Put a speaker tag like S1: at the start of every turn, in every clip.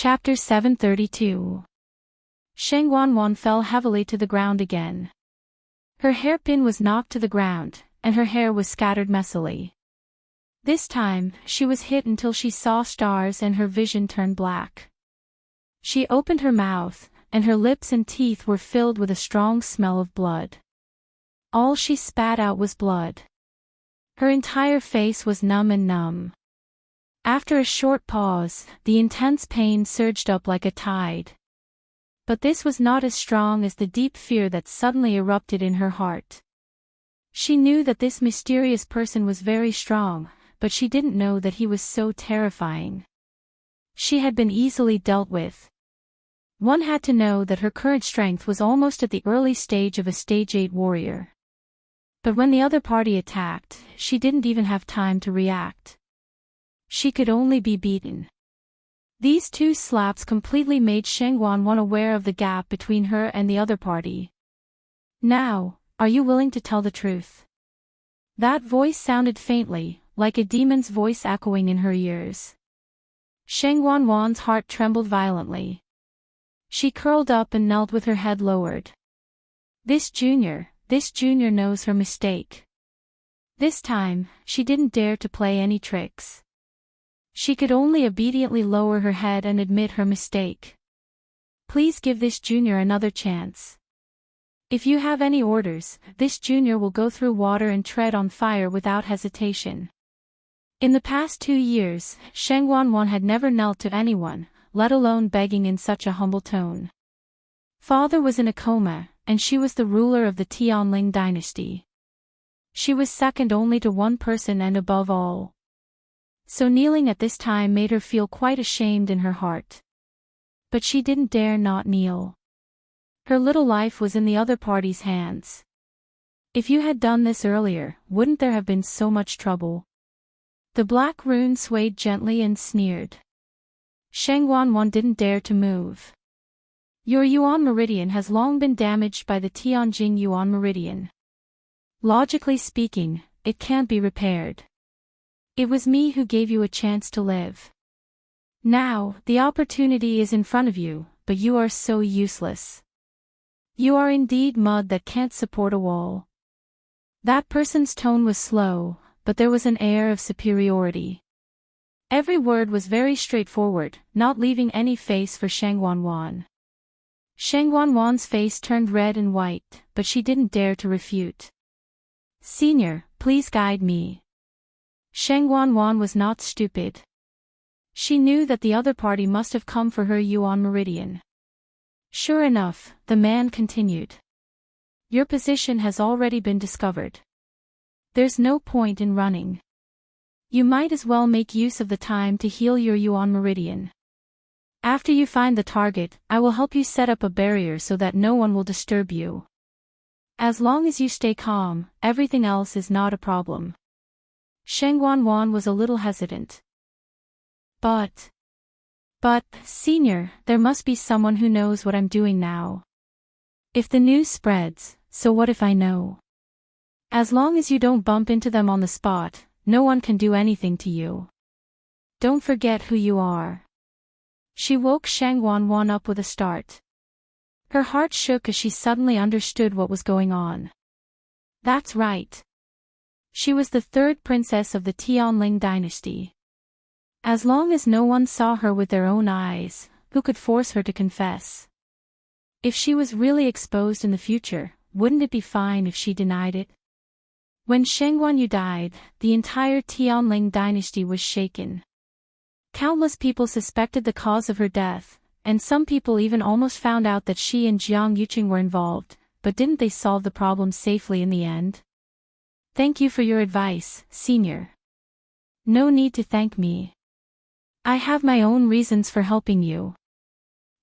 S1: Chapter 732. Sheng Wanwan fell heavily to the ground again. Her hairpin was knocked to the ground, and her hair was scattered messily. This time, she was hit until she saw stars and her vision turned black. She opened her mouth, and her lips and teeth were filled with a strong smell of blood. All she spat out was blood. Her entire face was numb. After a short pause, the intense pain surged up like a tide. But this was not as strong as the deep fear that suddenly erupted in her heart. She knew that this mysterious person was very strong, but she didn't know that he was so terrifying. She had been easily dealt with. One had to know that her current strength was almost at the early stage of a Stage 8 warrior. But when the other party attacked, she didn't even have time to react. She could only be beaten. These two slaps completely made Sheng Wanwan aware of the gap between her and the other party. "Now, are you willing to tell the truth?" That voice sounded faintly, like a demon's voice echoing in her ears. Sheng Wanwan's heart trembled violently. She curled up and knelt with her head lowered. This junior knows her mistake. This time, she didn't dare to play any tricks. She could only obediently lower her head and admit her mistake. "Please give this junior another chance. If you have any orders, this junior will go through water and tread on fire without hesitation." In the past 2 years, Sheng Wanwan had never knelt to anyone, let alone begging in such a humble tone. Father was in a coma, and she was the ruler of the Tianling dynasty. She was second only to one person and above all. So kneeling at this time made her feel quite ashamed in her heart. But she didn't dare not kneel. Her little life was in the other party's hands. "If you had done this earlier, wouldn't there have been so much trouble?" The black rune swayed gently and sneered. Sheng Wanwan didn't dare to move. "Your Yuan meridian has long been damaged by the Tianjing Yuan meridian. Logically speaking, it can't be repaired. It was me who gave you a chance to live. Now, the opportunity is in front of you, but you are so useless. You are indeed mud that can't support a wall." That person's tone was slow, but there was an air of superiority. Every word was very straightforward, not leaving any face for Sheng Wanwan. Sheng Wanwan's face turned red and white, but she didn't dare to refute. "Senior, please guide me." Sheng Wanwan was not stupid. She knew that the other party must have come for her Yuan meridian. Sure enough, the man continued. "Your position has already been discovered. There's no point in running. You might as well make use of the time to heal your Yuan meridian. After you find the target, I will help you set up a barrier so that no one will disturb you. As long as you stay calm, everything else is not a problem." Sheng Wanwan was a little hesitant. But, senior, there must be someone who knows what I'm doing now. If the news spreads, so what if I know? As long as you don't bump into them on the spot, no one can do anything to you. Don't forget who you are." She woke Sheng Wanwan up with a start. Her heart shook as she suddenly understood what was going on. That's right. She was the third princess of the Tianling dynasty. As long as no one saw her with their own eyes, who could force her to confess? If she was really exposed in the future, wouldn't it be fine if she denied it? When Sheng Wanyu died, the entire Tianling dynasty was shaken. Countless people suspected the cause of her death, and some people even almost found out that she and Jiang Yuqing were involved, but didn't they solve the problem safely in the end? "Thank you for your advice, senior." "No need to thank me. I have my own reasons for helping you.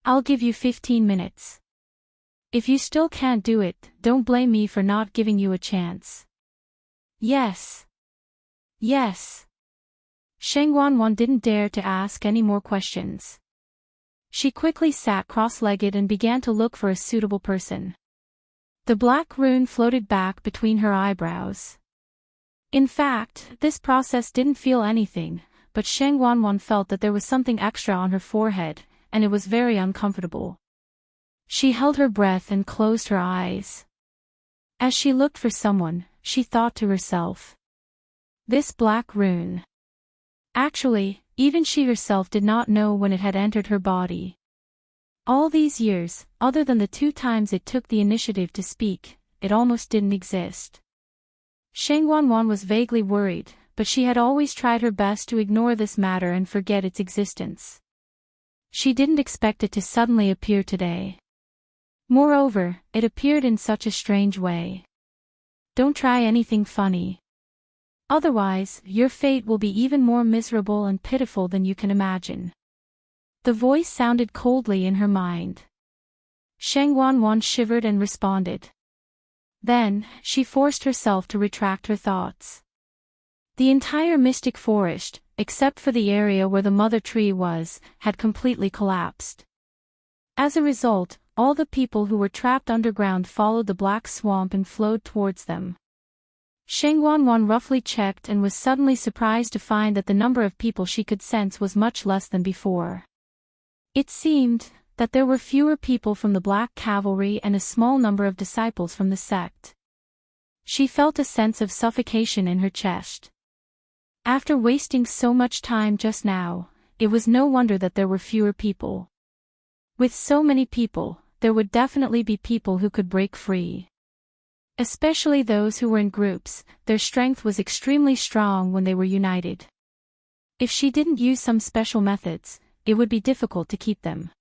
S1: I'll give you 15 minutes. If you still can't do it, don't blame me for not giving you a chance." Yes. Sheng Wanwan didn't dare to ask any more questions. She quickly sat cross-legged and began to look for a suitable person. The black rune floated back between her eyebrows. In fact, this process didn't feel anything, but Sheng Wanwan felt that there was something extra on her forehead, and it was very uncomfortable. She held her breath and closed her eyes. As she looked for someone, she thought to herself, "This black rune." Actually, even she herself did not know when it had entered her body. All these years, other than the 2 times it took the initiative to speak, it almost didn't exist. Sheng Wanwan was vaguely worried, but she had always tried her best to ignore this matter and forget its existence. She didn't expect it to suddenly appear today. Moreover, it appeared in such a strange way. Don't try anything funny. Otherwise, your fate will be even more miserable and pitiful than you can imagine. The voice sounded coldly in her mind. Sheng Wanwan shivered and responded. Then, she forced herself to retract her thoughts. The entire mystic forest, except for the area where the mother tree was, had completely collapsed. As a result, all the people who were trapped underground followed the black swamp and flowed towards them. Sheng Wanwan roughly checked and was suddenly surprised to find that the number of people she could sense was much less than before. It seemed that there were fewer people from the Black Cavalry and a small number of disciples from the sect. She felt a sense of suffocation in her chest. After wasting so much time just now, it was no wonder that there were fewer people. With so many people, there would definitely be people who could break free. Especially those who were in groups, their strength was extremely strong when they were united. If she didn't use some special methods, it would be difficult to keep them.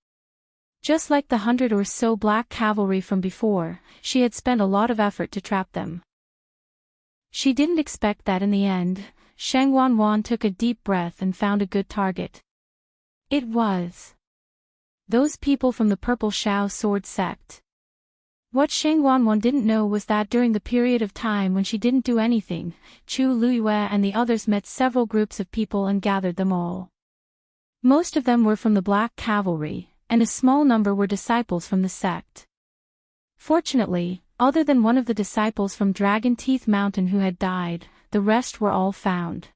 S1: Just like the 100 or so Black Cavalry from before, she had spent a lot of effort to trap them. She didn't expect that in the end. Sheng Wanwan took a deep breath and found a good target. It was those people from the Purple Shao Sword sect. What Sheng Wanwan didn't know was that during the period of time when she didn't do anything, Chu Luiyue and the others met several groups of people and gathered them all. Most of them were from the Black Cavalry, and a small number were disciples from the sect. Fortunately, other than one of the disciples from Dragon Teeth Mountain who had died, the rest were all found.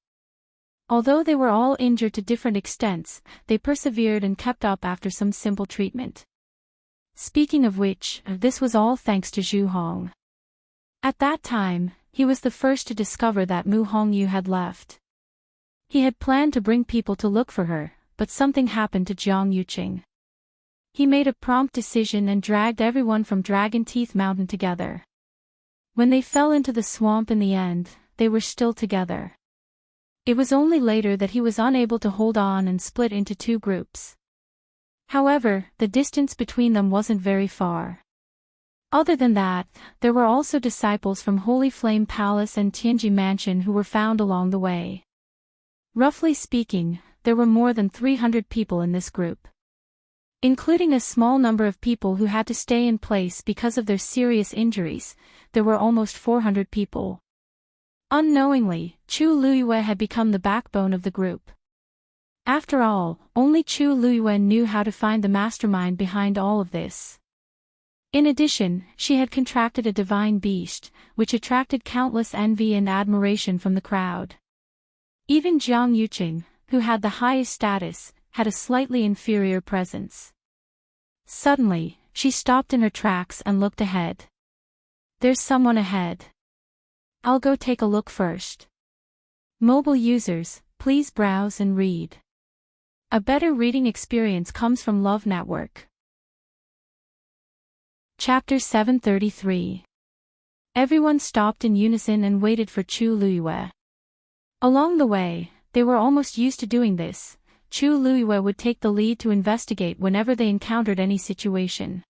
S1: Although they were all injured to different extents, they persevered and kept up after some simple treatment. Speaking of which, this was all thanks to Zhu Hong. At that time, he was the first to discover that Mu Hongyu had left. He had planned to bring people to look for her, but something happened to Jiang Yuqing. He made a prompt decision and dragged everyone from Dragon Teeth Mountain together. When they fell into the swamp in the end, they were still together. It was only later that he was unable to hold on and split into 2 groups. However, the distance between them wasn't very far. Other than that, there were also disciples from Holy Flame Palace and Tianji Mansion who were found along the way. Roughly speaking, there were more than 300 people in this group. Including a small number of people who had to stay in place because of their serious injuries, there were almost 400 people. Unknowingly, Chu Luiyue had become the backbone of the group. After all, only Chu Luiyue knew how to find the mastermind behind all of this. In addition, she had contracted a divine beast, which attracted countless envy and admiration from the crowd. Even Jiang Yuqing, who had the highest status, had a slightly inferior presence. Suddenly, she stopped in her tracks and looked ahead. There's someone ahead. I'll go take a look first. Mobile users, please browse and read. A better reading experience comes from Love Network. Chapter 733. Everyone stopped in unison and waited for Chu Luiyue. Along the way, they were almost used to doing this. Chu Luiyue would take the lead to investigate whenever they encountered any situation.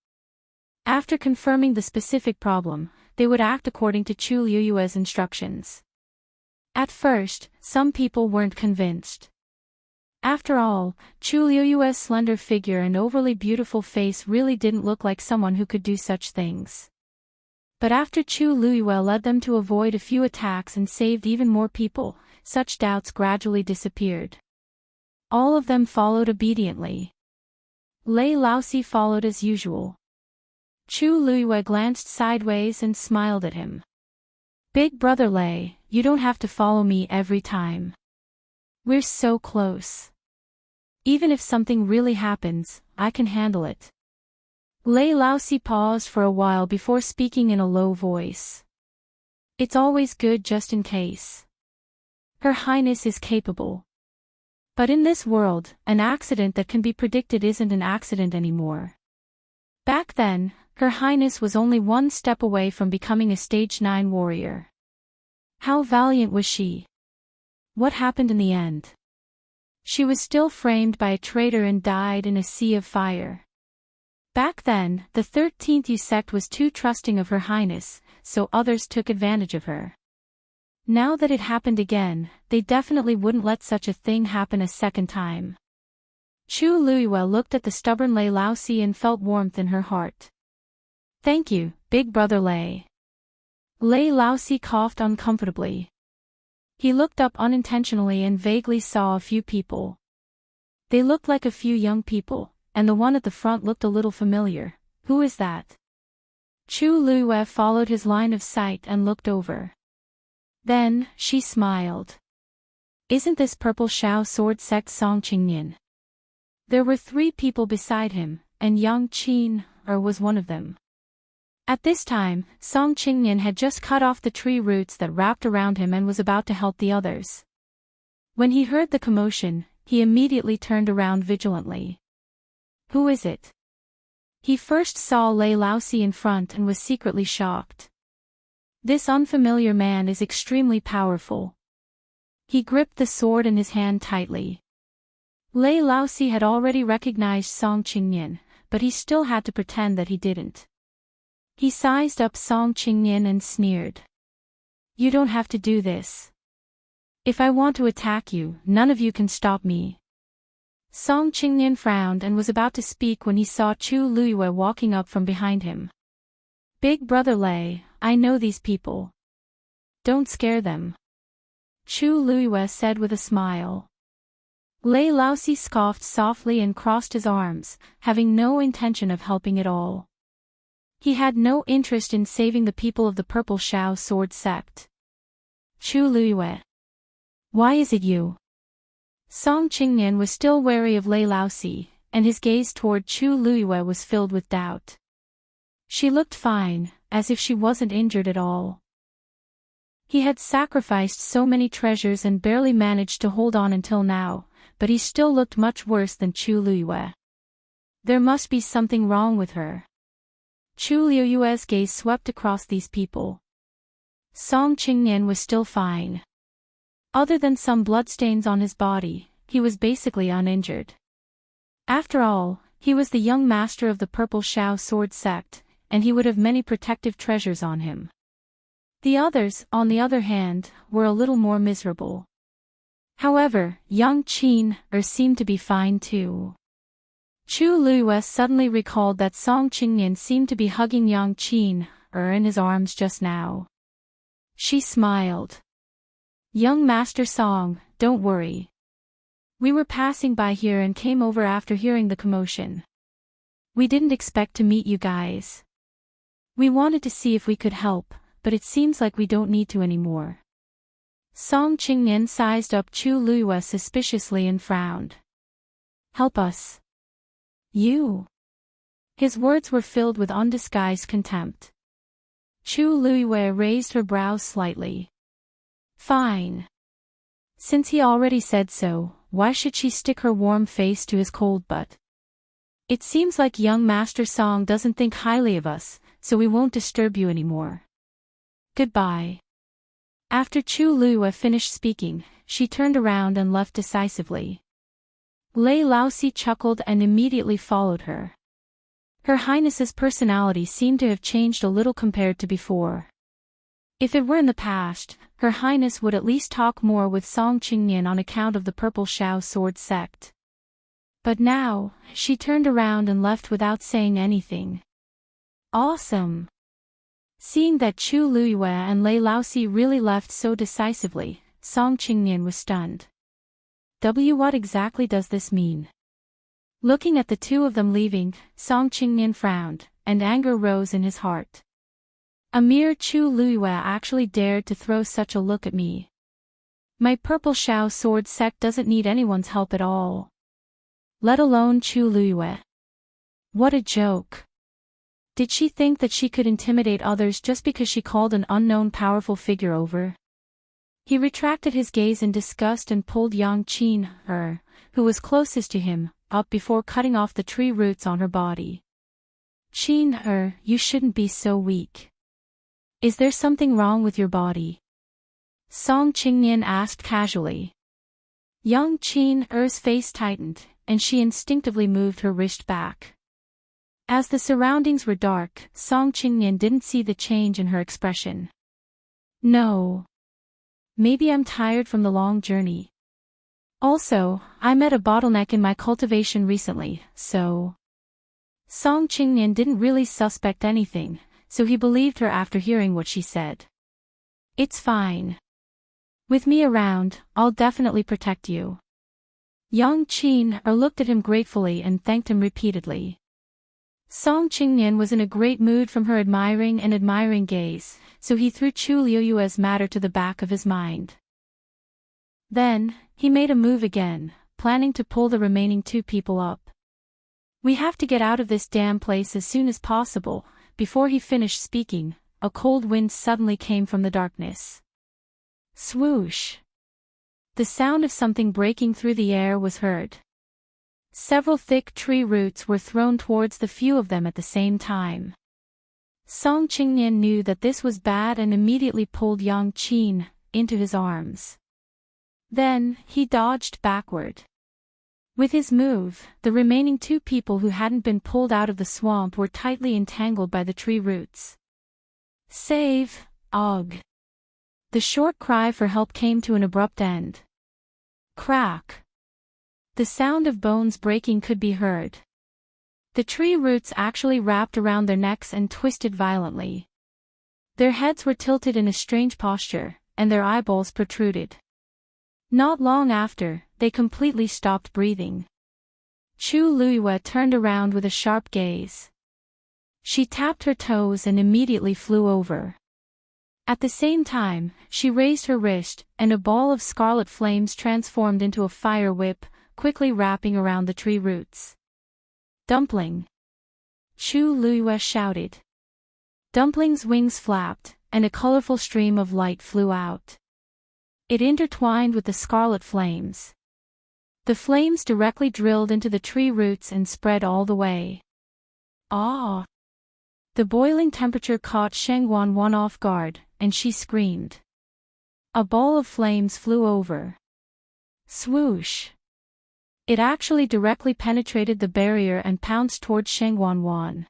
S1: After confirming the specific problem, they would act according to Chu Luiyue's instructions. At first, some people weren't convinced. After all, Chu Luiyue's slender figure and overly beautiful face really didn't look like someone who could do such things. But after Chu Luiyue led them to avoid a few attacks and saved even more people, such doubts gradually disappeared. All of them followed obediently. Lei Laosi followed as usual. Chu Luiyue glanced sideways and smiled at him. Big brother Lei, you don't have to follow me every time. We're so close. Even if something really happens, I can handle it. Lei Laosi paused for a while before speaking in a low voice. It's always good just in case. Her Highness is capable. But in this world, an accident that can be predicted isn't an accident anymore. Back then, Her Highness was only one step away from becoming a Stage 9 warrior. How valiant was she? What happened in the end? She was still framed by a traitor and died in a sea of fire. Back then, the 13th Yu sect was too trusting of Her Highness, so others took advantage of her. Now that it happened again, they definitely wouldn't let such a thing happen a second time. Chu Luiyue looked at the stubborn Lei Laosi and felt warmth in her heart. Thank you, big brother Lei. Lei Laosi coughed uncomfortably. He looked up unintentionally and vaguely saw a few people. They looked like a few young people, and the one at the front looked a little familiar. Who is that? Chu Luiyue followed his line of sight and looked over. Then, she smiled. Isn't this Purple Shao Sword Sect Song Qingnian? There were 3 people beside him, and Yang Qin, was one of them. At this time, Song Qingnian had just cut off the tree roots that wrapped around him and was about to help the others. When he heard the commotion, he immediately turned around vigilantly. Who is it? He first saw Lei Laosi in front and was secretly shocked. This unfamiliar man is extremely powerful. He gripped the sword in his hand tightly. Lei Laosi had already recognized Song Qingnian, but he still had to pretend that he didn't. He sized up Song Qingnian and sneered. You don't have to do this. If I want to attack you, none of you can stop me. Song Qingnian frowned and was about to speak when he saw Chu Luiyue walking up from behind him. Big brother Lei, I know these people. Don't scare them. Chu Luiyue said with a smile. Lei Laosi scoffed softly and crossed his arms, having no intention of helping at all. He had no interest in saving the people of the Purple Shao Sword Sect. Chu Luiyue. Why is it you? Song Qingnian was still wary of Lei Laosi, and his gaze toward Chu Luiyue was filled with doubt. She looked fine, as if she wasn't injured at all. He had sacrificed so many treasures and barely managed to hold on until now, but he still looked much worse than Chu Luiyue. There must be something wrong with her. Chu Luiyue's gaze swept across these people. Song Qingnian was still fine. Other than some bloodstains on his body, he was basically uninjured. After all, he was the young master of the Purple Shao Sword Sect, and he would have many protective treasures on him. The others, on the other hand, were a little more miserable. However, Yang Qin, seemed to be fine too. Chu Luiyue suddenly recalled that Song Qingnian seemed to be hugging Yang Qin, in his arms just now. She smiled. Young Master Song, don't worry. We were passing by here and came over after hearing the commotion. We didn't expect to meet you guys. We wanted to see if we could help, but it seems like we don't need to anymore. Song Qingnian sized up Chu Luiyue suspiciously and frowned. Help us. You. His words were filled with undisguised contempt. Chu Luiyue raised her brows slightly. Fine. Since he already said so, why should she stick her warm face to his cold butt? It seems like young Master Song doesn't think highly of us, so we won't disturb you anymore. Goodbye. After Chu Luiyue finished speaking, she turned around and left decisively. Lei Laosi chuckled and immediately followed her. Her Highness's personality seemed to have changed a little compared to before. If it were in the past, Her Highness would at least talk more with Song Qingnian on account of the Purple Shao Sword Sect. But now, she turned around and left without saying anything. Awesome! Seeing that Chu Luiyue and Lei Laosi really left so decisively, Song Qingnian was stunned. What exactly does this mean? Looking at the two of them leaving, Song Qingnian frowned, and anger rose in his heart. A mere Chu Luiyue actually dared to throw such a look at me. My Purple Shao Sword Sect doesn't need anyone's help at all. let alone Chu Luyue. What a joke. Did she think that she could intimidate others just because she called an unknown powerful figure over? He retracted his gaze in disgust and pulled Yang Qin, who was closest to him, up before cutting off the tree roots on her body. Qin, you shouldn't be so weak. Is there something wrong with your body? Song Qingnian asked casually. Yang Qin's face tightened, and she instinctively moved her wrist back. As the surroundings were dark, Song Qingnian didn't see the change in her expression. No. Maybe I'm tired from the long journey. Also, I met a bottleneck in my cultivation recently, so... Song Qingnian didn't really suspect anything, so he believed her after hearing what she said. It's fine. With me around, I'll definitely protect you. Yang Qin looked at him gratefully and thanked him repeatedly. Song Qingnian was in a great mood from her admiring gaze, so he threw Chu Luyue's matter to the back of his mind. Then, he made a move again, planning to pull the remaining 2 people up. We have to get out of this damn place as soon as possible. Before he finished speaking, a cold wind suddenly came from the darkness. Swoosh! The sound of something breaking through the air was heard. Several thick tree roots were thrown towards the few of them at the same time. Song Qingnian knew that this was bad and immediately pulled Yang Qin into his arms. Then, he dodged backward. With his move, the remaining 2 people who hadn't been pulled out of the swamp were tightly entangled by the tree roots. Save, Og! The short cry for help came to an abrupt end. Crack! The sound of bones breaking could be heard. The tree roots actually wrapped around their necks and twisted violently. Their heads were tilted in a strange posture, and their eyeballs protruded. Not long after, they completely stopped breathing. Chu Luyue turned around with a sharp gaze. She tapped her toes and immediately flew over. At the same time, she raised her wrist, and a ball of scarlet flames transformed into a fire whip, quickly wrapping around the tree roots. Dumpling! Chu Luyue shouted. Dumpling's wings flapped, and a colorful stream of light flew out. It intertwined with the scarlet flames. The flames directly drilled into the tree roots and spread all the way. Ah! The boiling temperature caught Sheng Wanwan off guard, and she screamed. A ball of flames flew over. Swoosh! It actually directly penetrated the barrier and pounced toward Sheng Wanwan.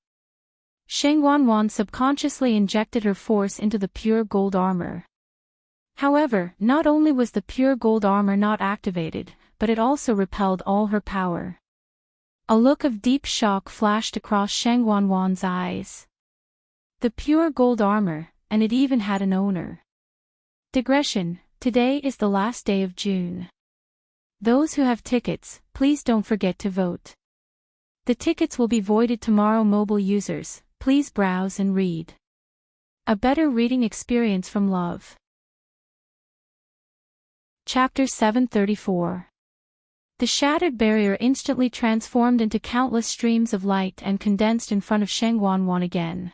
S1: Sheng Wanwan subconsciously injected her force into the pure gold armor. However, not only was the pure gold armor not activated, but it also repelled all her power. A look of deep shock flashed across Sheng Wanwan's eyes. The pure gold armor, and it even had an owner. Digression, today is the last day of June. Those who have tickets, please don't forget to vote. The tickets will be voided tomorrow. Mobile users, please browse and read. A better reading experience from love. Chapter 734. The shattered barrier instantly transformed into countless streams of light and condensed in front of Sheng Wanwan again.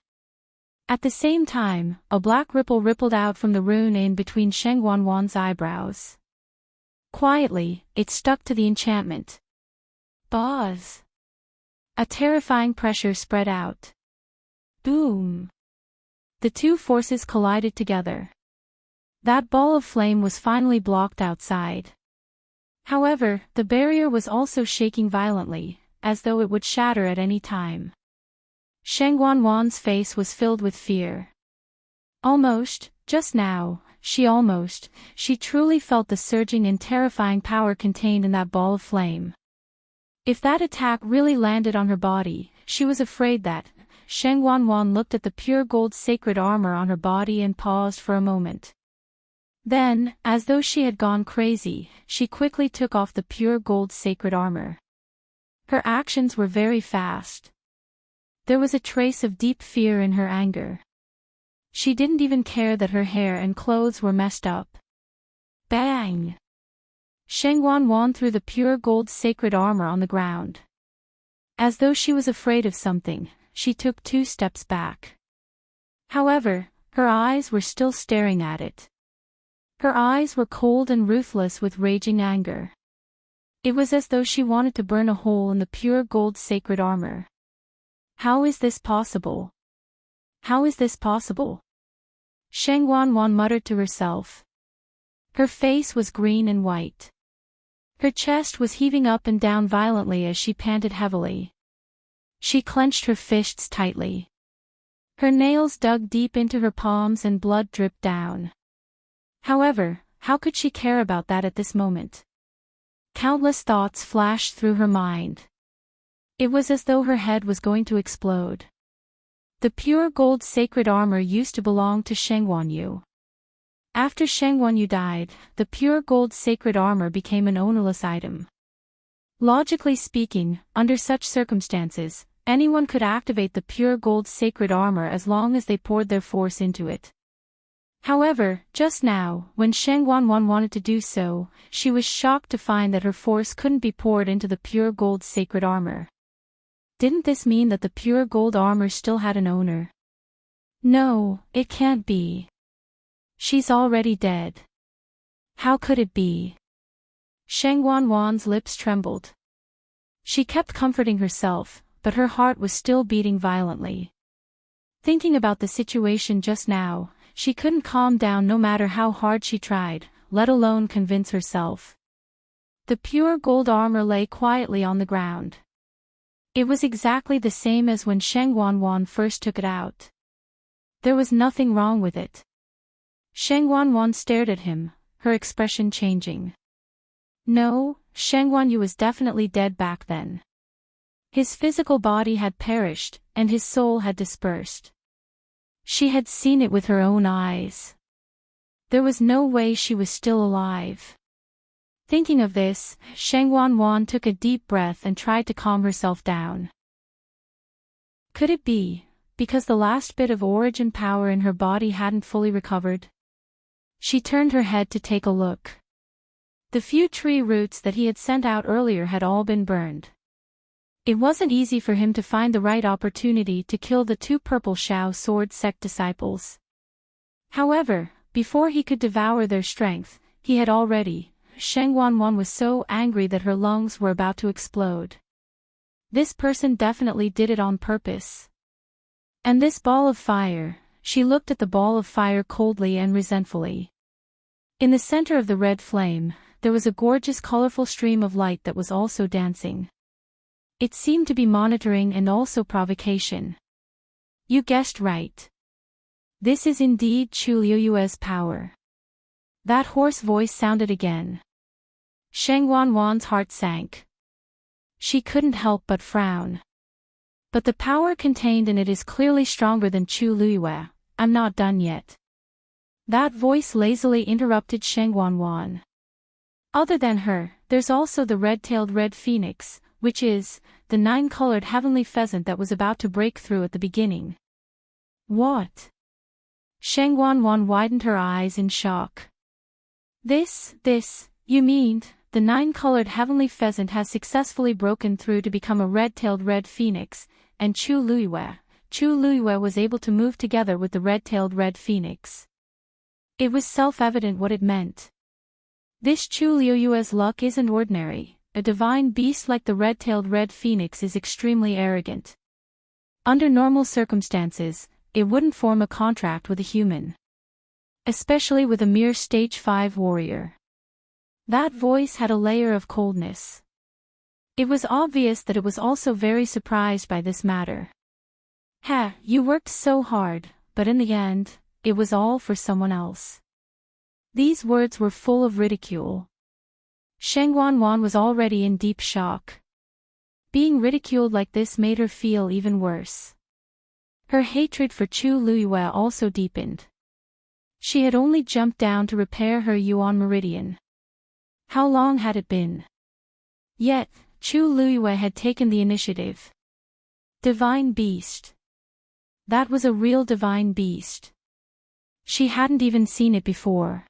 S1: At the same time, a black ripple rippled out from the rune in between Sheng Wanwan's eyebrows. Quietly, it stuck to the enchantment. Buzz! A terrifying pressure spread out. Boom! The 2 forces collided together. That ball of flame was finally blocked outside. However, the barrier was also shaking violently, as though it would shatter at any time. Sheng Wanwan's face was filled with fear. Just now, she truly felt the surging and terrifying power contained in that ball of flame. If that attack really landed on her body, she was afraid that. Sheng Wanwan looked at the pure gold sacred armor on her body and paused for a moment. Then, as though she had gone crazy, she quickly took off the pure gold sacred armor. Her actions were very fast. There was a trace of deep fear in her anger. She didn't even care that her hair and clothes were messed up. Bang! Shengwan threw the pure gold sacred armor on the ground. As though she was afraid of something, she took 2 steps back. However, her eyes were still staring at it. Her eyes were cold and ruthless with raging anger. It was as though she wanted to burn a hole in the pure gold sacred armor. How is this possible? How is this possible? Shengwan muttered to herself. Her face was green and white. Her chest was heaving up and down violently as she panted heavily. She clenched her fists tightly. Her nails dug deep into her palms and blood dripped down. However, how could she care about that at this moment? Countless thoughts flashed through her mind. It was as though her head was going to explode. The pure gold sacred armor used to belong to Shengwan Yu. After Shengwan Yu died, the pure gold sacred armor became an ownerless item. Logically speaking, under such circumstances, anyone could activate the pure gold sacred armor as long as they poured their force into it. However, just now, when Shengwan wanted to do so, she was shocked to find that her force couldn't be poured into the pure gold sacred armor. Didn't this mean that the pure gold armor still had an owner? No, it can't be. She's already dead. How could it be? Shengwan's lips trembled. She kept comforting herself, but her heart was still beating violently. Thinking about the situation just now, she couldn't calm down no matter how hard she tried, let alone convince herself. The pure gold armor lay quietly on the ground. It was exactly the same as when Shengwan first took it out. There was nothing wrong with it. Shengwan stared at him, her expression changing. No, Shengwan Yu was definitely dead back then. His physical body had perished, and his soul had dispersed. She had seen it with her own eyes. There was no way she was still alive. Thinking of this, Shengwan took a deep breath and tried to calm herself down. Could it be, because the last bit of origin power in her body hadn't fully recovered? She turned her head to take a look. The few tree roots that he had sent out earlier had all been burned. It wasn't easy for him to find the right opportunity to kill the 2 purple Shao sword sect disciples. However, before he could devour their strength, he had already. Shengwan was so angry that her lungs were about to explode. This person definitely did it on purpose. And this ball of fire, she looked at the ball of fire coldly and resentfully. In the center of the red flame, there was a gorgeous colorful stream of light that was also dancing. It seemed to be monitoring and also provocation. You guessed right. This is indeed Chu Liuyue's power. That hoarse voice sounded again. Shengwan's heart sank. She couldn't help but frown. But the power contained in it is clearly stronger than Chu Liyue. I'm not done yet. That voice lazily interrupted Shengwan. Other than her, there's also the red-tailed red phoenix, which is, the 9-colored heavenly pheasant that was about to break through at the beginning. What? Shengwan widened her eyes in shock. This, you mean, the 9-colored heavenly pheasant has successfully broken through to become a red-tailed red phoenix, and Chu Liyue was able to move together with the red-tailed red phoenix. It was self-evident what it meant. This Chu Liyue's luck isn't ordinary. A divine beast like the red-tailed red phoenix is extremely arrogant. Under normal circumstances, it wouldn't form a contract with a human. Especially with a mere stage 5 warrior. That voice had a layer of coldness. It was obvious that it was also very surprised by this matter. You worked so hard, but in the end, it was all for someone else. These words were full of ridicule. Shengwan was already in deep shock. Being ridiculed like this made her feel even worse. Her hatred for Chu Liyue also deepened. She had only jumped down to repair her Yuan meridian. How long had it been? Yet, Chu Liyue had taken the initiative. Divine beast. That was a real divine beast. She hadn't even seen it before.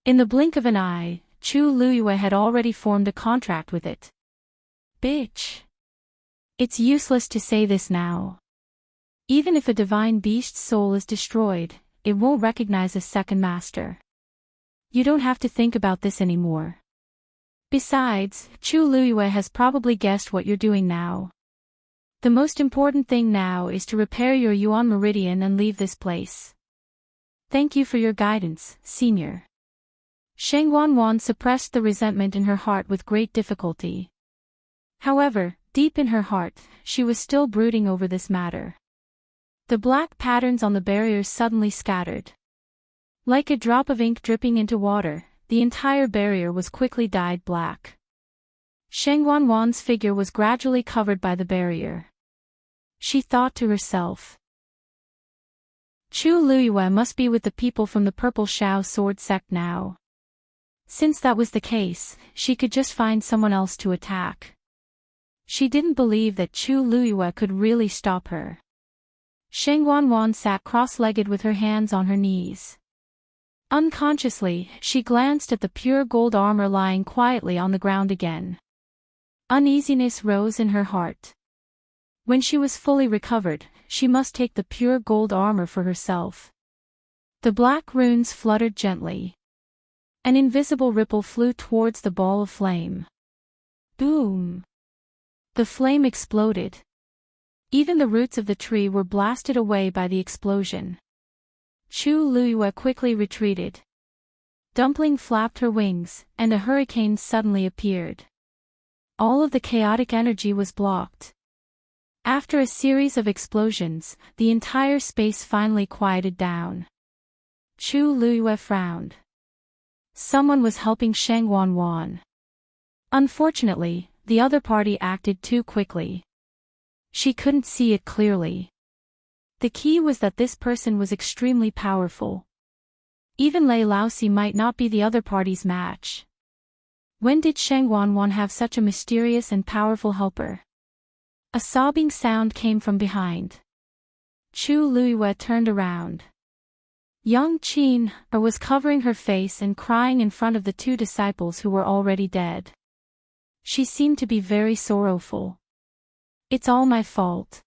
S1: In the blink of an eye, Chu Luyue had already formed a contract with it. Bitch. It's useless to say this now. Even if a divine beast's soul is destroyed, it won't recognize a second master. You don't have to think about this anymore. Besides, Chu Luyue has probably guessed what you're doing now. The most important thing now is to repair your Yuan Meridian and leave this place. Thank you for your guidance, Senior. Sheng Wanwan suppressed the resentment in her heart with great difficulty. However, deep in her heart, she was still brooding over this matter. The black patterns on the barriers suddenly scattered. Like a drop of ink dripping into water, the entire barrier was quickly dyed black. Sheng Wanwan's figure was gradually covered by the barrier. She thought to herself. Chu Luyue must be with the people from the Purple Shao Sword sect now. Since that was the case, she could just find someone else to attack. She didn't believe that Chu Luyue could really stop her. Sheng Wanwan sat cross-legged with her hands on her knees. Unconsciously, she glanced at the pure gold armor lying quietly on the ground again. Uneasiness rose in her heart. When she was fully recovered, she must take the pure gold armor for herself. The black runes fluttered gently. An invisible ripple flew towards the ball of flame. Boom! The flame exploded. Even the roots of the tree were blasted away by the explosion. Chu Luyue quickly retreated. Dumpling flapped her wings, and a hurricane suddenly appeared. All of the chaotic energy was blocked. After a series of explosions, the entire space finally quieted down. Chu Luyue frowned. Someone was helping Sheng Wanwan. Unfortunately, the other party acted too quickly. She couldn't see it clearly. The key was that this person was extremely powerful. Even Lei Laosi might not be the other party's match. When did Sheng Wanwan have such a mysterious and powerful helper? A sobbing sound came from behind. Chu Luyue turned around. Young Qin was covering her face and crying in front of the two disciples who were already dead. She seemed to be very sorrowful. It's all my fault.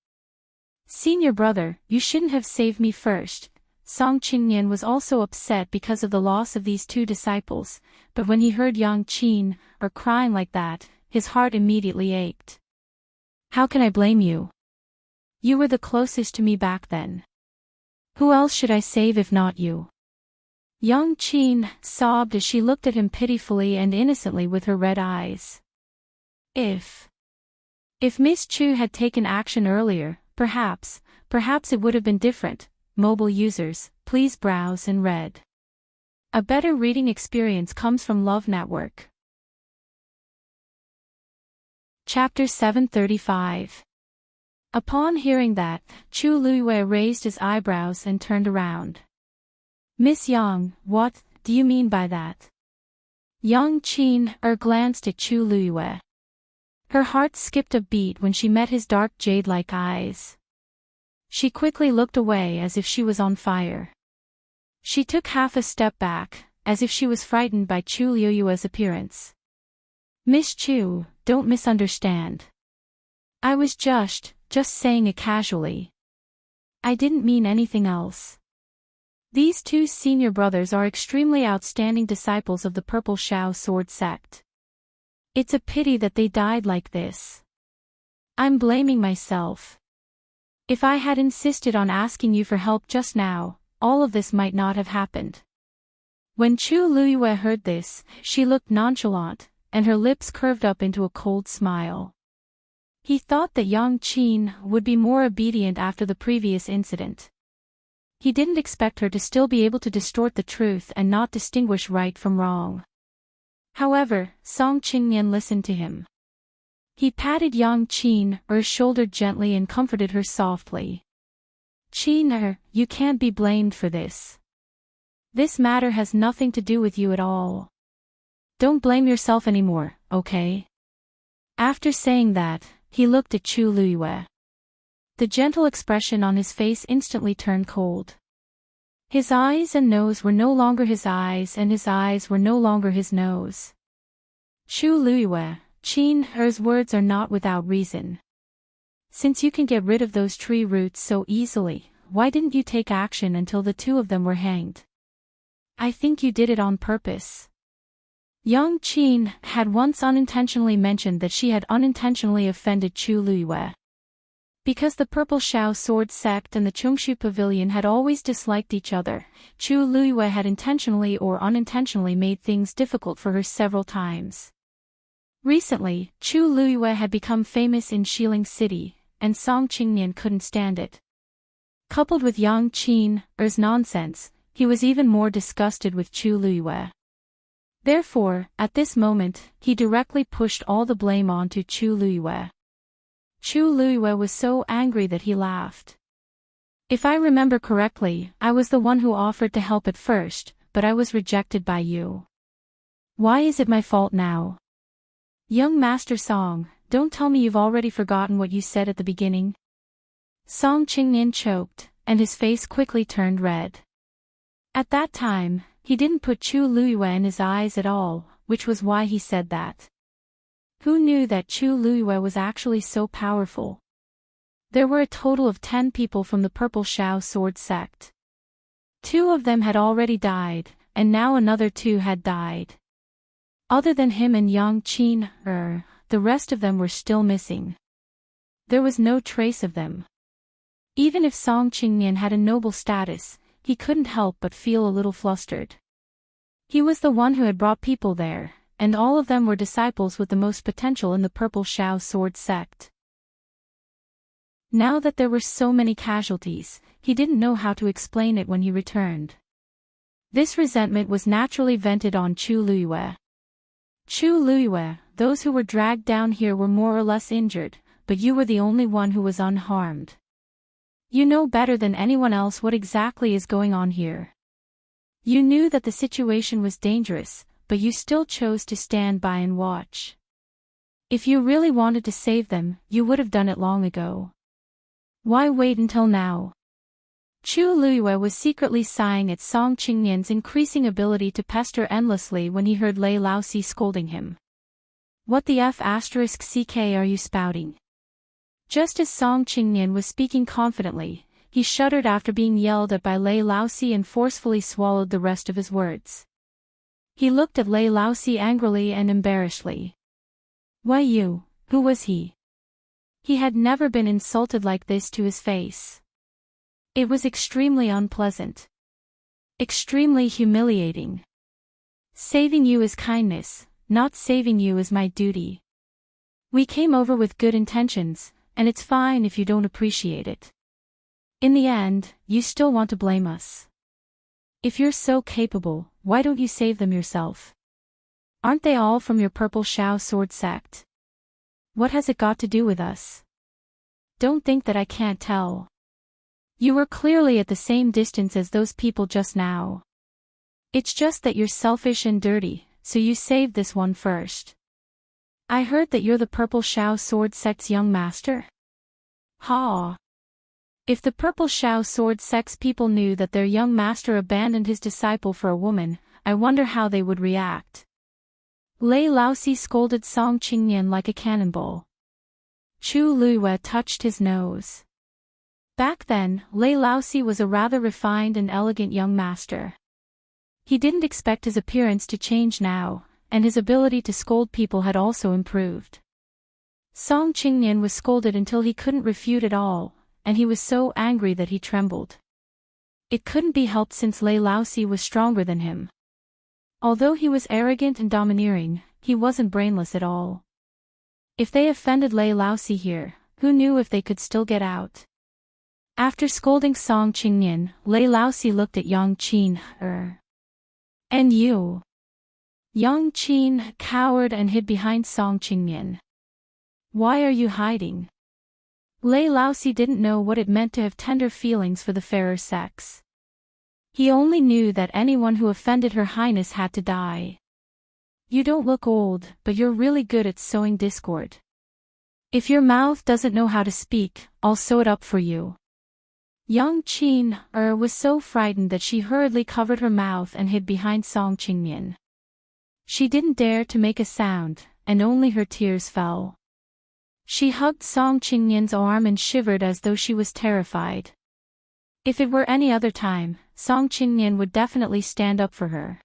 S1: Senior brother, you shouldn't have saved me first. Song Qingnian was also upset because of the loss of these two disciples, but when he heard Yang Qin crying like that, his heart immediately ached. How can I blame you? You were the closest to me back then. Who else should I save if not you? Yang Qin sobbed as she looked at him pitifully and innocently with her red eyes. If Miss Chu had taken action earlier, perhaps it would have been different. Mobile users, please browse and read. A better reading experience comes from Love Network. Chapter 735. Upon hearing that, Chu Luyue raised his eyebrows and turned around. Miss Yang, what do you mean by that? Yang Qin glanced at Chu Luyue. Her heart skipped a beat when she met his dark jade-like eyes. She quickly looked away as if she was on fire. She took half a step back, as if she was frightened by Chu Luyue's appearance. Miss Chu, don't misunderstand. I was just saying it casually. I didn't mean anything else. These two senior brothers are extremely outstanding disciples of the Purple Shao Sword sect. It's a pity that they died like this. I'm blaming myself. If I had insisted on asking you for help just now, all of this might not have happened. When Chu Luyue heard this, she looked nonchalant, and her lips curved up into a cold smile. He thought that Yang Qin would be more obedient after the previous incident. He didn't expect her to still be able to distort the truth and not distinguish right from wrong. However, Song Qingnian listened to him. He patted Yang Qin's shoulder gently and comforted her softly. Qin, you can't be blamed for this. This matter has nothing to do with you at all. Don't blame yourself anymore, okay? After saying that, he looked at Chu Luyue. The gentle expression on his face instantly turned cold. His eyes and nose were no longer his eyes and his eyes were no longer his nose. Chu Luiyue, Qin Er's words are not without reason. Since you can get rid of those tree roots so easily, why didn't you take action until the two of them were hanged? I think you did it on purpose. Young Qin had once unintentionally mentioned that she had unintentionally offended Chu Luiyue. Because the Purple Shao Sword Sect and the Chungshu Pavilion had always disliked each other, Chu Luiyue had intentionally or unintentionally made things difficult for her several times. Recently, Chu Luiyue had become famous in Xiling City, and Song Qingnian couldn't stand it. Coupled with Yang Qin Er's nonsense, he was even more disgusted with Chu Luiyue. Therefore, at this moment, he directly pushed all the blame onto Chu Luiyue. Chu Luiyue was so angry that he laughed. If I remember correctly, I was the one who offered to help at first, but I was rejected by you. Why is it my fault now? Young Master Song, don't tell me you've already forgotten what you said at the beginning. Song Qingnian choked, and his face quickly turned red. At that time, he didn't put Chu Luiyue in his eyes at all, which was why he said that. Who knew that Chu Luiyue was actually so powerful? There were a total of 10 people from the Purple Shao Sword Sect. 2 of them had already died, and now another 2 had died. Other than him and Yang Qin the rest of them were still missing. There was no trace of them. Even if Song Qingnian had a noble status, he couldn't help but feel a little flustered. He was the one who had brought people there, and all of them were disciples with the most potential in the Purple Shao Sword Sect. Now that there were so many casualties, he didn't know how to explain it when he returned. This resentment was naturally vented on Chu Luiyue. Chu Luiyue, those who were dragged down here were more or less injured, but you were the only one who was unharmed. You know better than anyone else what exactly is going on here. You knew that the situation was dangerous, but you still chose to stand by and watch. If you really wanted to save them, you would have done it long ago. Why wait until now? Chu Luiyue was secretly sighing at Song Qingnian's increasing ability to pester endlessly when he heard Lei Laosi scolding him. What the f***ck are you spouting? Just as Song Qingnian was speaking confidently, he shuddered after being yelled at by Lei Laosi and forcefully swallowed the rest of his words. He looked at Lei Laosi angrily and embarrassedly. Why you, who was he? He had never been insulted like this to his face. It was extremely unpleasant. Extremely humiliating. Saving you is kindness, not saving you is my duty. We came over with good intentions, and it's fine if you don't appreciate it. In the end, you still want to blame us. If you're so capable, why don't you save them yourself? Aren't they all from your Purple Shao Sword Sect? What has it got to do with us? Don't think that I can't tell. You were clearly at the same distance as those people just now. It's just that you're selfish and dirty, so you saved this one first. I heard that you're the Purple Shao Sword Sect's young master? Ha! If the Purple Shao Sword Sect's people knew that their young master abandoned his disciple for a woman, I wonder how they would react. Lei Laosi scolded Song Qingnian like a cannonball. Chu Luiyue touched his nose. Back then, Lei Laosi was a rather refined and elegant young master. He didn't expect his appearance to change now, and his ability to scold people had also improved. Song Qingnian was scolded until he couldn't refute at all, and he was so angry that he trembled. It couldn't be helped since Lei Laosi was stronger than him. Although he was arrogant and domineering, he wasn't brainless at all. If they offended Lei Laosi here, who knew if they could still get out? After scolding Song Qingnian, Lei Laosi looked at Yang Qin. And you? Yang Qin cowered and hid behind Song Qingnian. Why are you hiding? Lei Laosi didn't know what it meant to have tender feelings for the fairer sex. He only knew that anyone who offended Her Highness had to die. You don't look old, but you're really good at sowing discord. If your mouth doesn't know how to speak, I'll sew it up for you. Young Qin was so frightened that she hurriedly covered her mouth and hid behind Song Qingnian. She didn't dare to make a sound, and only her tears fell. She hugged Song Qingnian's arm and shivered as though she was terrified. If it were any other time, Song Qingnian would definitely stand up for her.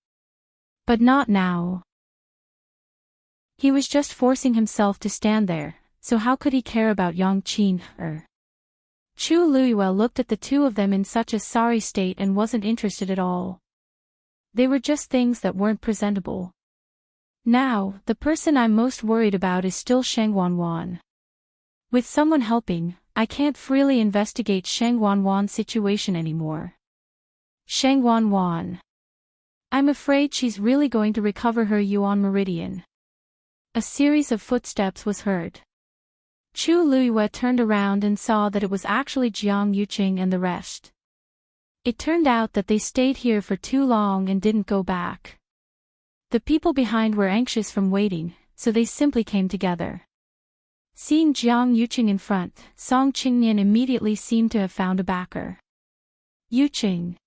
S1: But not now. He was just forcing himself to stand there, so how could he care about Yang Qin? Chu Luiyue looked at the two of them in such a sorry state and wasn't interested at all. They were just things that weren't presentable. Now, the person I'm most worried about is still Sheng Wanwan. With someone helping, I can't freely investigate Sheng Wanwan's situation anymore. Sheng Wanwan. I'm afraid she's really going to recover her Yuan Meridian. A series of footsteps was heard. Chu Luiyue turned around and saw that it was actually Jiang Yuqing and the rest. It turned out that they stayed here for too long and didn't go back. The people behind were anxious from waiting, so they simply came together. Seeing Jiang Yuqing in front, Song Qingnian immediately seemed to have found a backer. Yuqing.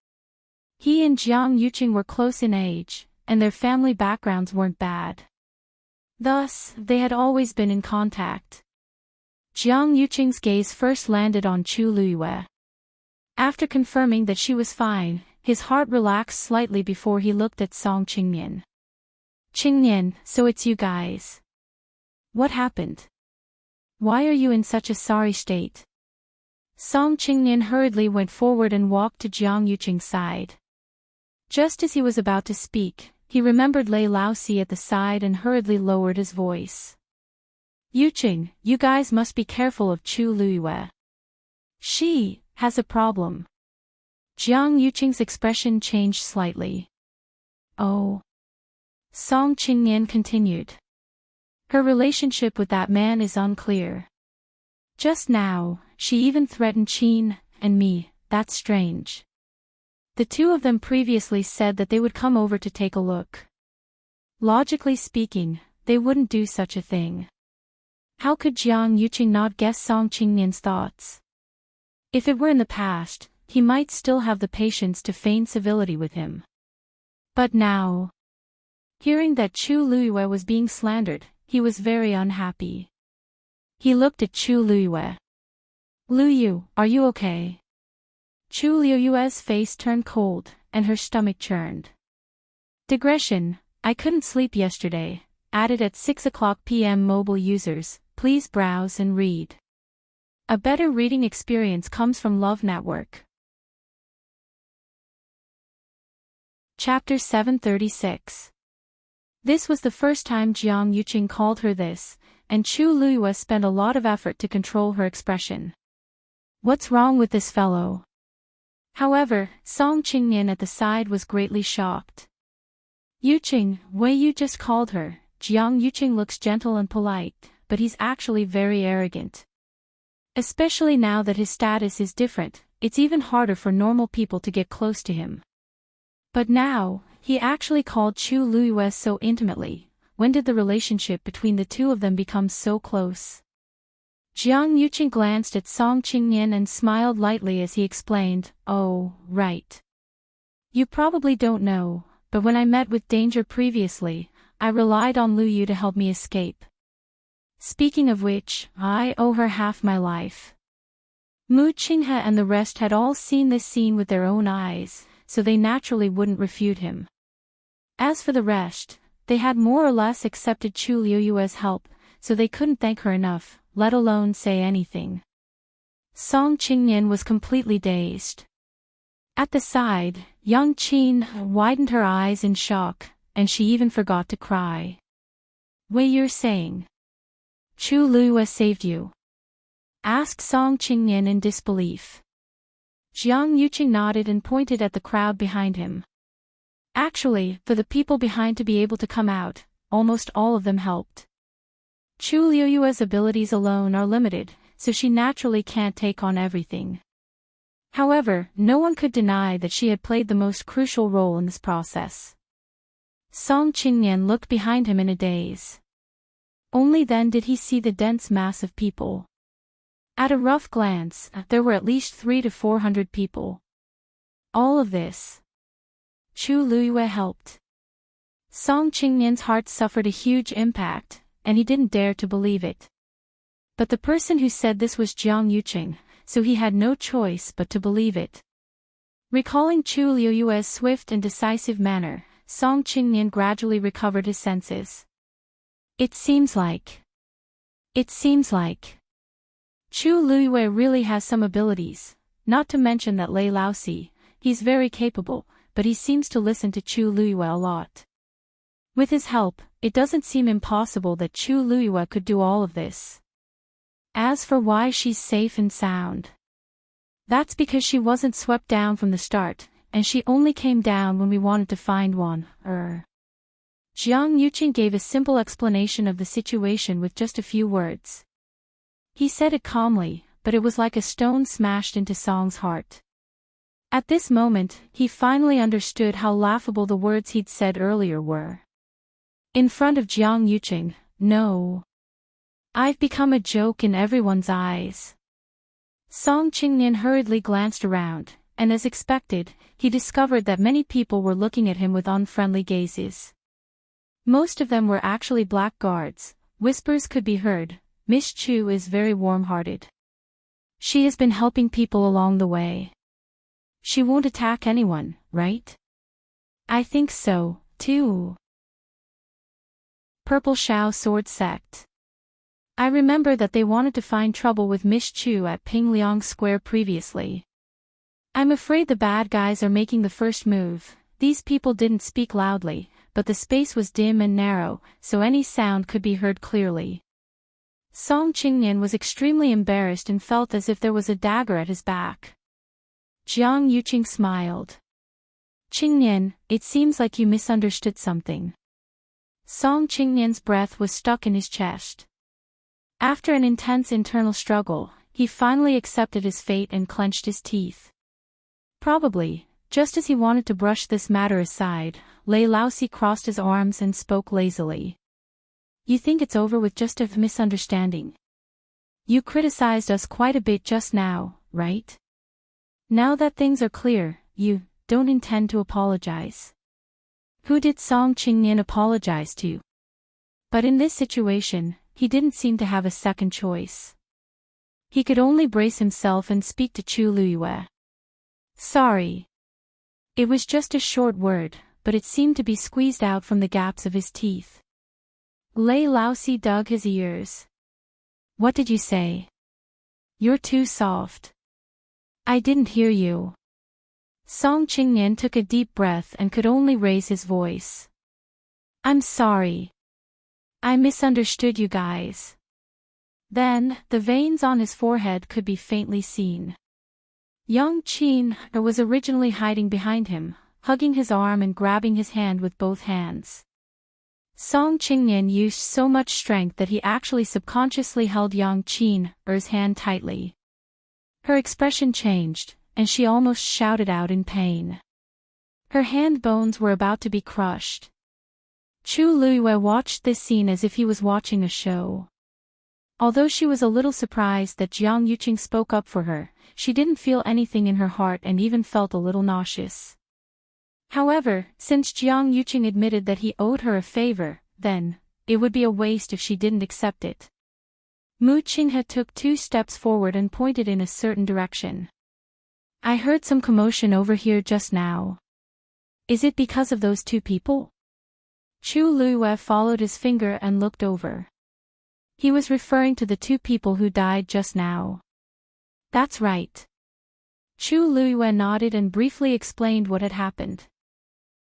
S1: He and Jiang Yuqing were close in age, and their family backgrounds weren't bad. Thus, they had always been in contact. Jiang Yuqing's gaze first landed on Chu Luiyue. After confirming that she was fine, his heart relaxed slightly before he looked at Song Qingnian. Qingnian, so it's you guys. What happened? Why are you in such a sorry state? Song Qingnian hurriedly went forward and walked to Jiang Yuqing's side. Just as he was about to speak, he remembered Lei Laosi at the side and hurriedly lowered his voice. Yuqing, you guys must be careful of Chu Luiyue. She has a problem. Jiang Yuqing's expression changed slightly. Oh. Song Qingnian continued. Her relationship with that man is unclear. Just now, she even threatened Qin and me. That's strange. The two of them previously said that they would come over to take a look. Logically speaking, they wouldn't do such a thing. How could Jiang Yuqing not guess Song Qingnian's thoughts? If it were in the past, he might still have the patience to feign civility with him. But now, hearing that Chu Luiyue was being slandered, he was very unhappy. He looked at Chu Luiyue. Luyu, are you okay? Chu Luiyue's face turned cold, and her stomach churned. Digression, I couldn't sleep yesterday, added at 6:00 p.m. Mobile users, please browse and read. A better reading experience comes from Love Network. Chapter 736. This was the first time Jiang Yuqing called her this, and Chu Luiyue spent a lot of effort to control her expression. What's wrong with this fellow? However, Song Qingnian at the side was greatly shocked. Yuqing, way you just called her. Jiang Yuqing looks gentle and polite, but he's actually very arrogant. Especially now that his status is different, it's even harder for normal people to get close to him. But now, he actually called Chu Luiyue so intimately. When did the relationship between the two of them become so close? Jiang Yuqing glanced at Song Qingnian and smiled lightly as he explained, oh, right. You probably don't know, but when I met with danger previously, I relied on Lu Yu to help me escape. Speaking of which, I owe her half my life. Mu Qinghe and the rest had all seen this scene with their own eyes, so they naturally wouldn't refute him. As for the rest, they had more or less accepted Chu Luiyue's help, so they couldn't thank her enough, let alone say anything. Song Qingnian was completely dazed. At the side, young Qin widened her eyes in shock, and she even forgot to cry. Wei, you're saying Chu Luiyue saved you? Asked Song Qingnian in disbelief. Jiang Yuqing nodded and pointed at the crowd behind him. Actually, for the people behind to be able to come out, almost all of them helped. Chu Luiyue's abilities alone are limited, so she naturally can't take on everything. However, no one could deny that she had played the most crucial role in this process. Song Qingnian looked behind him in a daze. Only then did he see the dense mass of people. At a rough glance, there were at least 300 to 400 people. All of this. Chu Luiyue helped. Song Qingnian's heart suffered a huge impact, and he didn't dare to believe it. But the person who said this was Jiang Yuqing, so he had no choice but to believe it. Recalling Chu Luiyue's swift and decisive manner, Song Qingnian gradually recovered his senses. It seems like. Chu Luiyue really has some abilities, not to mention that Lei Laosi, he's very capable, but he seems to listen to Chu Luiyue a lot. With his help, it doesn't seem impossible that Chu Luiyue could do all of this. As for why she's safe and sound, that's because she wasn't swept down from the start, and she only came down when we wanted to find one. Jiang Yuqing gave a simple explanation of the situation with just a few words. He said it calmly, but it was like a stone smashed into Song's heart. At this moment, he finally understood how laughable the words he'd said earlier were. In front of Jiang Yuqing, no. I've become a joke in everyone's eyes. Song Qingnian hurriedly glanced around, and as expected, he discovered that many people were looking at him with unfriendly gazes. Most of them were actually black guards. Whispers could be heard. Miss Chu is very warm-hearted. She has been helping people along the way. She won't attack anyone, right? I think so, too. Purple Shao Sword Sect. I remember that they wanted to find trouble with Miss Chu at Pingliang Square previously. I'm afraid the bad guys are making the first move. These people didn't speak loudly, but the space was dim and narrow, so any sound could be heard clearly. Song Qingnian was extremely embarrassed and felt as if there was a dagger at his back. Jiang Yuqing smiled. Qingnian, it seems like you misunderstood something. Song Qingnian's breath was stuck in his chest. After an intense internal struggle, he finally accepted his fate and clenched his teeth. Probably, just as he wanted to brush this matter aside, Lei Laosi crossed his arms and spoke lazily. You think it's over with just a misunderstanding? You criticized us quite a bit just now, right? Now that things are clear, you don't intend to apologize. Who did Song Qingnian apologize to? But in this situation, he didn't seem to have a second choice. He could only brace himself and speak to Chu Luiyue. Sorry. It was just a short word, but it seemed to be squeezed out from the gaps of his teeth. Lei Laosi dug his ears. What did you say? You're too soft. I didn't hear you. Song Qingnian took a deep breath and could only raise his voice. I'm sorry. I misunderstood you guys. Then, the veins on his forehead could be faintly seen. Young Qin was originally hiding behind him, hugging his arm and grabbing his hand with both hands. Song Qingnian used so much strength that he actually subconsciously held Yang Qin's hand tightly. Her expression changed, and she almost shouted out in pain. Her hand bones were about to be crushed. Chu Luiyue watched this scene as if he was watching a show. Although she was a little surprised that Jiang Yuqing spoke up for her, she didn't feel anything in her heart and even felt a little nauseous. However, since Jiang Yuqing admitted that he owed her a favor, then, it would be a waste if she didn't accept it. Mu Qinghe took 2 steps forward and pointed in a certain direction. I heard some commotion over here just now. Is it because of those 2 people? Chu Luiyue followed his finger and looked over. He was referring to the 2 people who died just now. That's right. Chu Luiyue nodded and briefly explained what had happened.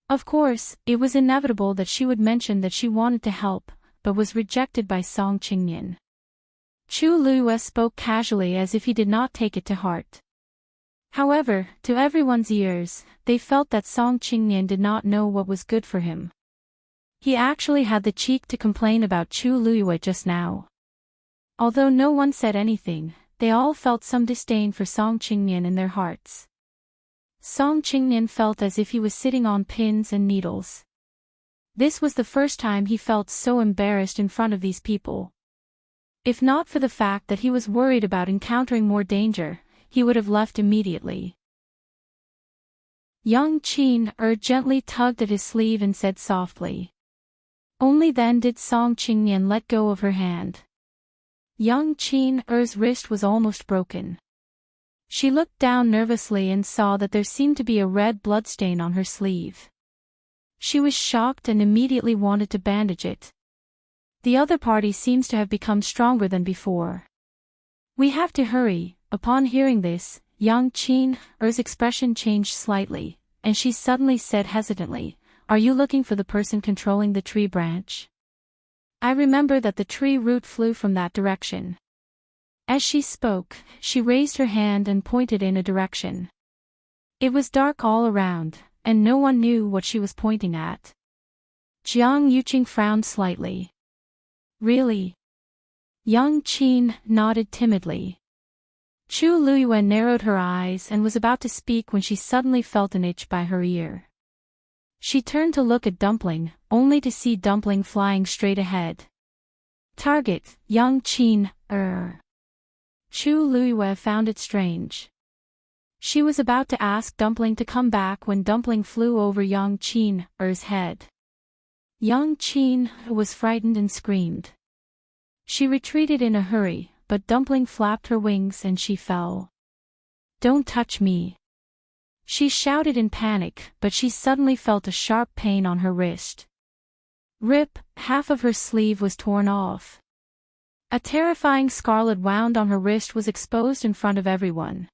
S1: Of course, it was inevitable that she would mention that she wanted to help, but was rejected by Song Qingnian. Chu Luiyue spoke casually as if he did not take it to heart. However, to everyone's ears, they felt that Song Qingnian did not know what was good for him. He actually had the cheek to complain about Chu Luiyue just now. Although no one said anything, they all felt some disdain for Song Qingnian in their hearts. Song Qingnian felt as if he was sitting on pins and needles. This was the first time he felt so embarrassed in front of these people. If not for the fact that he was worried about encountering more danger, he would have left immediately. Young Qin gently tugged at his sleeve and said softly. Only then did Song Qingnian let go of her hand. Young Qin's wrist was almost broken. She looked down nervously and saw that there seemed to be a red bloodstain on her sleeve. She was shocked and immediately wanted to bandage it. The other party seems to have become stronger than before. We have to hurry. Upon hearing this, young Qin's expression changed slightly, and she suddenly said hesitantly, "Are you looking for the person controlling the tree branch? I remember that the tree root flew from that direction." As she spoke, she raised her hand and pointed in a direction. It was dark all around, and no one knew what she was pointing at. Jiang Yuqing frowned slightly. "Really?" Young Qin nodded timidly. Chu Luiyue narrowed her eyes and was about to speak when she suddenly felt an itch by her ear. She turned to look at Dumpling, only to see Dumpling flying straight ahead. Target, young Qin. Chu Luiyue found it strange. She was about to ask Dumpling to come back when Dumpling flew over young Qin's head. Young Qin was frightened and screamed. She retreated in a hurry, but Dumpling flapped her wings and she fell. "Don't touch me!" She shouted in panic, but she suddenly felt a sharp pain on her wrist. Rip, half of her sleeve was torn off. A terrifying scarlet wound on her wrist was exposed in front of everyone.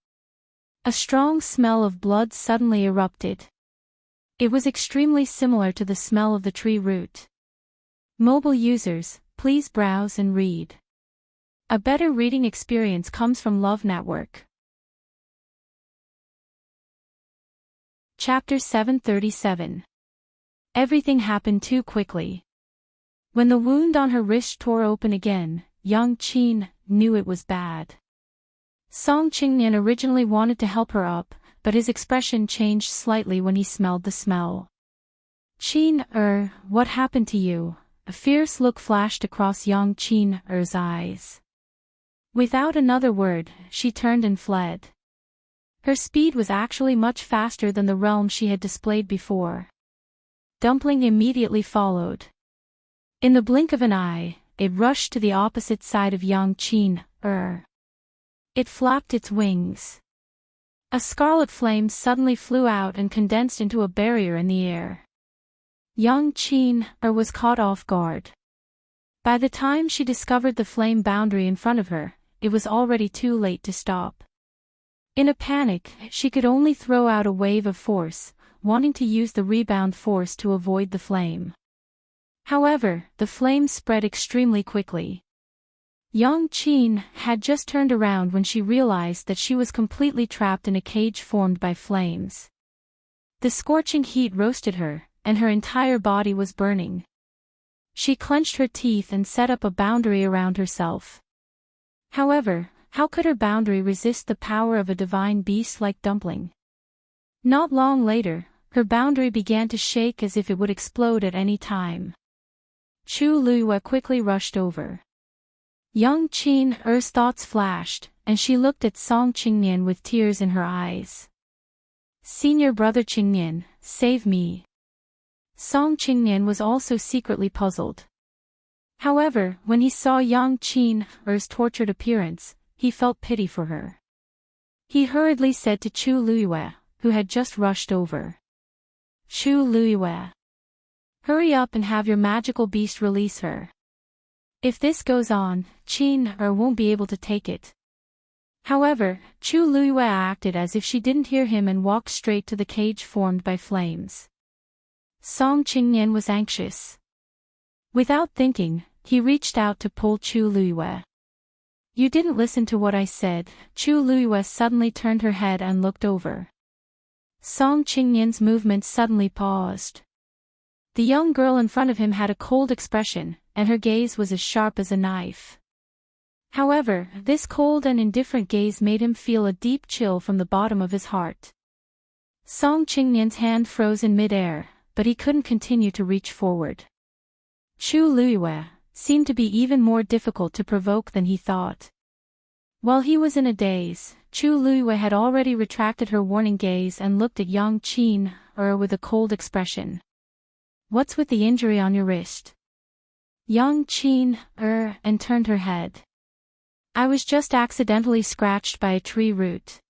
S1: A strong smell of blood suddenly erupted. It was extremely similar to the smell of the tree root. Mobile users, please browse and read. A better reading experience comes from Love Network. Chapter 737. Everything happened too quickly. When the wound on her wrist tore open again, young Qin knew it was bad. Song Qingnian originally wanted to help her up, but his expression changed slightly when he smelled the smell. "Qin, what happened to you?" A fierce look flashed across young Qin's eyes. Without another word, she turned and fled. Her speed was actually much faster than the realm she had displayed before. Dumpling immediately followed. In the blink of an eye, it rushed to the opposite side of young Qin. It flapped its wings. A scarlet flame suddenly flew out and condensed into a barrier in the air. Young Qin was caught off guard. By the time she discovered the flame boundary in front of her, it was already too late to stop. In a panic, she could only throw out a wave of force, wanting to use the rebound force to avoid the flame. However, the flame spread extremely quickly. Young Qin had just turned around when she realized that she was completely trapped in a cage formed by flames. The scorching heat roasted her, and her entire body was burning. She clenched her teeth and set up a boundary around herself. However, how could her boundary resist the power of a divine beast like Dumpling? Not long later, her boundary began to shake as if it would explode at any time. Chu Luiyue quickly rushed over. Young Qin's thoughts flashed, and she looked at Song Qingnian with tears in her eyes. "Senior brother Qingnian, save me." Song Qingnian was also secretly puzzled. However, when he saw young Qin's tortured appearance, he felt pity for her. He hurriedly said to Chu Luiyue, who had just rushed over. "Chu Luiyue, hurry up and have your magical beast release her. If this goes on, Qin won't be able to take it." However, Chu Luiyue acted as if she didn't hear him and walked straight to the cage formed by flames. Song Qingnian was anxious. Without thinking, he reached out to pull Chu Luiyue. "You didn't listen to what I said." Chu Luiyue suddenly turned her head and looked over. Song Qingnian's movement suddenly paused. The young girl in front of him had a cold expression, and her gaze was as sharp as a knife. However, this cold and indifferent gaze made him feel a deep chill from the bottom of his heart. Song Qingnian's hand froze in mid-air, but he couldn't continue to reach forward. "Chu Luiyue, seemed to be even more difficult to provoke than he thought. While he was in a daze, Chu Luiyue had already retracted her warning gaze and looked at Yang Qin with a cold expression. "What's with the injury on your wrist?" Yang Qin and turned her head. "I was just accidentally scratched by a tree root."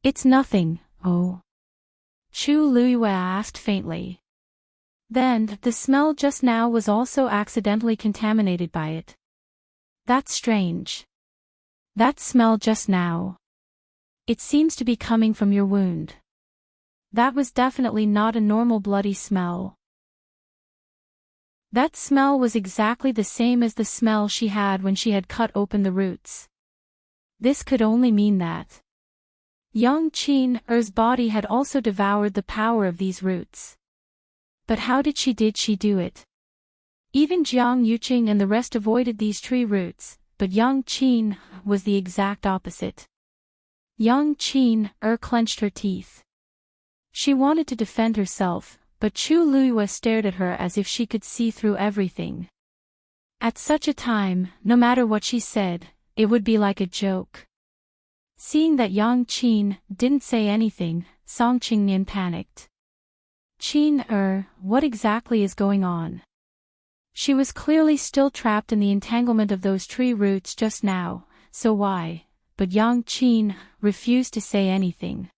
S1: "It's nothing, oh?" Chu Luiyue asked faintly. "Then, the smell just now was also accidentally contaminated by it. That's strange. That smell just now. It seems to be coming from your wound. That was definitely not a normal bloody smell. That smell was exactly the same as the smell she had when she had cut open the roots. This could only mean that Yang Qin's body had also devoured the power of these roots. But how did she do it? Even Jiang Yuqing and the rest avoided these tree roots, but Yang Qin was the exact opposite. Yang Qin clenched her teeth. She wanted to defend herself, but Chu Luiyue stared at her as if she could see through everything. At such a time, no matter what she said, it would be like a joke. Seeing that Yang Qin didn't say anything, Song Qingnian panicked. "Qin, what exactly is going on?" She was clearly still trapped in the entanglement of those tree roots just now, so why? But Yang Qin refused to say anything.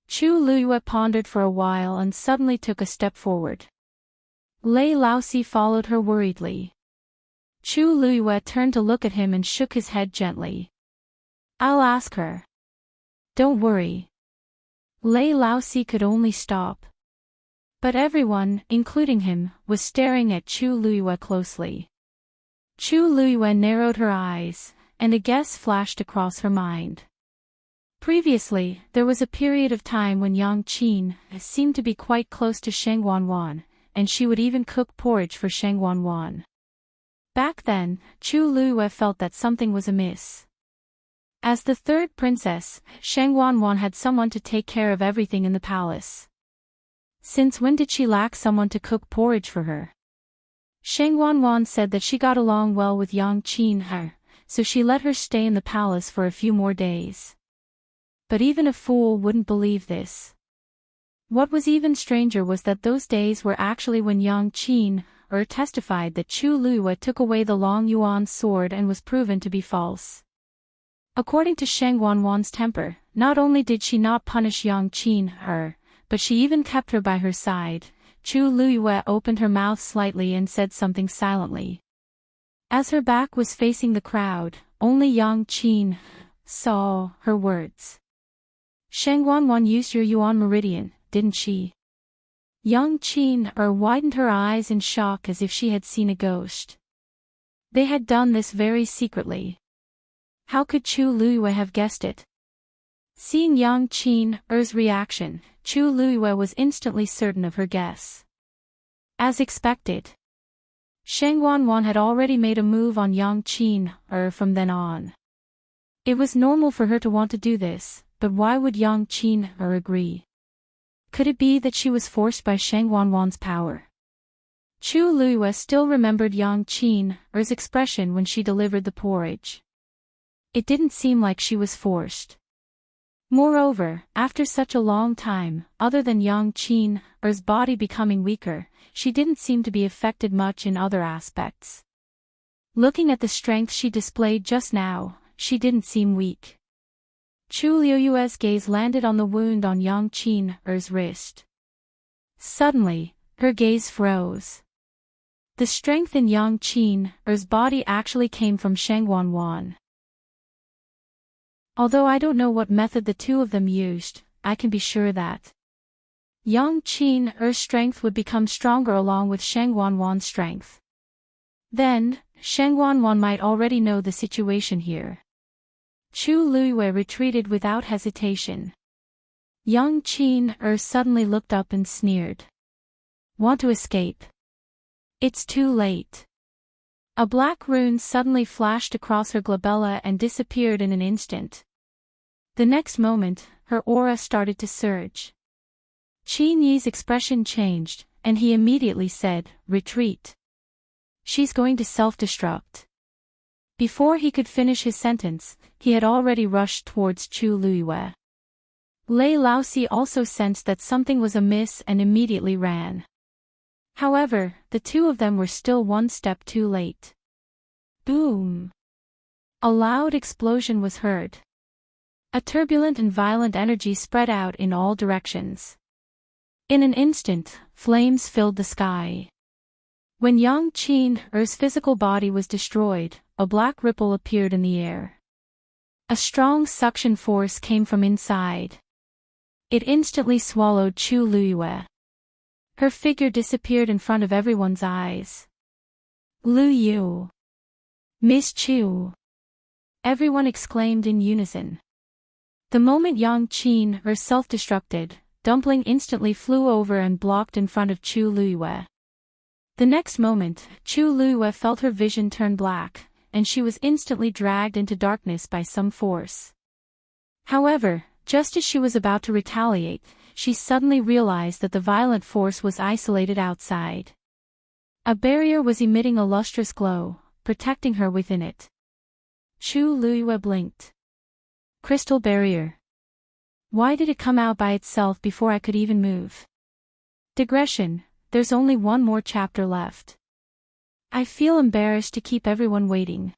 S1: Chu Luiyue pondered for a while and suddenly took a step forward. Lei Laosi followed her worriedly. Chu Luiyue turned to look at him and shook his head gently. "I'll ask her. Don't worry." Lei Laosi could only stop. But everyone, including him, was staring at Chu Luiyue closely. Chu Luiyue narrowed her eyes, and a guess flashed across her mind. Previously, there was a period of time when Yang Qin seemed to be quite close to Sheng Wanwan, and she would even cook porridge for Sheng Wanwan. Back then, Chu Luiyue felt that something was amiss. As the third princess, Sheng Wanwan had someone to take care of everything in the palace. Since when did she lack someone to cook porridge for her? Sheng Wanwan said that she got along well with Yang Qin, so she let her stay in the palace for a few more days. But even a fool wouldn't believe this. What was even stranger was that those days were actually when Yang Qin testified that Chu Luiyue took away the Long Yuan sword and was proven to be false. According to Sheng Wanwan's temper, not only did she not punish Yang Qin, but she even kept her by her side. Chu Luiyue opened her mouth slightly and said something silently. As her back was facing the crowd, only Yang Qin saw her words. "Sheng Wanwan used your Yuan meridian, didn't she?" Yang Qin widened her eyes in shock as if she had seen a ghost. They had done this very secretly. How could Chu Luiyue have guessed it? Seeing Yang Qin's reaction, Chu Luiyue was instantly certain of her guess. As expected, Sheng Wanwan had already made a move on Yang Qin from then on. It was normal for her to want to do this, but why would Yang Qin agree? Could it be that she was forced by Sheng Wanwan's power? Chu Luiyue still remembered Yang Qin's expression when she delivered the porridge. It didn't seem like she was forced. Moreover, after such a long time, other than Yang Qin's body becoming weaker, she didn't seem to be affected much in other aspects. Looking at the strength she displayed just now, she didn't seem weak. Chu Luiyue's gaze landed on the wound on Yang Qin's wrist. Suddenly, her gaze froze. The strength in Yang Qin's body actually came from Sheng Wanwan. Although I don't know what method the two of them used, I can be sure that Yang Qin's strength would become stronger along with Sheng Wanwan's strength. Then, Sheng Wanwan might already know the situation here. Chu Luiyue retreated without hesitation. Yang Qin suddenly looked up and sneered. "Want to escape? It's too late." A black rune suddenly flashed across her glabella and disappeared in an instant. The next moment, her aura started to surge. Qin Yi's expression changed, and he immediately said, "Retreat." She's going to self-destruct. Before he could finish his sentence, he had already rushed towards Chu Luiyue. Lei Laosi also sensed that something was amiss and immediately ran. However, the two of them were still one step too late. Boom! A loud explosion was heard. A turbulent and violent energy spread out in all directions. In an instant, flames filled the sky. When Yang Qin-er's physical body was destroyed, a black ripple appeared in the air. A strong suction force came from inside. It instantly swallowed Chu Luiyue. Her figure disappeared in front of everyone's eyes. Lu Yu! Miss Chu! Everyone exclaimed in unison. The moment Yang Qin-er self-destructed, Dumpling instantly flew over and blocked in front of Chu Luiyue. The next moment, Chu Luiyue felt her vision turn black, and she was instantly dragged into darkness by some force. However, just as she was about to retaliate, she suddenly realized that the violent force was isolated outside. A barrier was emitting a lustrous glow, protecting her within it. Chu Luiyue blinked. Crystal barrier. Why did it come out by itself before I could even move? Digression, there's only one more chapter left. I feel embarrassed to keep everyone waiting.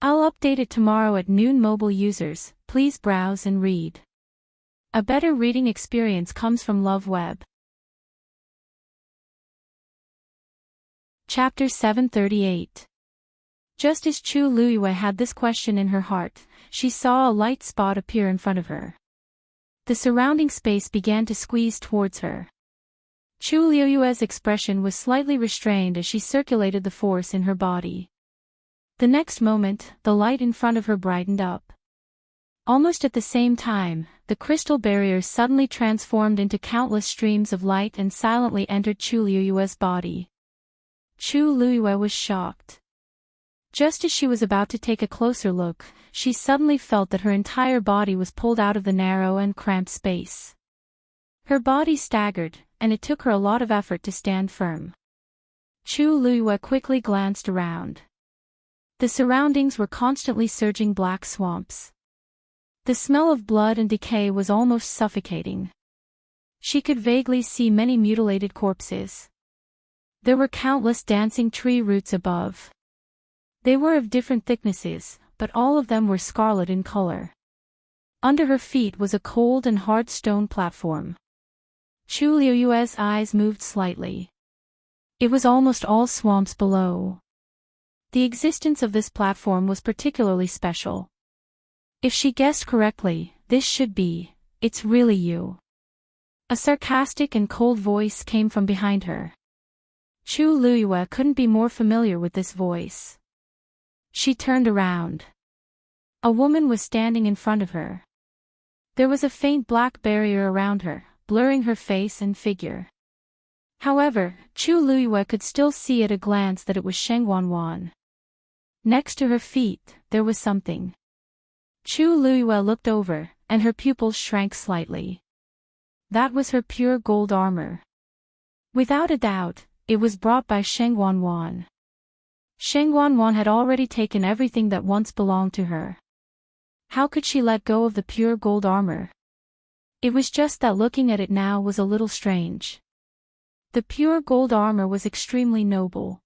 S1: I'll update it tomorrow at noon. Mobile users, please browse and read. A better reading experience comes from Love Web. Chapter 738. Just as Chu Luiyue had this question in her heart, she saw a light spot appear in front of her. The surrounding space began to squeeze towards her. Chu Luiyue's expression was slightly restrained as she circulated the force in her body. The next moment, the light in front of her brightened up. Almost at the same time, the crystal barrier suddenly transformed into countless streams of light and silently entered Chu Luiyue's body. Chu Luiyue was shocked. Just as she was about to take a closer look, she suddenly felt that her entire body was pulled out of the narrow and cramped space. Her body staggered, and it took her a lot of effort to stand firm. Chu Luiyue quickly glanced around. The surroundings were constantly surging black swamps. The smell of blood and decay was almost suffocating. She could vaguely see many mutilated corpses. There were countless dancing tree roots above. They were of different thicknesses, but all of them were scarlet in color. Under her feet was a cold and hard stone platform. Chu Luiyue's eyes moved slightly. It was almost all swamps below. The existence of this platform was particularly special. If she guessed correctly, this should be, it's really you. A sarcastic and cold voice came from behind her. Chu Luiyue couldn't be more familiar with this voice. She turned around. A woman was standing in front of her. There was a faint black barrier around her, blurring her face and figure. However, Chu Luiyue could still see at a glance that it was Sheng Wanwan. Next to her feet, there was something. Chu Luiyue looked over, and her pupils shrank slightly. That was her pure gold armor. Without a doubt, it was brought by Sheng Wanwan. Sheng Wanwan had already taken everything that once belonged to her. How could she let go of the pure gold armor? It was just that looking at it now was a little strange. The pure gold armor was extremely noble.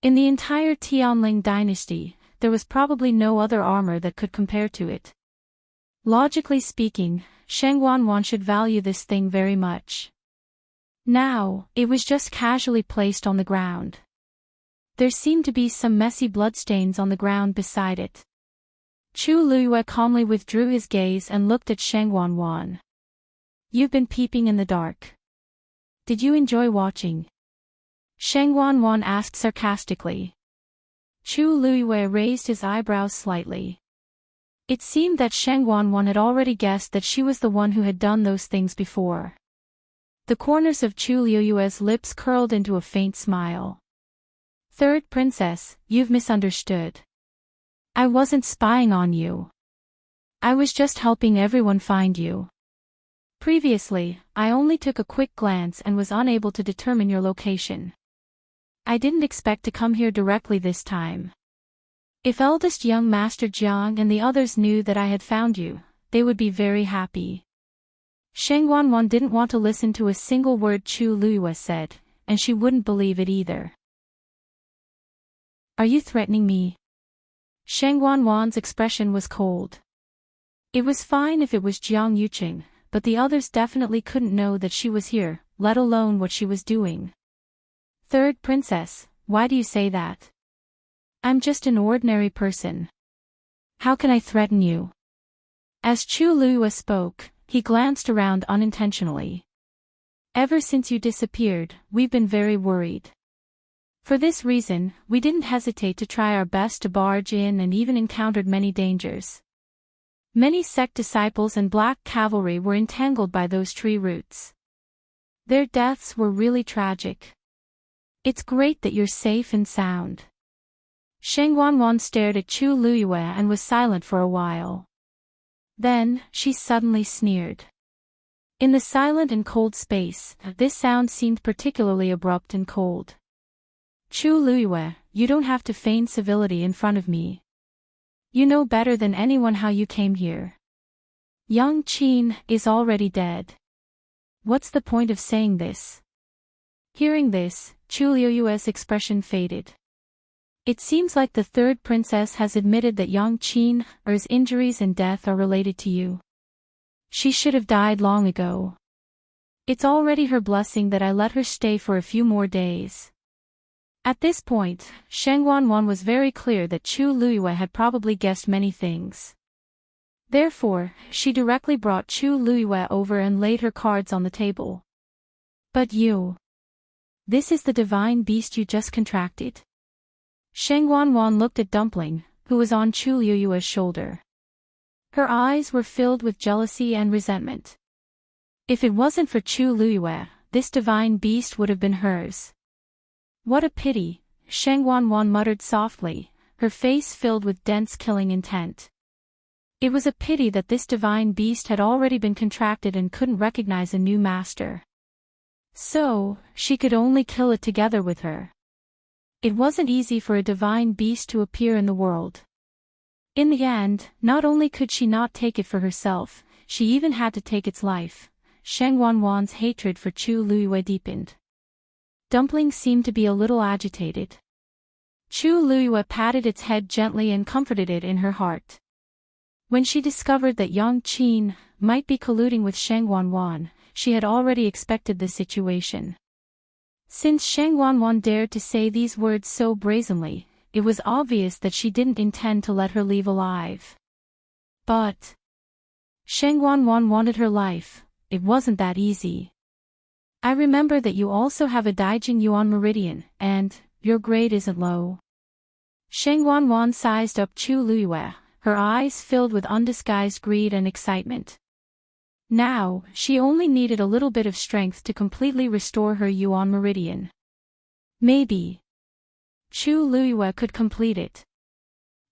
S1: In the entire Tianling dynasty, there was probably no other armor that could compare to it. Logically speaking, Sheng Wanwan should value this thing very much. Now, it was just casually placed on the ground. There seemed to be some messy bloodstains on the ground beside it. Chu Luiyue calmly withdrew his gaze and looked at Sheng Wanwan. You've been peeping in the dark. Did you enjoy watching? Sheng Wanwan asked sarcastically. Chu Luiyue raised his eyebrows slightly. It seemed that Sheng Wanwan had already guessed that she was the one who had done those things before. The corners of Chu Luiyue's lips curled into a faint smile. Third princess, you've misunderstood. I wasn't spying on you. I was just helping everyone find you. Previously, I only took a quick glance and was unable to determine your location. I didn't expect to come here directly this time. If eldest young Master Jiang and the others knew that I had found you, they would be very happy. Sheng Wanwan didn't want to listen to a single word Chu Luiyue said, and she wouldn't believe it either. Are you threatening me? Sheng Wanwan's expression was cold. It was fine if it was Jiang Yuqing, but the others definitely couldn't know that she was here, let alone what she was doing. Third princess, why do you say that? I'm just an ordinary person. How can I threaten you? As Chu Luiyue spoke, he glanced around unintentionally. Ever since you disappeared, we've been very worried. For this reason, we didn't hesitate to try our best to barge in and even encountered many dangers. Many sect disciples and black cavalry were entangled by those tree roots. Their deaths were really tragic. It's great that you're safe and sound. Sheng Wanwan stared at Chu Luiyue and was silent for a while. Then, she suddenly sneered. In the silent and cold space, this sound seemed particularly abrupt and cold. Chu Luiyue, you don't have to feign civility in front of me. You know better than anyone how you came here. Young Qin is already dead. What's the point of saying this? Hearing this, Chu Luiyue's expression faded. It seems like the third princess has admitted that young Qin's injuries and death are related to you. She should have died long ago. It's already her blessing that I let her stay for a few more days. At this point, Sheng Wanwan was very clear that Chu Luiyue had probably guessed many things. Therefore, she directly brought Chu Luiyue over and laid her cards on the table. But you. This is the divine beast you just contracted? Sheng Wanwan looked at Dumpling, who was on Chu Luiyue's shoulder. Her eyes were filled with jealousy and resentment. If it wasn't for Chu Luiyue, this divine beast would have been hers. What a pity, Sheng Wanwan muttered softly, her face filled with dense killing intent. It was a pity that this divine beast had already been contracted and couldn't recognize a new master. So, she could only kill it together with her. It wasn't easy for a divine beast to appear in the world. In the end, not only could she not take it for herself, she even had to take its life. Sheng Wanwan's hatred for Chu Luiyue deepened. Dumpling seemed to be a little agitated. Chu Luiyue patted its head gently and comforted it in her heart. When she discovered that young Qin might be colluding with Sheng Wanwan, she had already expected the situation. Since Sheng Wanwan dared to say these words so brazenly, it was obvious that she didn't intend to let her leave alive. But Sheng Wanwan wanted her life. It wasn't that easy. I remember that you also have a Daijing Yuan meridian, and your grade isn't low. Sheng Wanwan sized up Chu Luiyue, her eyes filled with undisguised greed and excitement. Now, she only needed a little bit of strength to completely restore her Yuan meridian. Maybe Chu Luiyue could complete it.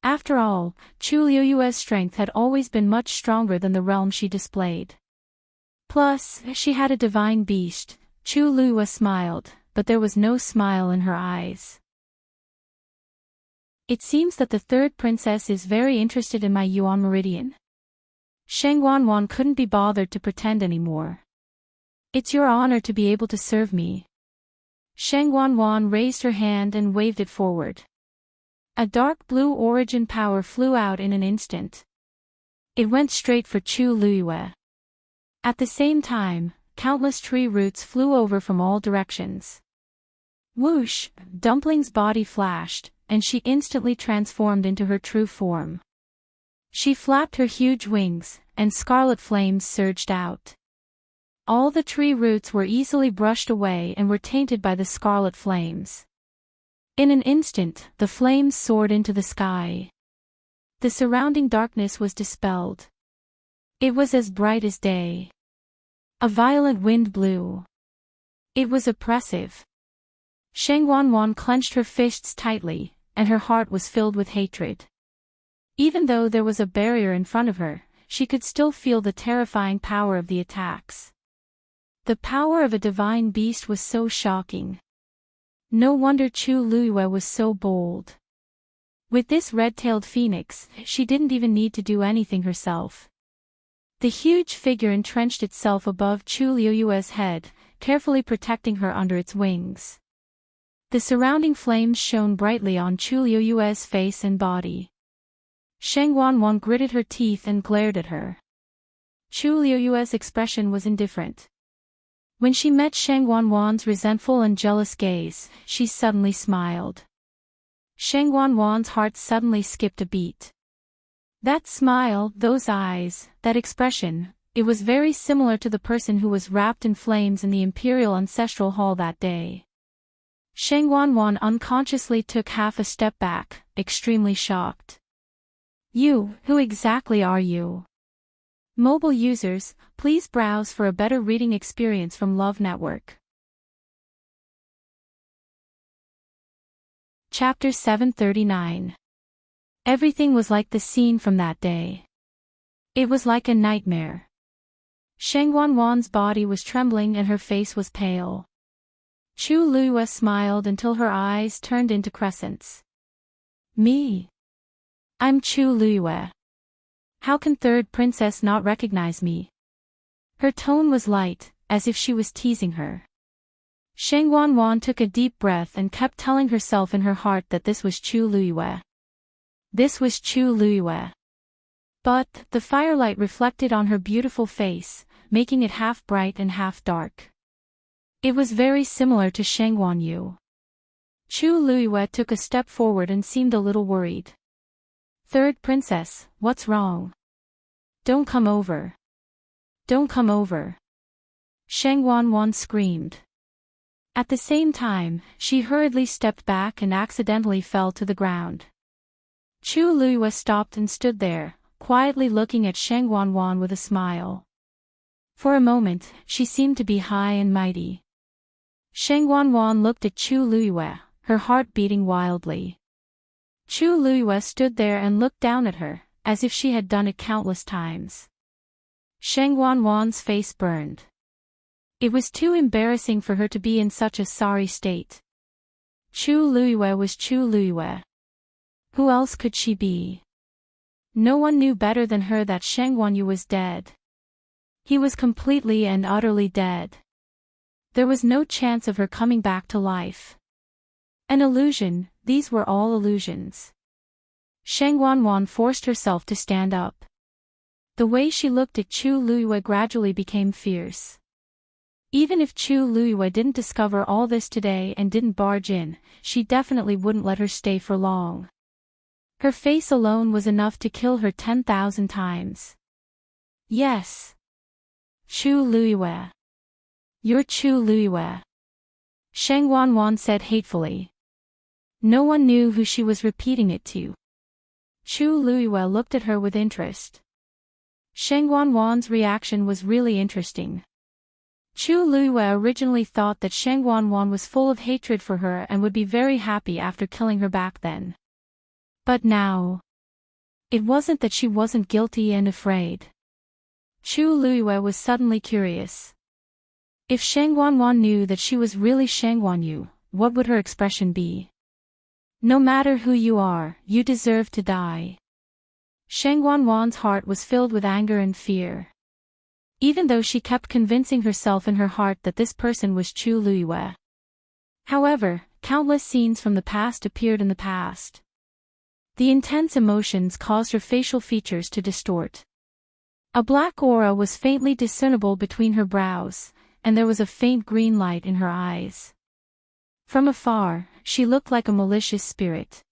S1: After all, Chu Luiyue's strength had always been much stronger than the realm she displayed. Plus, she had a divine beast. Chu Luiyue smiled, but there was no smile in her eyes. It seems that the third princess is very interested in my Yuan meridian. Sheng Wanwan couldn't be bothered to pretend anymore. It's your honor to be able to serve me. Sheng Wanwan raised her hand and waved it forward. A dark blue origin power flew out in an instant. It went straight for Chu Luiyue. At the same time, countless tree roots flew over from all directions. Whoosh! Dumpling's body flashed, and she instantly transformed into her true form. She flapped her huge wings, and scarlet flames surged out. All the tree roots were easily brushed away and were tainted by the scarlet flames. In an instant, the flames soared into the sky. The surrounding darkness was dispelled. It was as bright as day. A violent wind blew. It was oppressive. Sheng Wanwan clenched her fists tightly, and her heart was filled with hatred. Even though there was a barrier in front of her, she could still feel the terrifying power of the attacks. The power of a divine beast was so shocking. No wonder Chu Luiyue was so bold. With this red-tailed phoenix, she didn't even need to do anything herself. The huge figure entrenched itself above Chu Luiyue's head, carefully protecting her under its wings. The surrounding flames shone brightly on Chu Luiyue's face and body. Sheng Wanwan gritted her teeth and glared at her. Chu Luiyue's expression was indifferent. When she met Sheng Wanwan's resentful and jealous gaze, she suddenly smiled. Sheng Wanwan's heart suddenly skipped a beat. That smile, those eyes, that expression, it was very similar to the person who was wrapped in flames in the Imperial Ancestral Hall that day. Sheng Wanwan unconsciously took half a step back, extremely shocked. You, who exactly are you? Mobile users, please browse for a better reading experience from Love Network. Chapter 739. Everything was like the scene from that day. It was like a nightmare. Sheng Wanwan's body was trembling and her face was pale. Chu Luiyue smiled until her eyes turned into crescents. Me? I'm Chu Luiyue. How can third princess not recognize me? Her tone was light, as if she was teasing her. Sheng Wanwan took a deep breath and kept telling herself in her heart that this was Chu Luiyue. This was Chu Luiyue. But, the firelight reflected on her beautiful face, making it half bright and half dark. It was very similar to Sheng Wanyu. Chu Luiyue took a step forward and seemed a little worried. Third princess, what's wrong? Don't come over. Don't come over. Sheng Wanwan screamed. At the same time, she hurriedly stepped back and accidentally fell to the ground. Chu Luiyue stopped and stood there, quietly looking at Sheng Wanwan with a smile. For a moment, she seemed to be high and mighty. Sheng Wanwan looked at Chu Luiyue, her heart beating wildly. Chu Luiyue stood there and looked down at her, as if she had done it countless times. Sheng Wanwan's face burned. It was too embarrassing for her to be in such a sorry state. Chu Luiyue was Chu Luiyue. Who else could she be? No one knew better than her that Sheng Wanyu was dead. He was completely and utterly dead. There was no chance of her coming back to life. An illusion, these were all illusions. Sheng Wanwan forced herself to stand up. The way she looked at Chu Luiyue gradually became fierce. Even if Chu Luiyue didn't discover all this today and didn't barge in, she definitely wouldn't let her stay for long. Her face alone was enough to kill her 10,000 times. Yes. Chu Luiyue. You're Chu Luiyue. Sheng Wanwan said hatefully. No one knew who she was repeating it to. Chu Luiyue looked at her with interest. Sheng Wanwan's reaction was really interesting. Chu Luiyue originally thought that Sheng Wanwan was full of hatred for her and would be very happy after killing her back then. But now, it wasn't that she wasn't guilty and afraid. Chu Luiyue was suddenly curious. If Sheng Wanwan knew that she was really Sheng Wanyu, what would her expression be? No matter who you are, you deserve to die. Sheng Wanwan's heart was filled with anger and fear. Even though she kept convincing herself in her heart that this person was Chu Luiyue. However, countless scenes from the past appeared in the past. The intense emotions caused her facial features to distort. A black aura was faintly discernible between her brows, and there was a faint green light in her eyes. From afar, she looked like a malicious spirit.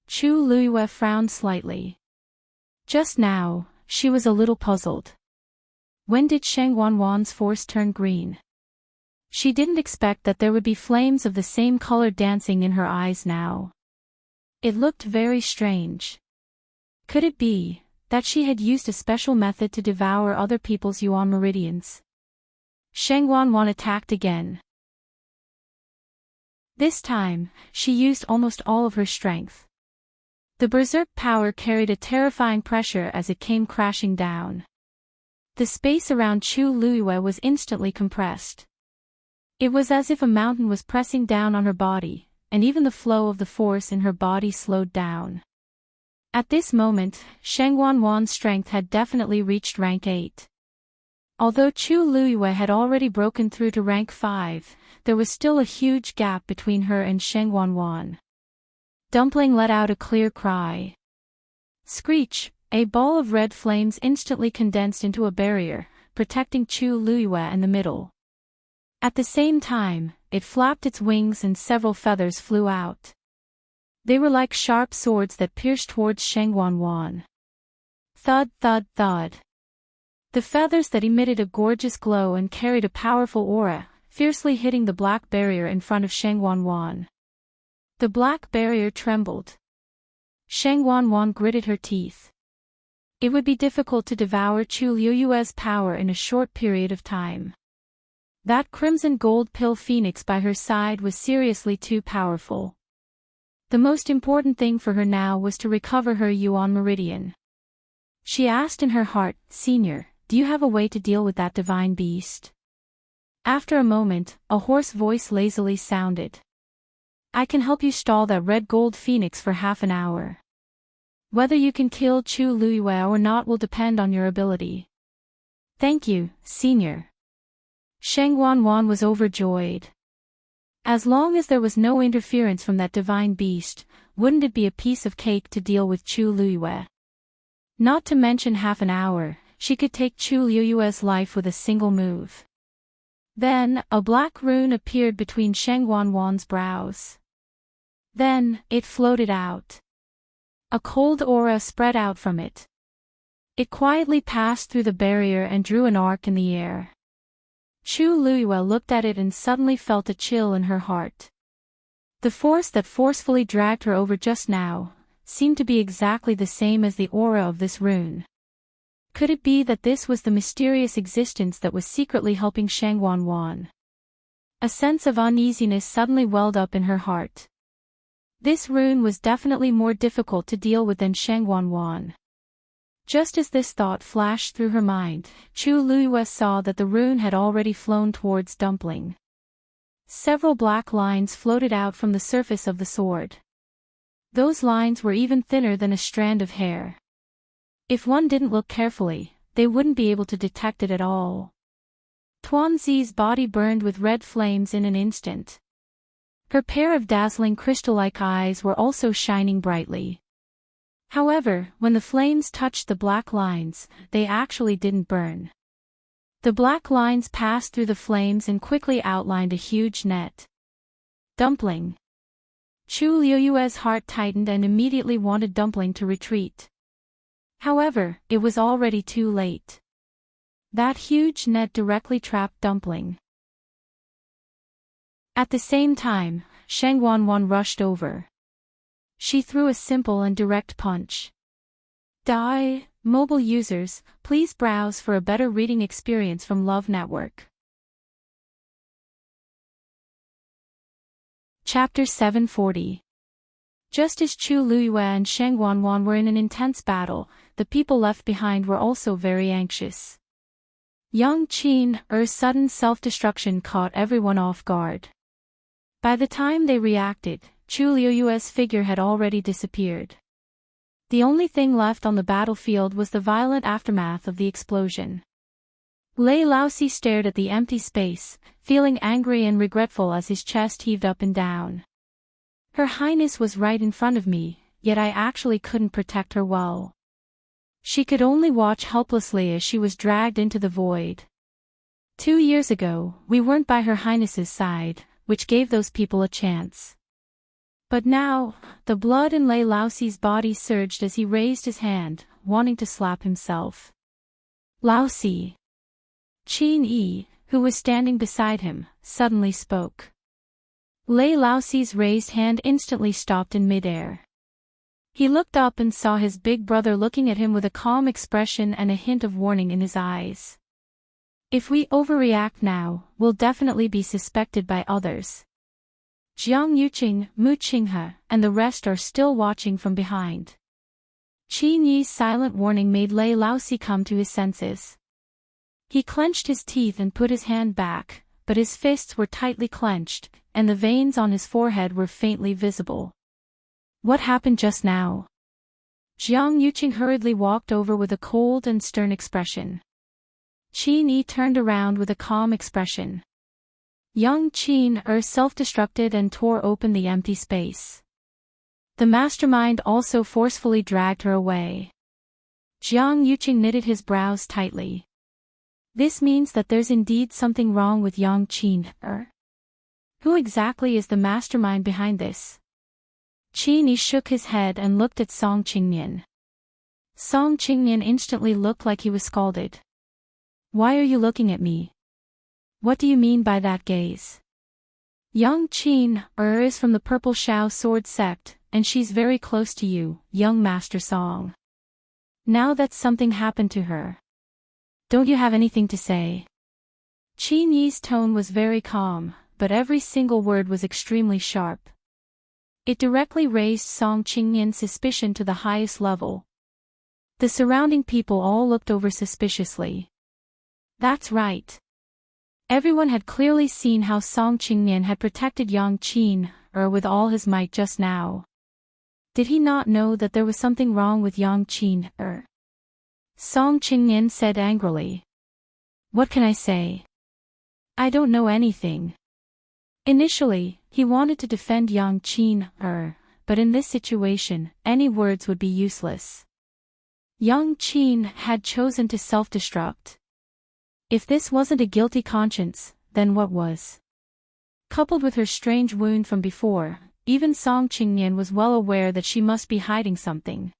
S1: Chu Luiyue frowned slightly. Just now, she was a little puzzled. When did Sheng Wanwan's force turn green? She didn't expect that there would be flames of the same color dancing in her eyes now. It looked very strange. Could it be that she had used a special method to devour other people's yuan meridians? Sheng Wanwan attacked again. This time, she used almost all of her strength. The berserk power carried a terrifying pressure as it came crashing down. The space around Chu Luiyue was instantly compressed. It was as if a mountain was pressing down on her body, and even the flow of the force in her body slowed down. At this moment, Sheng Wanwan's strength had definitely reached rank 8. Although Chu Luyue had already broken through to rank 5, there was still a huge gap between her and Sheng Wanwan. Dumpling let out a clear cry. Screech! A ball of red flames instantly condensed into a barrier, protecting Chu Luyue in the middle. At the same time, it flapped its wings and several feathers flew out. They were like sharp swords that pierced towards Sheng Wanwan. Thud, thud, thud. The feathers that emitted a gorgeous glow and carried a powerful aura, fiercely hitting the black barrier in front of Sheng Wanwan. The black barrier trembled. Sheng Wanwan gritted her teeth. It would be difficult to devour Chu Luyue's power in a short period of time. That crimson gold pill phoenix by her side was seriously too powerful. The most important thing for her now was to recover her Yuan Meridian. She asked in her heart, "Senior, do you have a way to deal with that divine beast?" After a moment, a hoarse voice lazily sounded. "I can help you stall that red gold phoenix for half an hour. Whether you can kill Chu Luyue or not will depend on your ability." "Thank you, Senior." Sheng Wanwan was overjoyed. As long as there was no interference from that divine beast, wouldn't it be a piece of cake to deal with Chu Luyue? Not to mention half an hour, she could take Chu Luyue's life with a single move. Then, a black rune appeared between Sheng Wanwan's brows. Then, it floated out. A cold aura spread out from it. It quietly passed through the barrier and drew an arc in the air. Chu Luyue looked at it and suddenly felt a chill in her heart. The force that forcefully dragged her over just now seemed to be exactly the same as the aura of this rune. Could it be that this was the mysterious existence that was secretly helping Sheng Wanwan? A sense of uneasiness suddenly welled up in her heart. This rune was definitely more difficult to deal with than Sheng Wanwan. Just as this thought flashed through her mind, Chu Luyue saw that the rune had already flown towards Dumpling. Several black lines floated out from the surface of the sword. Those lines were even thinner than a strand of hair. If one didn't look carefully, they wouldn't be able to detect it at all. Tuanzi's body burned with red flames in an instant. Her pair of dazzling crystal-like eyes were also shining brightly. However, when the flames touched the black lines, they actually didn't burn. The black lines passed through the flames and quickly outlined a huge net. Dumpling. Chu Luyue's heart tightened and immediately wanted Dumpling to retreat. However, it was already too late. That huge net directly trapped Dumpling. At the same time, Sheng Wanwan rushed over. She threw a simple and direct punch. Mobile users, please browse for a better reading experience from Love Network. Chapter 740. Just as Chu Luyue and Sheng Wanwan were in an intense battle, the people left behind were also very anxious. Young Qin's sudden self-destruction caught everyone off guard. By the time they reacted, Chu Luyue's figure had already disappeared. The only thing left on the battlefield was the violent aftermath of the explosion. Lei Laosi stared at the empty space, feeling angry and regretful as his chest heaved up and down. Her Highness was right in front of me, yet I actually couldn't protect her well. She could only watch helplessly as she was dragged into the void. 2 years ago, we weren't by Her Highness's side, which gave those people a chance. But now, the blood in Lei Laosi's body surged as he raised his hand, wanting to slap himself. Laosi. Qin Yi, who was standing beside him, suddenly spoke. Lei Laosi's raised hand instantly stopped in midair. He looked up and saw his big brother looking at him with a calm expression and a hint of warning in his eyes. If we overreact now, we'll definitely be suspected by others. Jiang Yuqing, Mu Qinghe, and the rest are still watching from behind. Qin Yi's silent warning made Lei Laosi come to his senses. He clenched his teeth and put his hand back, but his fists were tightly clenched, and the veins on his forehead were faintly visible. What happened just now? Jiang Yuqing hurriedly walked over with a cold and stern expression. Qin Yi turned around with a calm expression. Young Qin Er self-destructed and tore open the empty space. The mastermind also forcefully dragged her away. Jiang Yuqing knitted his brows tightly. This means that there's indeed something wrong with Yang Qin Er. Who exactly is the mastermind behind this? Qin Yi shook his head and looked at Song Qingnian. Song Qingnian instantly looked like he was scalded. Why are you looking at me? What do you mean by that gaze? Young Qin Er is from the Purple Shao Sword sect, and she's very close to you, young Master Song. Now that something happened to her. Don't you have anything to say? Qin Yi's tone was very calm, but every single word was extremely sharp. It directly raised Song Qingnian's suspicion to the highest level. The surrounding people all looked over suspiciously. That's right. Everyone had clearly seen how Song Qingnian had protected Yang Qin Er with all his might just now. Did he not know that there was something wrong with Yang Qin Er? Song Qingnian said angrily. What can I say? I don't know anything. Initially, he wanted to defend Yang Qin Er, but in this situation, any words would be useless. Yang Qin had chosen to self-destruct. If this wasn't a guilty conscience, then what was? Coupled with her strange wound from before, even Song Qingnian was well aware that she must be hiding something.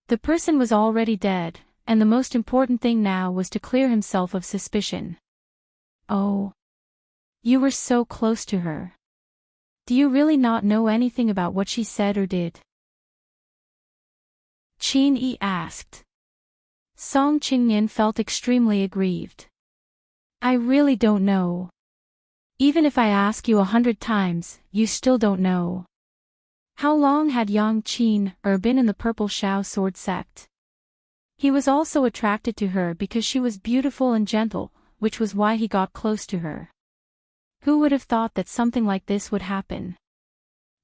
S1: The person was already dead, and the most important thing now was to clear himself of suspicion. Oh. You were so close to her. Do you really not know anything about what she said or did? Qin Yi asked. Song Qingnian felt extremely aggrieved. I really don't know. Even if I ask you 100 times, you still don't know. How long had Yang Qin Er been in the Purple Shao Sword sect? He was also attracted to her because she was beautiful and gentle, which was why he got close to her. Who would have thought that something like this would happen?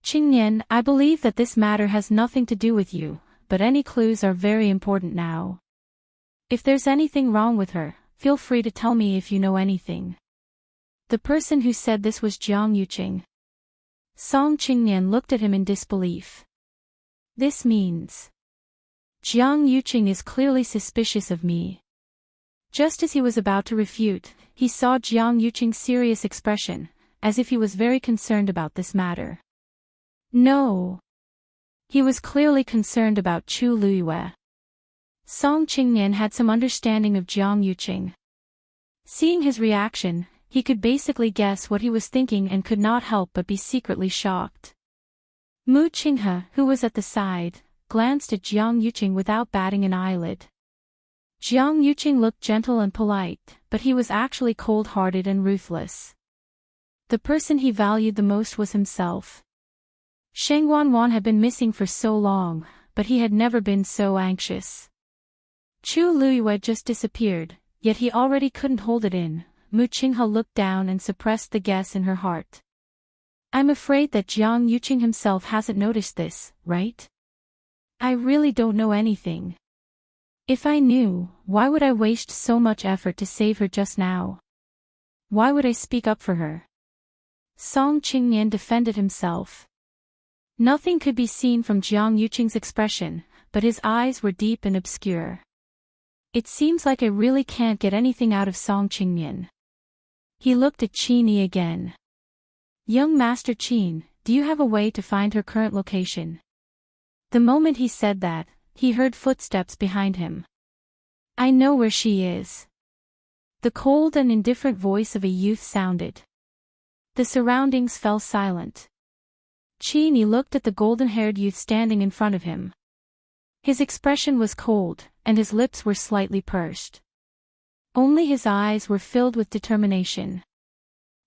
S1: Qingnian, I believe that this matter has nothing to do with you, but any clues are very important now. If there's anything wrong with her, feel free to tell me if you know anything. The person who said this was Jiang Yuqing. Song Qingnian looked at him in disbelief. This means Jiang Yuqing is clearly suspicious of me. Just as he was about to refute, he saw Jiang Yuqing's serious expression, as if he was very concerned about this matter. No. He was clearly concerned about Chu Luiyue. Song Qingnian had some understanding of Jiang Yuqing. Seeing his reaction, he could basically guess what he was thinking and could not help but be secretly shocked. Mu Qinghe, who was at the side, glanced at Jiang Yuqing without batting an eyelid. Jiang Yuqing looked gentle and polite, but he was actually cold-hearted and ruthless. The person he valued the most was himself. Sheng Wanwan had been missing for so long, but he had never been so anxious. Chu Luiyue just disappeared, yet he already couldn't hold it in. Mu Qinghe looked down and suppressed the guess in her heart. I'm afraid that Jiang Yuqing himself hasn't noticed this, right? I really don't know anything. If I knew, why would I waste so much effort to save her just now? Why would I speak up for her? Song Qingnian defended himself. Nothing could be seen from Jiang Yuqing's expression, but his eyes were deep and obscure. It seems like I really can't get anything out of Song Qingnian. He looked at Qin Yi again. Young Master Qin, do you have a way to find her current location? The moment he said that, he heard footsteps behind him. I know where she is. The cold and indifferent voice of a youth sounded. The surroundings fell silent. Qin Yi looked at the golden-haired youth standing in front of him. His expression was cold, and his lips were slightly pursed. Only his eyes were filled with determination.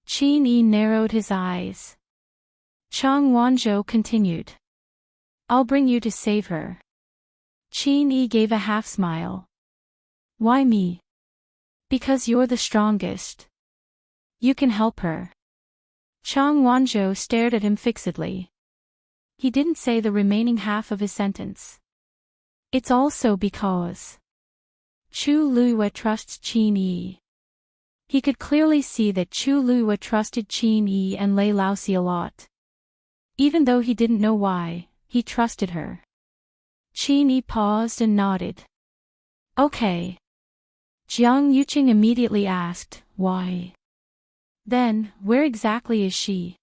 S1: Qin Yi narrowed his eyes. Chang Wanzhou continued. I'll bring you to save her. Qin Yi gave a half-smile. Why me? Because you're the strongest. You can help her. Chang Wanzhou stared at him fixedly. He didn't say the remaining half of his sentence. It's also because Chu Luiyue trusts Qin Yi. He could clearly see that Chu Luiyue trusted Qin Yi and Lei Laoxi a lot. Even though he didn't know why, he trusted her. Qin Yi paused and nodded. Okay. Jiang Yuqing immediately asked, why? Then, where exactly is she?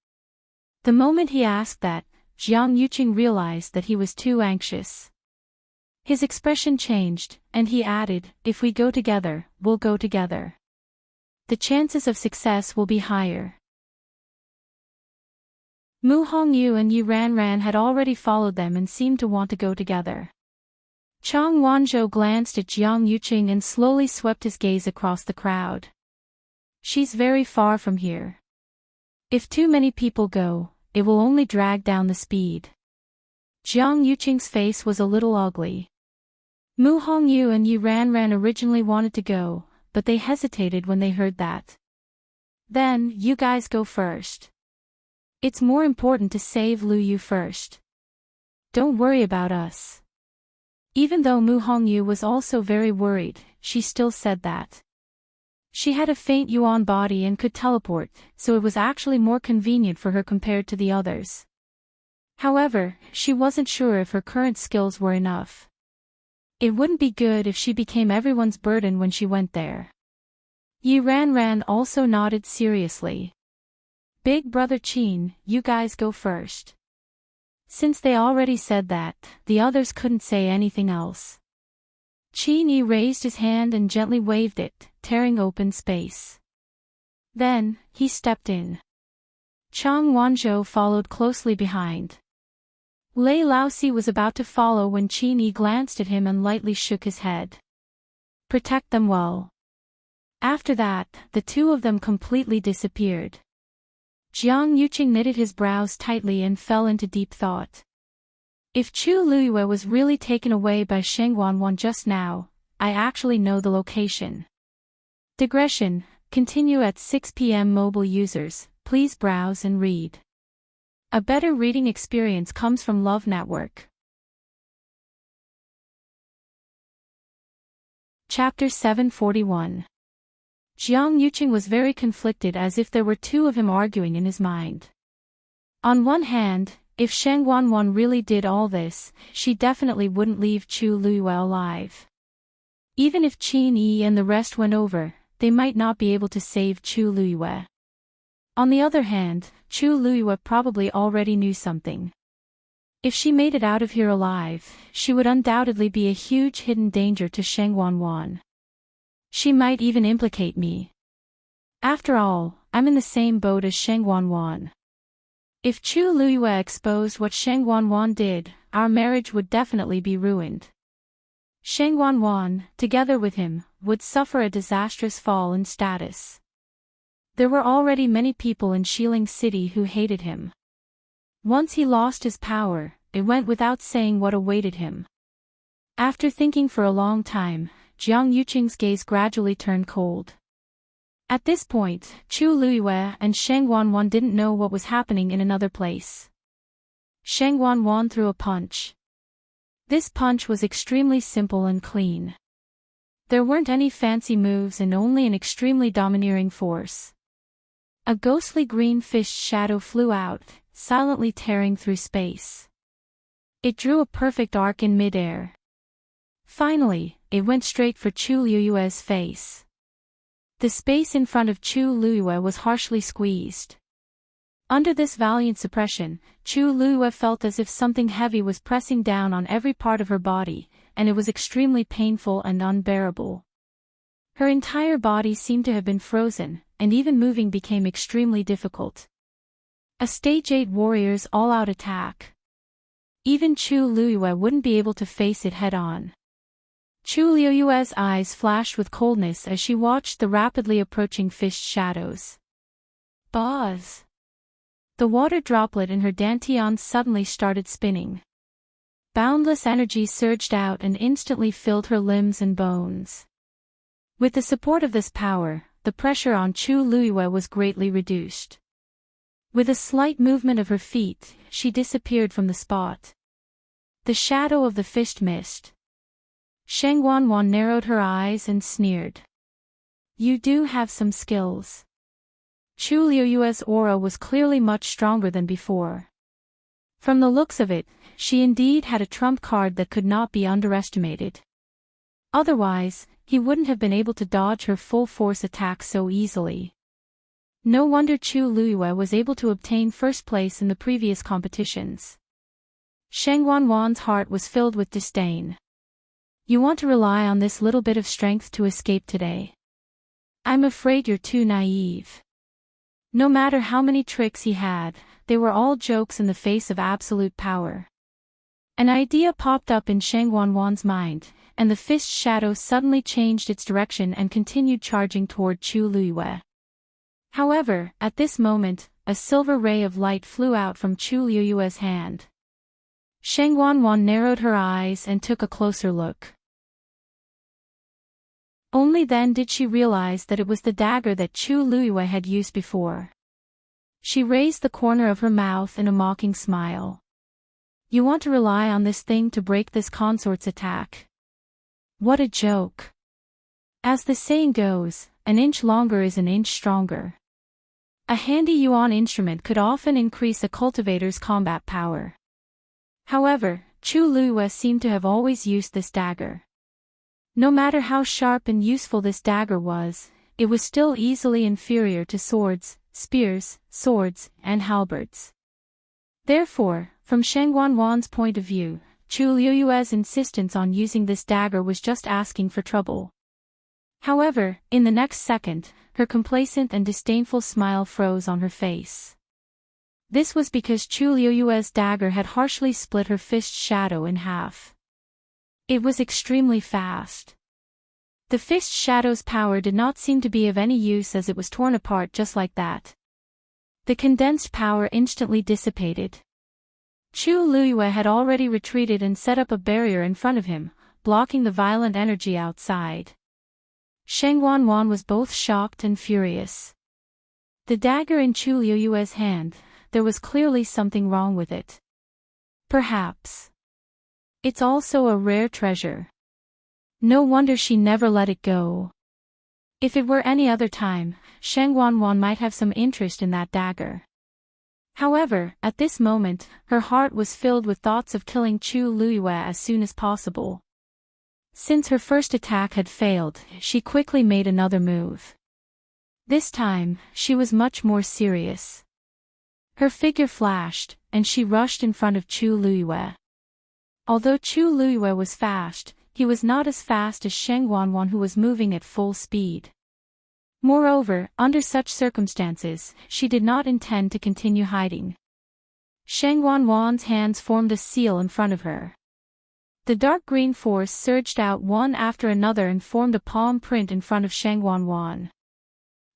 S1: The moment he asked that, Jiang Yuqing realized that he was too anxious. His expression changed, and he added, if we go together, we'll go together. The chances of success will be higher. Mu Hongyu and Yi Ranran had already followed them and seemed to want to go together. Chang Wanzhou glanced at Jiang Yuqing and slowly swept his gaze across the crowd. She's very far from here. If too many people go, it will only drag down the speed. Jiang Yuqing's face was a little ugly. Mu Hongyu and Yi Ranran originally wanted to go, but they hesitated when they heard that. Then, you guys go first. It's more important to save Lu Yu first. Don't worry about us. Even though Mu Hongyu was also very worried, she still said that. She had a faint yuan body and could teleport, so it was actually more convenient for her compared to the others. However, she wasn't sure if her current skills were enough. It wouldn't be good if she became everyone's burden when she went there. Yi Ranran also nodded seriously. Big brother Qin, you guys go first. Since they already said that, the others couldn't say anything else. Qin Yi raised his hand and gently waved it, tearing open space. Then, he stepped in. Chang Wanzhou followed closely behind. Lei Laoxi was about to follow when Qin Yi glanced at him and lightly shook his head. Protect them well. After that, the two of them completely disappeared. Jiang Yuqing knitted his brows tightly and fell into deep thought. If Chu Luiyue was really taken away by Sheng Wanwan just now, I actually know the location. Digression, continue at 6 p.m. Mobile users, please browse and read. A better reading experience comes from Love Network. Chapter 741. Jiang Yuqing was very conflicted as if there were two of him arguing in his mind. On one hand, if Sheng Wanwan really did all this, she definitely wouldn't leave Chu Luiyue alive. Even if Qin Yi and the rest went over, they might not be able to save Chu Luiyue. On the other hand, Chu Luiyue probably already knew something. If she made it out of here alive, she would undoubtedly be a huge hidden danger to Sheng Wanwan. She might even implicate me. After all, I'm in the same boat as Sheng Wanwan. If Chu Luiyue exposed what Sheng Wanwan did, our marriage would definitely be ruined. Sheng Wanwan, together with him, would suffer a disastrous fall in status. There were already many people in Xiling City who hated him. Once he lost his power, it went without saying what awaited him. After thinking for a long time, Jiang Yuqing's gaze gradually turned cold. At this point, Chu Luiyue and Sheng Wanwan didn't know what was happening in another place. Sheng Wanwan threw a punch. This punch was extremely simple and clean. There weren't any fancy moves and only an extremely domineering force. A ghostly green fish shadow flew out, silently tearing through space. It drew a perfect arc in midair. Finally, it went straight for Chu Luiyue's face. The space in front of Chu Luiyue was harshly squeezed. Under this valiant suppression, Chu Luiyue felt as if something heavy was pressing down on every part of her body, and it was extremely painful and unbearable. Her entire body seemed to have been frozen, and even moving became extremely difficult. A Stage 8 warrior's all-out attack. Even Chu Luiyue wouldn't be able to face it head-on. Chu Luiyue's eyes flashed with coldness as she watched the rapidly approaching fish shadows. Buzz! The water droplet in her dantian suddenly started spinning. Boundless energy surged out and instantly filled her limbs and bones. With the support of this power, the pressure on Chu Luiyue was greatly reduced. With a slight movement of her feet, she disappeared from the spot. The shadow of the fish missed. Sheng Wanwan narrowed her eyes and sneered. You do have some skills. Chu Luiyue's aura was clearly much stronger than before. From the looks of it, she indeed had a trump card that could not be underestimated. Otherwise, he wouldn't have been able to dodge her full-force attack so easily. No wonder Chu Luiyue was able to obtain first place in the previous competitions. Sheng Wanwan's heart was filled with disdain. You want to rely on this little bit of strength to escape today? I'm afraid you're too naive. No matter how many tricks he had, they were all jokes in the face of absolute power. An idea popped up in Sheng Wanwan's mind, and the fist shadow suddenly changed its direction and continued charging toward Chu Luiyue. However, at this moment, a silver ray of light flew out from Chu Luiyue's hand. Sheng Wanwan narrowed her eyes and took a closer look. Only then did she realize that it was the dagger that Chu Luiyue had used before. She raised the corner of her mouth in a mocking smile. You want to rely on this thing to break this consort's attack? What a joke. As the saying goes, an inch longer is an inch stronger. A handy yuan instrument could often increase a cultivator's combat power. However, Chu Luiyue seemed to have always used this dagger. No matter how sharp and useful this dagger was, it was still easily inferior to swords, spears, swords, and halberds. Therefore, from Sheng Wanwan's point of view, Chu Luiyue's insistence on using this dagger was just asking for trouble. However, in the next second, her complacent and disdainful smile froze on her face. This was because Chu Luiyue's dagger had harshly split her fist shadow in half. It was extremely fast. The fist shadow's power did not seem to be of any use as it was torn apart just like that. The condensed power instantly dissipated. Chu Luiyue had already retreated and set up a barrier in front of him, blocking the violent energy outside. Sheng Wanwan was both shocked and furious. The dagger in Chu Luiyue's hand, there was clearly something wrong with it. Perhaps it's also a rare treasure. No wonder she never let it go. If it were any other time, Sheng Wanwan might have some interest in that dagger. However, at this moment, her heart was filled with thoughts of killing Chu Luiyue as soon as possible. Since her first attack had failed, she quickly made another move. This time, she was much more serious. Her figure flashed, and she rushed in front of Chu Luiyue. Although Chu Luiyue was fast, he was not as fast as Sheng Wanwan, who was moving at full speed. Moreover, under such circumstances, she did not intend to continue hiding. Sheng Wanwan's hands formed a seal in front of her. The dark green force surged out one after another and formed a palm print in front of Sheng Wanwan.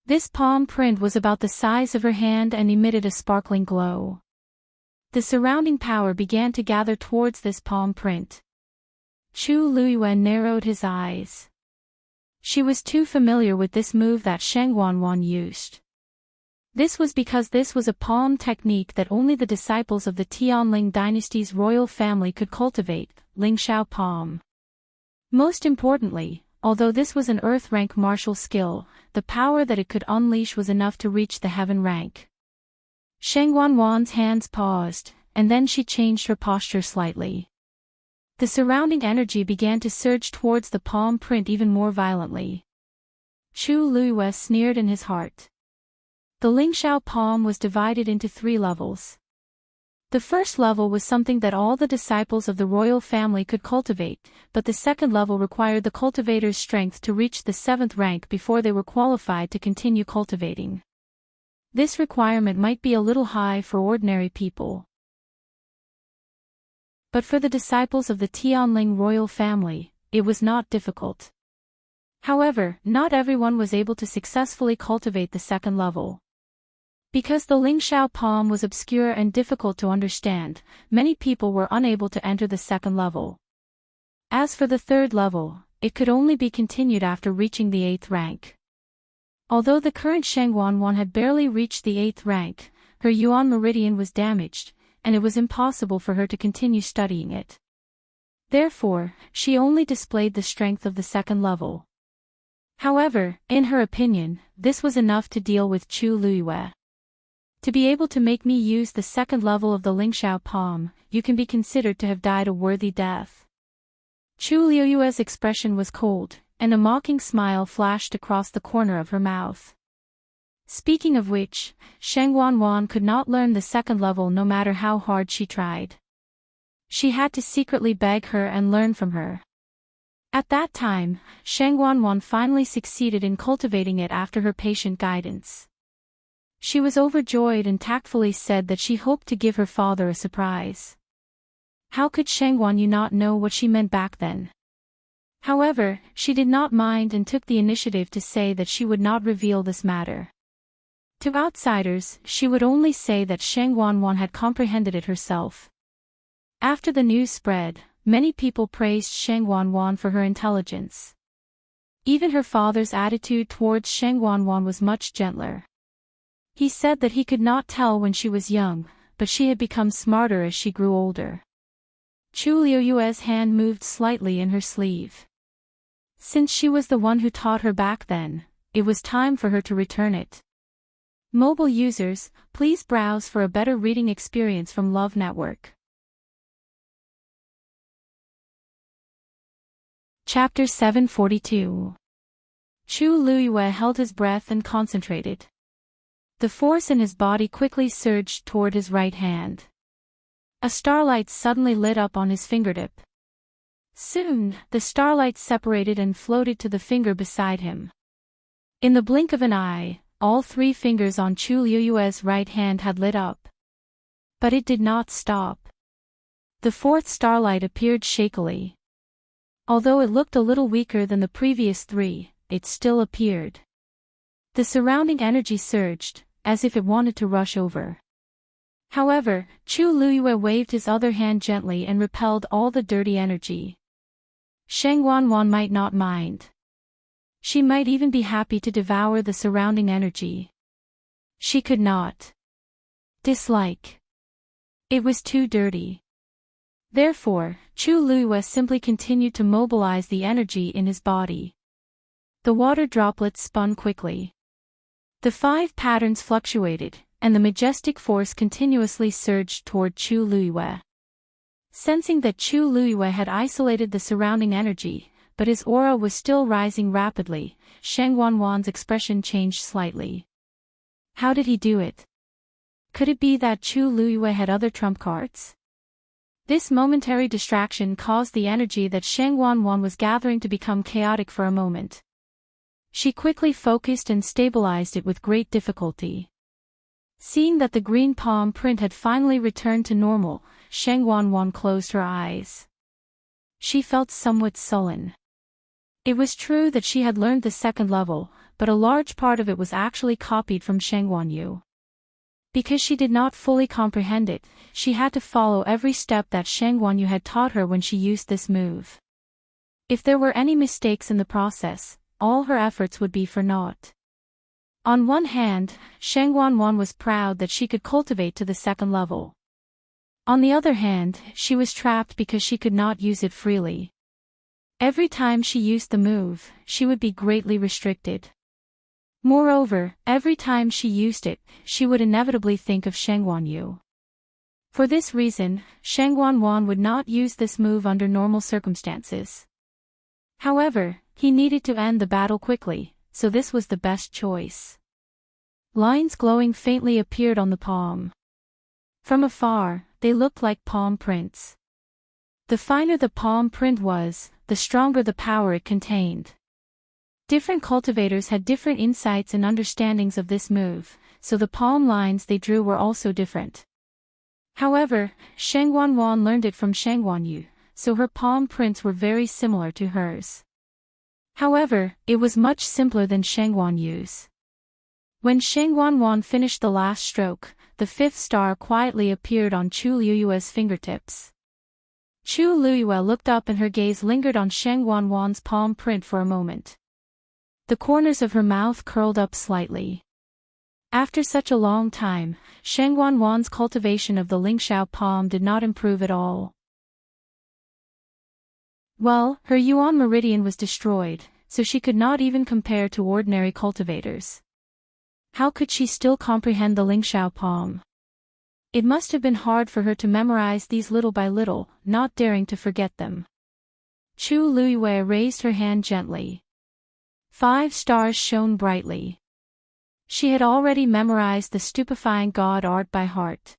S1: This palm print was about the size of her hand and emitted a sparkling glow. The surrounding power began to gather towards this palm print. Chu Luiyue narrowed his eyes. She was too familiar with this move that Sheng Wanwan used. This was because this was a palm technique that only the disciples of the Tianling dynasty's royal family could cultivate, Lingxiao palm. Most importantly, although this was an earth rank martial skill, the power that it could unleash was enough to reach the heaven rank. Sheng Wanwan's hands paused, and then she changed her posture slightly. The surrounding energy began to surge towards the palm print even more violently. Chu Luiyue sneered in his heart. The Lingxiao palm was divided into 3 levels. The first level was something that all the disciples of the royal family could cultivate, but the second level required the cultivator's strength to reach the 7th rank before they were qualified to continue cultivating. This requirement might be a little high for ordinary people. But for the disciples of the Tianling royal family, it was not difficult. However, not everyone was able to successfully cultivate the second level. Because the Lingxiao palm was obscure and difficult to understand, many people were unable to enter the second level. As for the third level, it could only be continued after reaching the 8th rank. Although the current Shangguan had barely reached the 8th rank, her Yuan meridian was damaged, and it was impossible for her to continue studying it. Therefore, she only displayed the strength of the 2nd level. However, in her opinion, this was enough to deal with Chu Luiyue. To be able to make me use the 2nd level of the Lingxiao palm, you can be considered to have died a worthy death. Chu Luiyue's expression was cold, and a mocking smile flashed across the corner of her mouth. Speaking of which, Shangguan could not learn the 2nd level no matter how hard she tried. She had to secretly beg her and learn from her. At that time, Shangguan finally succeeded in cultivating it after her patient guidance. She was overjoyed and tactfully said that she hoped to give her father a surprise. How could Shangguan not know what she meant back then? However, she did not mind and took the initiative to say that she would not reveal this matter. To outsiders, she would only say that Shangguan had comprehended it herself. After the news spread, many people praised Shangguan for her intelligence. Even her father's attitude towards Shangguan was much gentler. He said that he could not tell when she was young, but she had become smarter as she grew older. Chu Luiyue's hand moved slightly in her sleeve. Since she was the one who taught her back then, it was time for her to return it. Mobile users, please browse for a better reading experience from Love Network. Chapter 742. Chu Luiyue held his breath and concentrated. The force in his body quickly surged toward his right hand. A starlight suddenly lit up on his fingertip. Soon, the starlight separated and floated to the finger beside him. In the blink of an eye, all 3 fingers on Chu Luiyue's right hand had lit up. But it did not stop. The 4th starlight appeared shakily. Although it looked a little weaker than the previous 3, it still appeared. The surrounding energy surged, as if it wanted to rush over. However, Chu Luiyue waved his other hand gently and repelled all the dirty energy. Shangguan might not mind. She might even be happy to devour the surrounding energy. She could not dislike. It was too dirty. Therefore, Chu Luiyue simply continued to mobilize the energy in his body. The water droplets spun quickly. The 5 patterns fluctuated, and the majestic force continuously surged toward Chu Luiyue. Sensing that Chu Luiyue had isolated the surrounding energy, but his aura was still rising rapidly, Shangguan's expression changed slightly. How did he do it? Could it be that Chu Luiyue had other trump cards? This momentary distraction caused the energy that Shangguan was gathering to become chaotic for a moment. She quickly focused and stabilized it with great difficulty. Seeing that the green palm print had finally returned to normal, Shangguan closed her eyes. She felt somewhat sullen. It was true that she had learned the 2nd level, but a large part of it was actually copied from Shangguan. Because she did not fully comprehend it, she had to follow every step that Shangguan had taught her when she used this move. If there were any mistakes in the process, all her efforts would be for naught. On one hand, Shangguan was proud that she could cultivate to the 2nd level. On the other hand, she was trapped because she could not use it freely. Every time she used the move, she would be greatly restricted. Moreover, every time she used it, she would inevitably think of Shangguan. For this reason, Shangguan would not use this move under normal circumstances. However, he needed to end the battle quickly, so this was the best choice. Lines glowing faintly appeared on the palm. From afar, they looked like palm prints. The finer the palm print was, the stronger the power it contained. Different cultivators had different insights and understandings of this move, so the palm lines they drew were also different. However, Shangguan learned it from Shangguan, so her palm prints were very similar to hers. However, it was much simpler than Shangguan's. When Shangguan finished the last stroke, the 5th star quietly appeared on Chu Luiyue's fingertips. Chu Luiyue looked up and her gaze lingered on Shangguan's palm print for a moment. The corners of her mouth curled up slightly. After such a long time, Shangguanwan's cultivation of the Lingxiao palm did not improve at all. Well, her Yuan meridian was destroyed, so she could not even compare to ordinary cultivators. How could she still comprehend the Lingxiao palm? It must have been hard for her to memorize these little by little, not daring to forget them. Chu Luiyue raised her hand gently. 5 stars shone brightly. She had already memorized the stupefying god art by heart.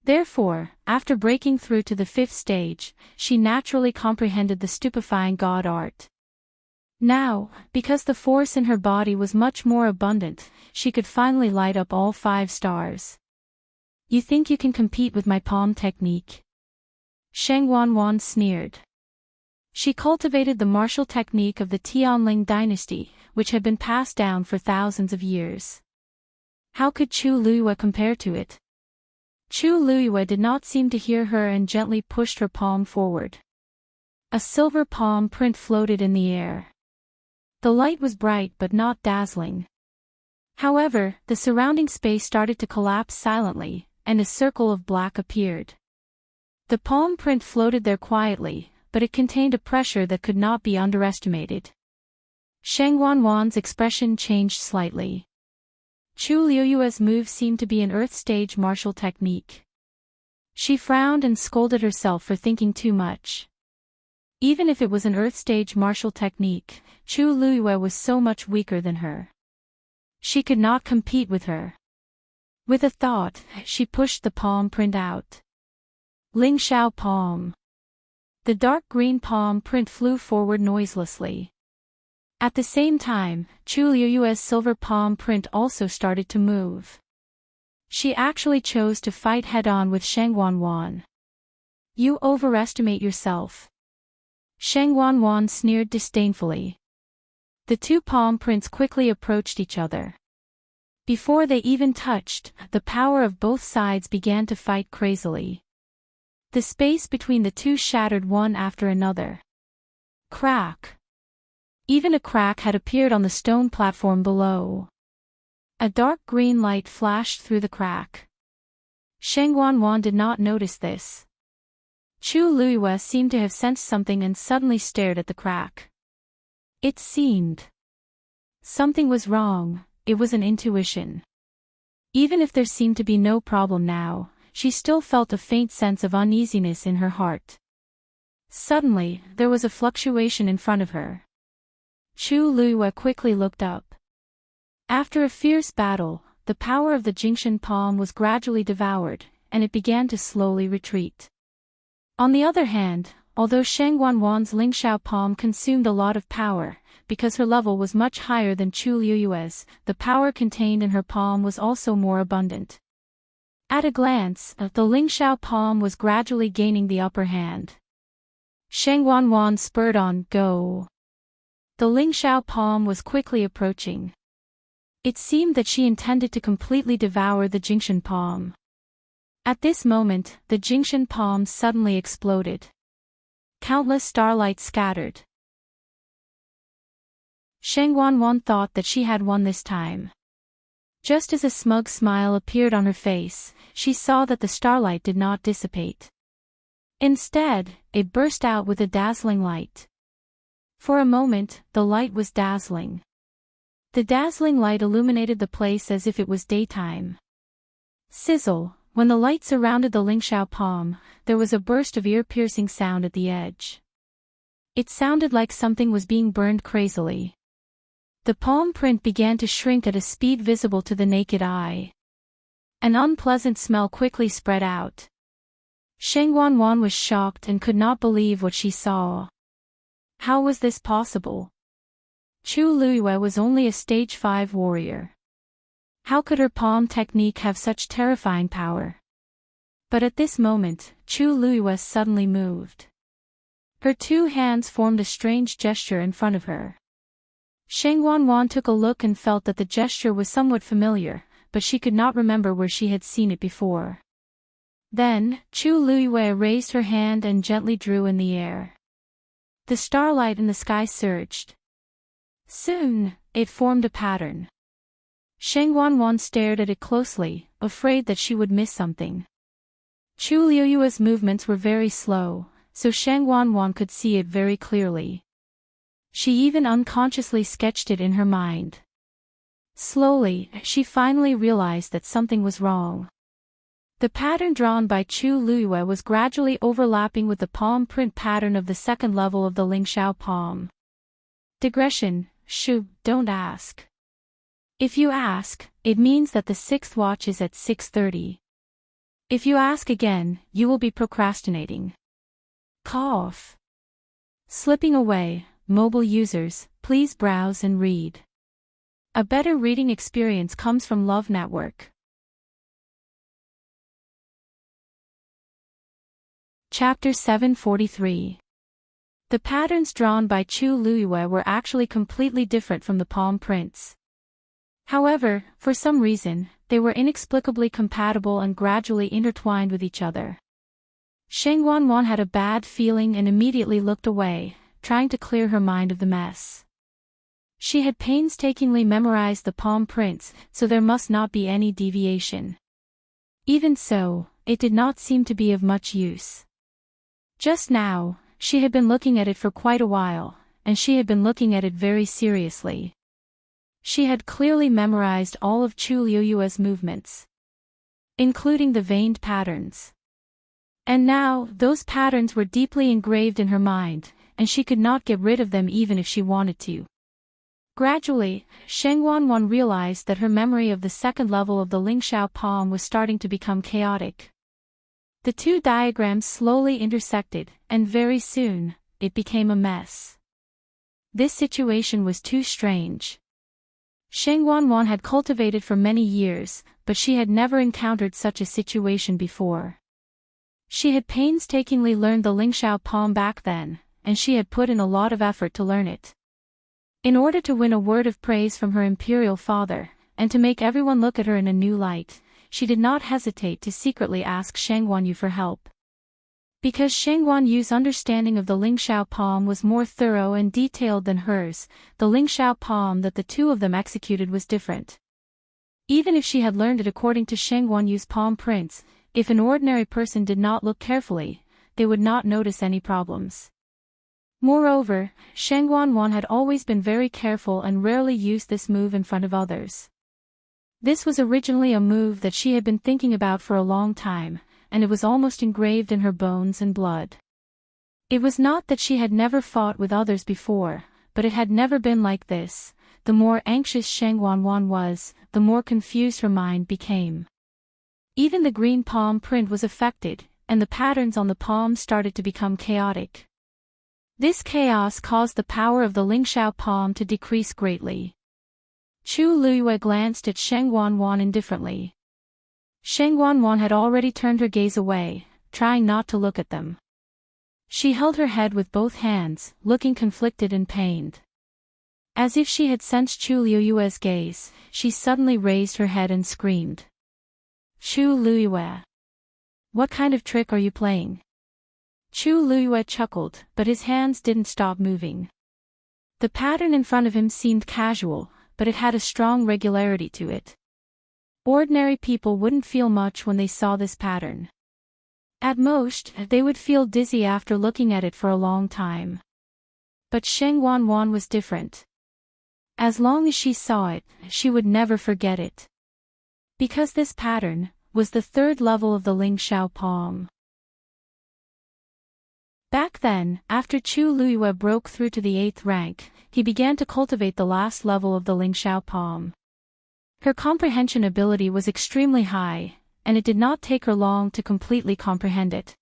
S1: Therefore, after breaking through to the 5th stage, she naturally comprehended the stupefying god art. Now, because the force in her body was much more abundant, she could finally light up all 5 stars. You think you can compete with my palm technique? Shangguanwan sneered. She cultivated the martial technique of the Tianling dynasty, which had been passed down for thousands of years. How could Chu Luiyue compare to it? Chu Luiyue did not seem to hear her and gently pushed her palm forward. A silver palm print floated in the air. The light was bright but not dazzling. However, the surrounding space started to collapse silently, and a circle of black appeared. The palm print floated there quietly, but it contained a pressure that could not be underestimated. Shangguanwan's expression changed slightly. Chu Luiyue's move seemed to be an earth stage martial technique. She frowned and scolded herself for thinking too much. Even if it was an earth stage martial technique, Chu Luiyue was so much weaker than her. She could not compete with her. With a thought, she pushed the palm print out. Lingxiao palm. The dark green palm print flew forward noiselessly. At the same time, Chu Luiyue's silver palm print also started to move. She actually chose to fight head-on with Shangguanwan. You overestimate yourself. Shangguanwan sneered disdainfully. The 2 palm prints quickly approached each other. Before they even touched, the power of both sides began to fight crazily. The space between the 2 shattered one after another. Crack. Even a crack had appeared on the stone platform below. A dark green light flashed through the crack. Shangguanwan did not notice this. Chu Luiyue seemed to have sensed something and suddenly stared at the crack. It seemed something was wrong. It was an intuition. Even if there seemed to be no problem now, she still felt a faint sense of uneasiness in her heart. Suddenly, there was a fluctuation in front of her. Chu Luiyue quickly looked up. After a fierce battle, the power of the Jingxin palm was gradually devoured, and it began to slowly retreat. On the other hand, although Shangguanwan's Lingxiao palm consumed a lot of power, because her level was much higher than Chu Luiyue's, the power contained in her palm was also more abundant. At a glance, the Lingxiao palm was gradually gaining the upper hand. Shangguanwan spurred on, go. The Lingxiao palm was quickly approaching. It seemed that she intended to completely devour the Jingxin palm. At this moment, the Jingxin palm suddenly exploded. Countless starlight scattered. Shangguanwan thought that she had won this time. Just as a smug smile appeared on her face, she saw that the starlight did not dissipate. Instead, it burst out with a dazzling light. For a moment, the light was dazzling. The dazzling light illuminated the place as if it was daytime. Sizzle. When the light surrounded the Lingxiao palm, there was a burst of ear-piercing sound at the edge. It sounded like something was being burned crazily. The palm print began to shrink at a speed visible to the naked eye. An unpleasant smell quickly spread out. Shangguanwan was shocked and could not believe what she saw. How was this possible? Chu Luiyue was only a stage 5 warrior. How could her palm technique have such terrifying power? But at this moment, Chu Luiyue suddenly moved. Her 2 hands formed a strange gesture in front of her. Shangguanwan took a look and felt that the gesture was somewhat familiar, but she could not remember where she had seen it before. Then, Chu Luiyue raised her hand and gently drew in the air. The starlight in the sky surged. Soon, it formed a pattern. Sheng Wanwan stared at it closely, afraid that she would miss something. Chu Liuyue's movements were very slow, so Sheng Wanwan could see it very clearly. She even unconsciously sketched it in her mind. Slowly, she finally realized that something was wrong. The pattern drawn by Chu Liyue was gradually overlapping with the palm print pattern of the second level of the Lingxiao palm. Digression, don't ask. If you ask, it means that the sixth watch is at 6:30. If you ask again, you will be procrastinating. Cough. Slipping away, mobile users, please browse and read. A better reading experience comes from Love Network. Chapter 743. The patterns drawn by Chu Liyue were actually completely different from the palm prints. However, for some reason, they were inexplicably compatible and gradually intertwined with each other. Sheng Wanwan had a bad feeling and immediately looked away, trying to clear her mind of the mess. She had painstakingly memorized the palm prints, so there must not be any deviation. Even so, it did not seem to be of much use. Just now, she had been looking at it for quite a while, and she had been looking at it very seriously. She had clearly memorized all of Chu Liyue's movements, including the veined patterns. And now, those patterns were deeply engraved in her mind, and she could not get rid of them even if she wanted to. Gradually, Sheng Wanwan realized that her memory of the second level of the Lingxiao palm was starting to become chaotic. The two diagrams slowly intersected, and very soon, it became a mess. This situation was too strange. Sheng Wanwan had cultivated for many years, but she had never encountered such a situation before. She had painstakingly learned the Lingxiao palm back then, and she had put in a lot of effort to learn it. In order to win a word of praise from her imperial father, and to make everyone look at her in a new light, she did not hesitate to secretly ask Sheng Wanyu for help. Because Sheng Wanyu's understanding of the Lingxiao palm was more thorough and detailed than hers, the Lingxiao palm that the two of them executed was different. Even if she had learned it according to Sheng Wanyu's palm prints, if an ordinary person did not look carefully, they would not notice any problems. Moreover, Sheng Wanwan had always been very careful and rarely used this move in front of others. This was originally a move that she had been thinking about for a long time, and it was almost engraved in her bones and blood. It was not that she had never fought with others before, but it had never been like this. The more anxious Sheng Wanwan was, the more confused her mind became. Even the green palm print was affected, and the patterns on the palm started to become chaotic. This chaos caused the power of the Lingxiao palm to decrease greatly. Chu Liyue glanced at Sheng Wanwan indifferently. Sheng Wanwan had already turned her gaze away, trying not to look at them. She held her head with both hands, looking conflicted and pained. As if she had sensed Chu Liyue's gaze, she suddenly raised her head and screamed. Chu Liyue! What kind of trick are you playing? Chu Liyue chuckled, but his hands didn't stop moving. The pattern in front of him seemed casual, but it had a strong regularity to it. Ordinary people wouldn't feel much when they saw this pattern. At most, they would feel dizzy after looking at it for a long time. But Sheng Wanwan was different. As long as she saw it, she would never forget it. Because this pattern was the third level of the Lingxiao palm. Back then, after Chu Liyue broke through to the 8th rank, he began to cultivate the last level of the Lingxiao palm. Her comprehension ability was extremely high, and it did not take her long to completely comprehend it.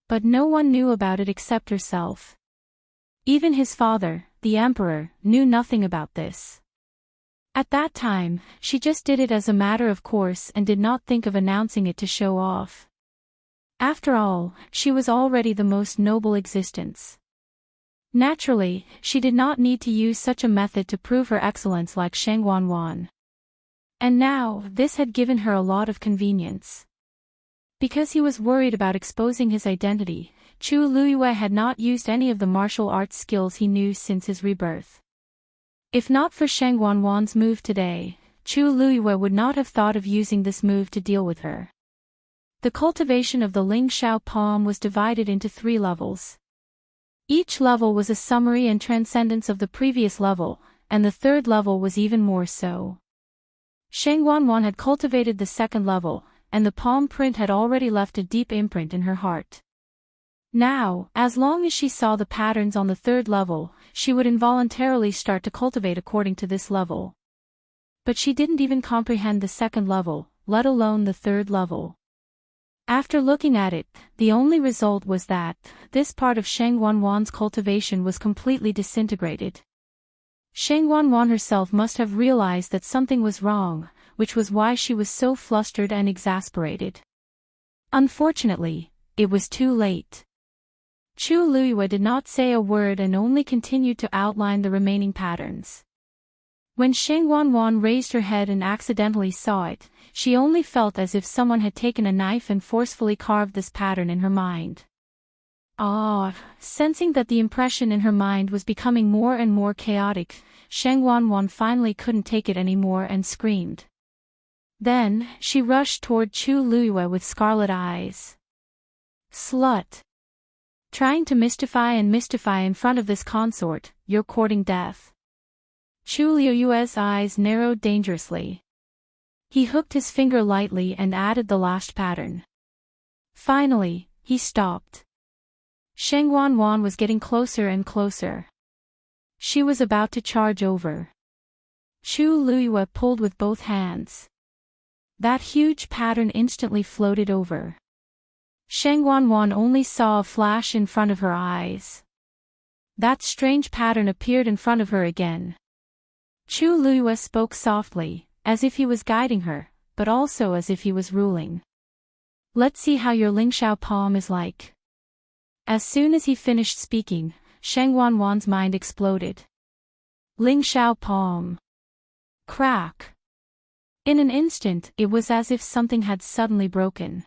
S1: But no one knew about it except herself. Even his father, the emperor, knew nothing about this. At that time, she just did it as a matter of course and did not think of announcing it to show off. After all, she was already the most noble existence. Naturally, she did not need to use such a method to prove her excellence like Sheng Wanwan. And now, this had given her a lot of convenience. Because he was worried about exposing his identity, Chu Liyue had not used any of the martial arts skills he knew since his rebirth. If not for Shang Wanwan's move today, Chu Luiyue would not have thought of using this move to deal with her. The cultivation of the Ling Xiao palm was divided into 3 levels. Each level was a summary and transcendence of the previous level, and the 3rd level was even more so. Shang Wanwan had cultivated the 2nd level, and the palm print had already left a deep imprint in her heart. Now, as long as she saw the patterns on the 3rd level, she would involuntarily start to cultivate according to this level. But she didn't even comprehend the 2nd level, let alone the 3rd level. After looking at it, the only result was that this part of Shang Wanwan's cultivation was completely disintegrated. Shang Wanwan herself must have realized that something was wrong, which was why she was so flustered and exasperated. Unfortunately, it was too late. Chu Luiyue did not say a word and only continued to outline the remaining patterns. When Shang Wanwan raised her head and accidentally saw it, she only felt as if someone had taken a knife and forcefully carved this pattern in her mind. Sensing that the impression in her mind was becoming more and more chaotic, Shang Wanwan finally couldn't take it anymore and screamed. Then, she rushed toward Chu Luiyue with scarlet eyes. "Slut! Trying to mystify in front of this consort, you're courting death." Chu Luiyue's eyes narrowed dangerously. He hooked his finger lightly and added the last pattern. Finally, he stopped. Shang Wanwan was getting closer and closer. She was about to charge over. Chu Luiyue pulled with both hands. That huge pattern instantly floated over. Shang Wanwan only saw a flash in front of her eyes. That strange pattern appeared in front of her again. Chu Luiyue spoke softly, as if he was guiding her, but also as if he was ruling. "Let's see how your Ling Xiao palm is like." As soon as he finished speaking, Shang Wanwan's mind exploded. Ling Xiao palm. Crack. In an instant, it was as if something had suddenly broken.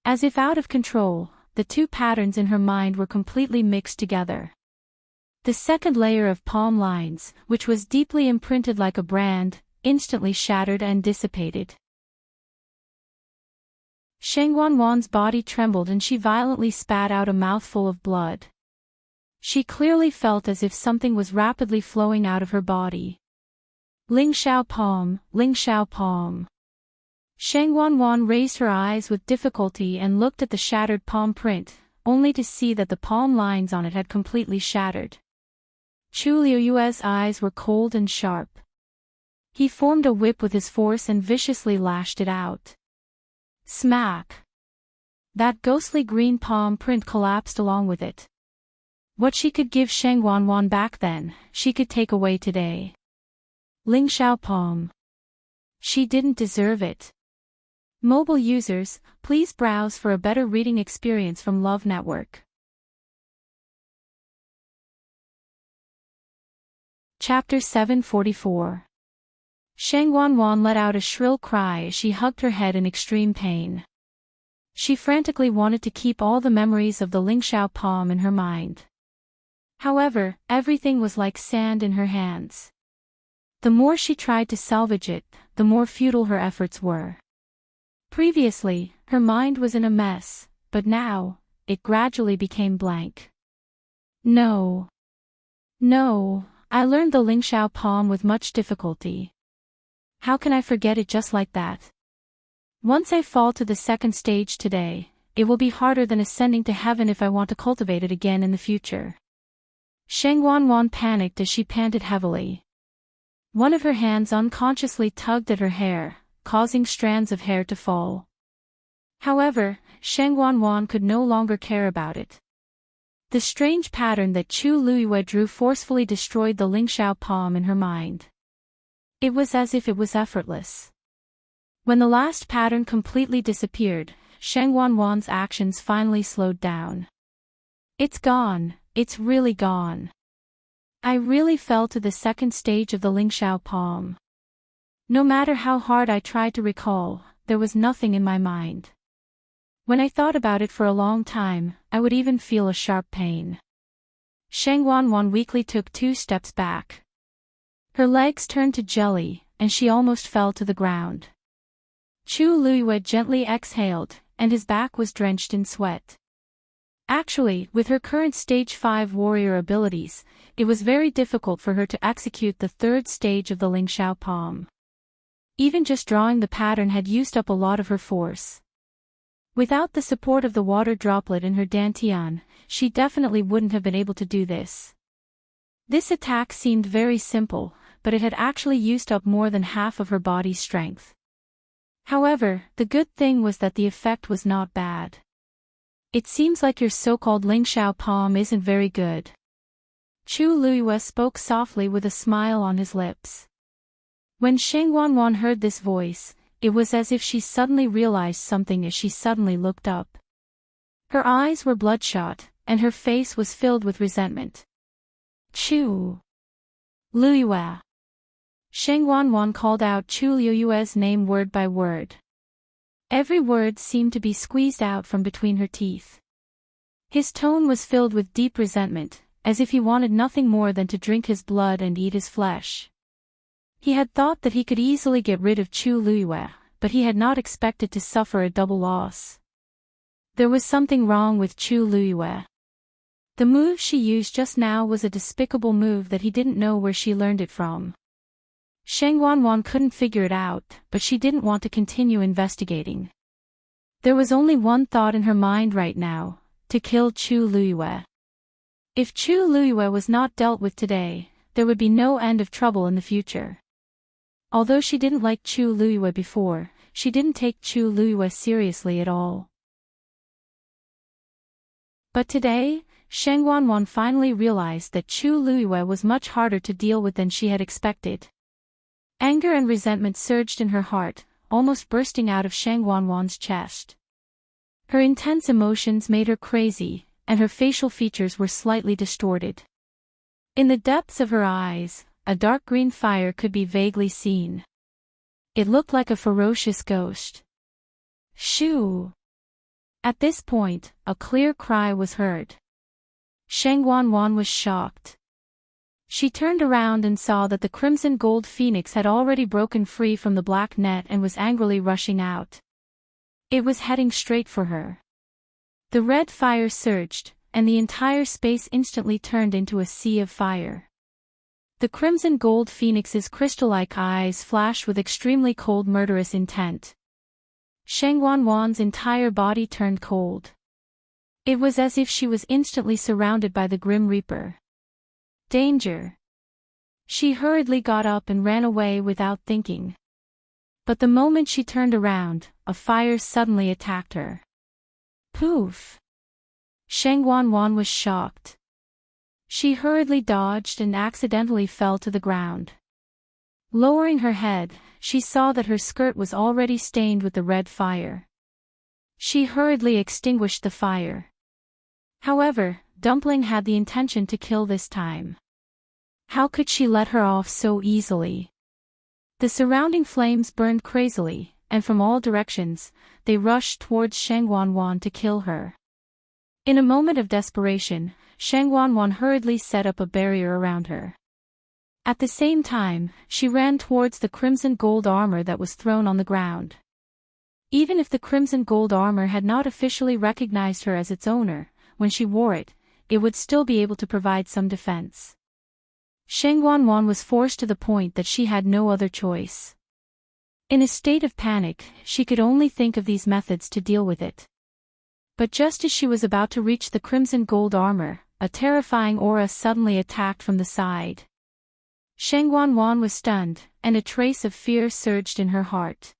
S1: As if out of control, the 2 patterns in her mind were completely mixed together. The 2nd layer of palm lines, which was deeply imprinted like a brand, instantly shattered and dissipated. Shang Wanwan's body trembled and she violently spat out a mouthful of blood. She clearly felt as if something was rapidly flowing out of her body. Ling Xiao palm, Ling Xiao palm. Shang Wanwan raised her eyes with difficulty and looked at the shattered palm print, only to see that the palm lines on it had completely shattered. Chu Luiyue's eyes were cold and sharp. He formed a whip with his force and viciously lashed it out. Smack! That ghostly green palm print collapsed along with it. What she could give Shang Wanwan back then, she could take away today. Ling Xiao palm. She didn't deserve it. Mobile users, please browse for a better reading experience from Love Network. Chapter 744. Shang Wanwan let out a shrill cry as she hugged her head in extreme pain. She frantically wanted to keep all the memories of the Ling Xiao palm in her mind. However, everything was like sand in her hands. The more she tried to salvage it, the more futile her efforts were. Previously, her mind was in a mess, but now, it gradually became blank. No, I learned the Ling Xiao palm with much difficulty. How can I forget it just like that? Once I fall to the 2nd stage today, it will be harder than ascending to heaven if I want to cultivate it again in the future. Shang Wanwan panicked as she panted heavily. One of her hands unconsciously tugged at her hair, causing strands of hair to fall. However, Shang Wanwan could no longer care about it. The strange pattern that Chu Luiyue drew forcefully destroyed the Ling Xiao palm in her mind. It was as if it was effortless. When the last pattern completely disappeared, Shang Wanwan's actions finally slowed down. It's gone, it's really gone. I really fell to the 2nd stage of the Ling Xiao palm. No matter how hard I tried to recall, there was nothing in my mind. When I thought about it for a long time, I would even feel a sharp pain. Shang Wanwan weakly took 2 steps back. Her legs turned to jelly, and she almost fell to the ground. Chu Luiyue gently exhaled, and his back was drenched in sweat. Actually, with her current Stage 5 warrior abilities, it was very difficult for her to execute the third stage of the Ling Xiao palm. Even just drawing the pattern had used up a lot of her force. Without the support of the water droplet in her dantian, she definitely wouldn't have been able to do this. This attack seemed very simple, but it had actually used up more than half of her body's strength. However, the good thing was that the effect was not bad. It seems like your so-called Ling Xiao palm isn't very good. Chu Luiyue spoke softly with a smile on his lips. When Sheng Wanwan heard this voice, it was as if she suddenly realized something as she suddenly looked up. Her eyes were bloodshot, and her face was filled with resentment. Chu Luiyue. Sheng Wanwan called out Chu Luiyue's name word by word. Every word seemed to be squeezed out from between her teeth. His tone was filled with deep resentment, as if he wanted nothing more than to drink his blood and eat his flesh. He had thought that he could easily get rid of Chu Luiyue, but he had not expected to suffer a double loss. There was something wrong with Chu Luiyue. The move she used just now was a despicable move that he didn't know where she learned it from. Sheng Wanwan couldn't figure it out, but she didn't want to continue investigating. There was only one thought in her mind right now: to kill Chu Luiyue. If Chu Luiyue was not dealt with today, there would be no end of trouble in the future. Although she didn't like Chu Luiyue before, she didn't take Chu Luiyue seriously at all. But today, Sheng Wanwan finally realized that Chu Luiyue was much harder to deal with than she had expected. Anger and resentment surged in her heart, almost bursting out of Sheng Wanwan's chest. Her intense emotions made her crazy, and her facial features were slightly distorted. In the depths of her eyes, a dark green fire could be vaguely seen. It looked like a ferocious ghost. Shoo! At this point, a clear cry was heard. Sheng Wanwan was shocked. She turned around and saw that the crimson gold phoenix had already broken free from the black net and was angrily rushing out. It was heading straight for her. The red fire surged, and the entire space instantly turned into a sea of fire. The crimson gold phoenix's crystal-like eyes flashed with extremely cold murderous intent. Sheng Wanwan's entire body turned cold. It was as if she was instantly surrounded by the Grim Reaper. Danger! She hurriedly got up and ran away without thinking. But the moment she turned around, a fire suddenly attacked her. Poof! Sheng Wanwan was shocked. She hurriedly dodged and accidentally fell to the ground. Lowering her head, she saw that her skirt was already stained with the red fire. She hurriedly extinguished the fire. However, Dumpling had the intention to kill this time. How could she let her off so easily? The surrounding flames burned crazily, and from all directions, they rushed towards Sheng Wanwan to kill her. In a moment of desperation, Sheng Wanwan hurriedly set up a barrier around her. At the same time, she ran towards the crimson gold armor that was thrown on the ground. Even if the crimson gold armor had not officially recognized her as its owner, when she wore it, it would still be able to provide some defense. Sheng Wanwan was forced to the point that she had no other choice. In a state of panic, she could only think of these methods to deal with it. But just as she was about to reach the crimson gold armor, a terrifying aura suddenly attacked from the side. Sheng Wanwan was stunned, and a trace of fear surged in her heart.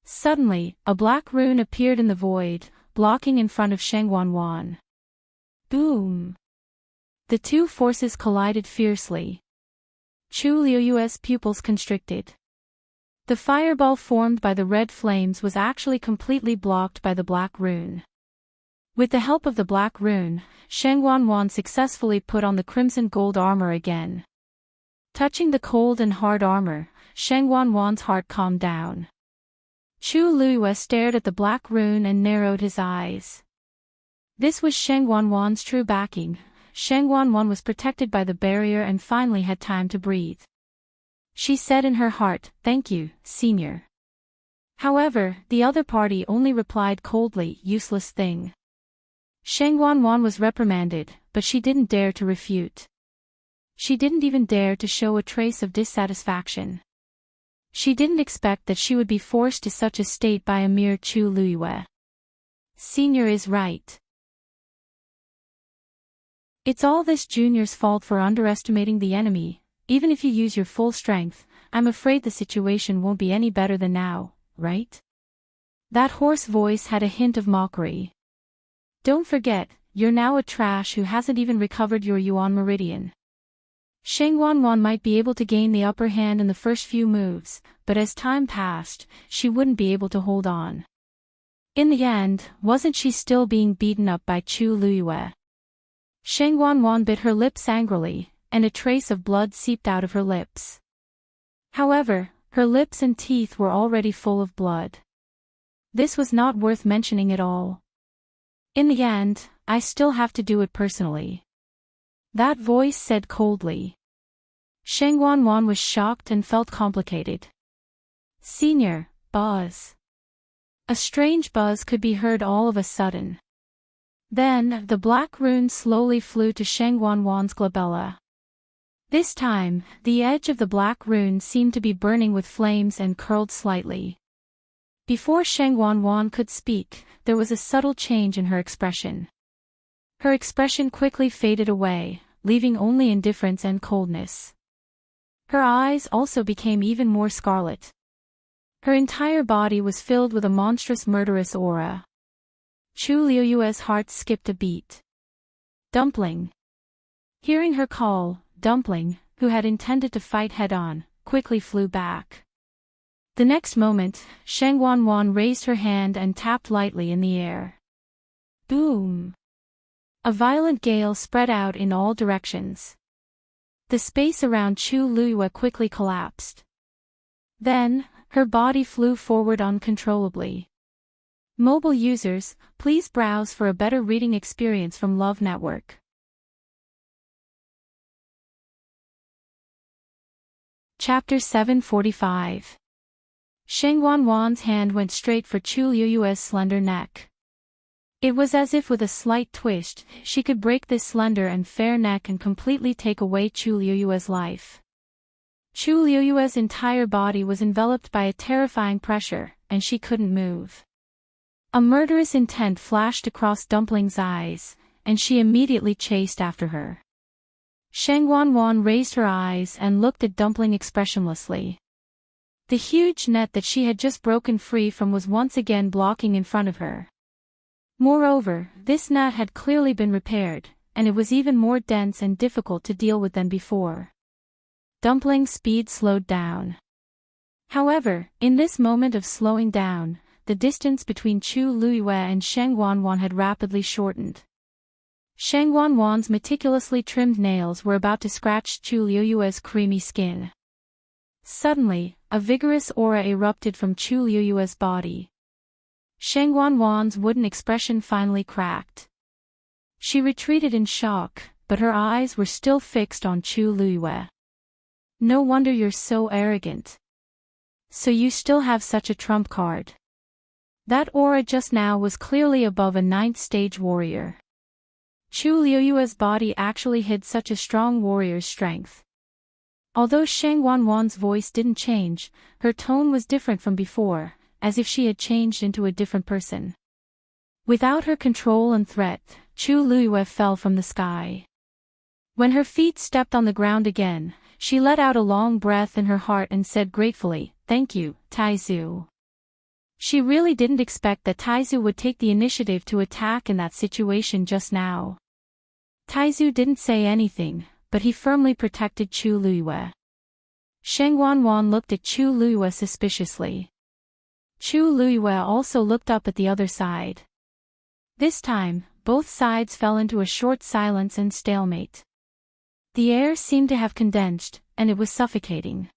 S1: Suddenly, a black rune appeared in the void, blocking in front of Sheng Wanwan. Boom! The two forces collided fiercely. Chu Luiyue's pupils constricted. The fireball formed by the red flames was actually completely blocked by the black rune. With the help of the black rune, Sheng Wanwan successfully put on the crimson gold armor again. Touching the cold and hard armor, Sheng Wanwan's heart calmed down. Chu Luiyue stared at the black rune and narrowed his eyes. This was Sheng Wanwan's true backing. Sheng Wanwan was protected by the barrier and finally had time to breathe. She said in her heart, "Thank you, senior." However, the other party only replied coldly, "Useless thing." Sheng Wanwan was reprimanded, but she didn't dare to refute. She didn't even dare to show a trace of dissatisfaction. She didn't expect that she would be forced to such a state by a mere Chu Luiyue. Senior is right. It's all this junior's fault for underestimating the enemy. Even if you use your full strength, I'm afraid the situation won't be any better than now, right? That hoarse voice had a hint of mockery. Don't forget, you're now a trash who hasn't even recovered your Yuan Meridian. Sheng Wanwan might be able to gain the upper hand in the first few moves, but as time passed, she wouldn't be able to hold on. In the end, wasn't she still being beaten up by Chu Luiyue? Sheng Wanwan bit her lips angrily, and a trace of blood seeped out of her lips. However, her lips and teeth were already full of blood. This was not worth mentioning at all. In the end, I still have to do it personally. That voice said coldly. Sheng Wanwan was shocked and felt complicated. Senior, buzz. A strange buzz could be heard all of a sudden. Then, the black rune slowly flew to Sheng Wanwan's glabella. This time, the edge of the black rune seemed to be burning with flames and curled slightly. Before Sheng Wanwan could speak, there was a subtle change in her expression. Her expression quickly faded away, leaving only indifference and coldness. Her eyes also became even more scarlet. Her entire body was filled with a monstrous murderous aura. Chu Liuyue's heart skipped a beat. Dumpling. Hearing her call, Dumpling, who had intended to fight head-on, quickly flew back. The next moment, Sheng Wanwan raised her hand and tapped lightly in the air. Boom! A violent gale spread out in all directions. The space around Chu Luiyue quickly collapsed. Then, her body flew forward uncontrollably. Mobile users, please browse for a better reading experience from Love Network. Chapter 745. Sheng Wanwan's hand went straight for Chu Liuyue's slender neck. It was as if with a slight twist, she could break this slender and fair neck and completely take away Chu Liuyue's life. Chu Liuyue's entire body was enveloped by a terrifying pressure, and she couldn't move. A murderous intent flashed across Dumpling's eyes, and she immediately chased after her. Sheng Wanwan raised her eyes and looked at Dumpling expressionlessly. The huge net that she had just broken free from was once again blocking in front of her. Moreover, this net had clearly been repaired, and it was even more dense and difficult to deal with than before. Dumpling's speed slowed down. However, in this moment of slowing down, the distance between Chu Luiyue and Sheng Wanwan had rapidly shortened. Sheng Wanwan's meticulously trimmed nails were about to scratch Chu Liuyue's creamy skin. Suddenly, a vigorous aura erupted from Chu Liuyue's body. Sheng Wanwan's wooden expression finally cracked. She retreated in shock, but her eyes were still fixed on Chu Luiyue. No wonder you're so arrogant. So you still have such a trump card. That aura just now was clearly above a 9th stage warrior. Chu Liuyue's body actually hid such a strong warrior's strength. Although Sheng Wanwan's voice didn't change, her tone was different from before, as if she had changed into a different person. Without her control and threat, Chu Luiyue fell from the sky. When her feet stepped on the ground again, she let out a long breath in her heart and said gratefully, "Thank you, Taizu." She really didn't expect that Taizu would take the initiative to attack in that situation just now. Taizu didn't say anything, but he firmly protected Chu Luiyue. Sheng Wanwan looked at Chu Luiyue suspiciously. Chu Luiyue also looked up at the other side. This time, both sides fell into a short silence and stalemate. The air seemed to have condensed, and it was suffocating.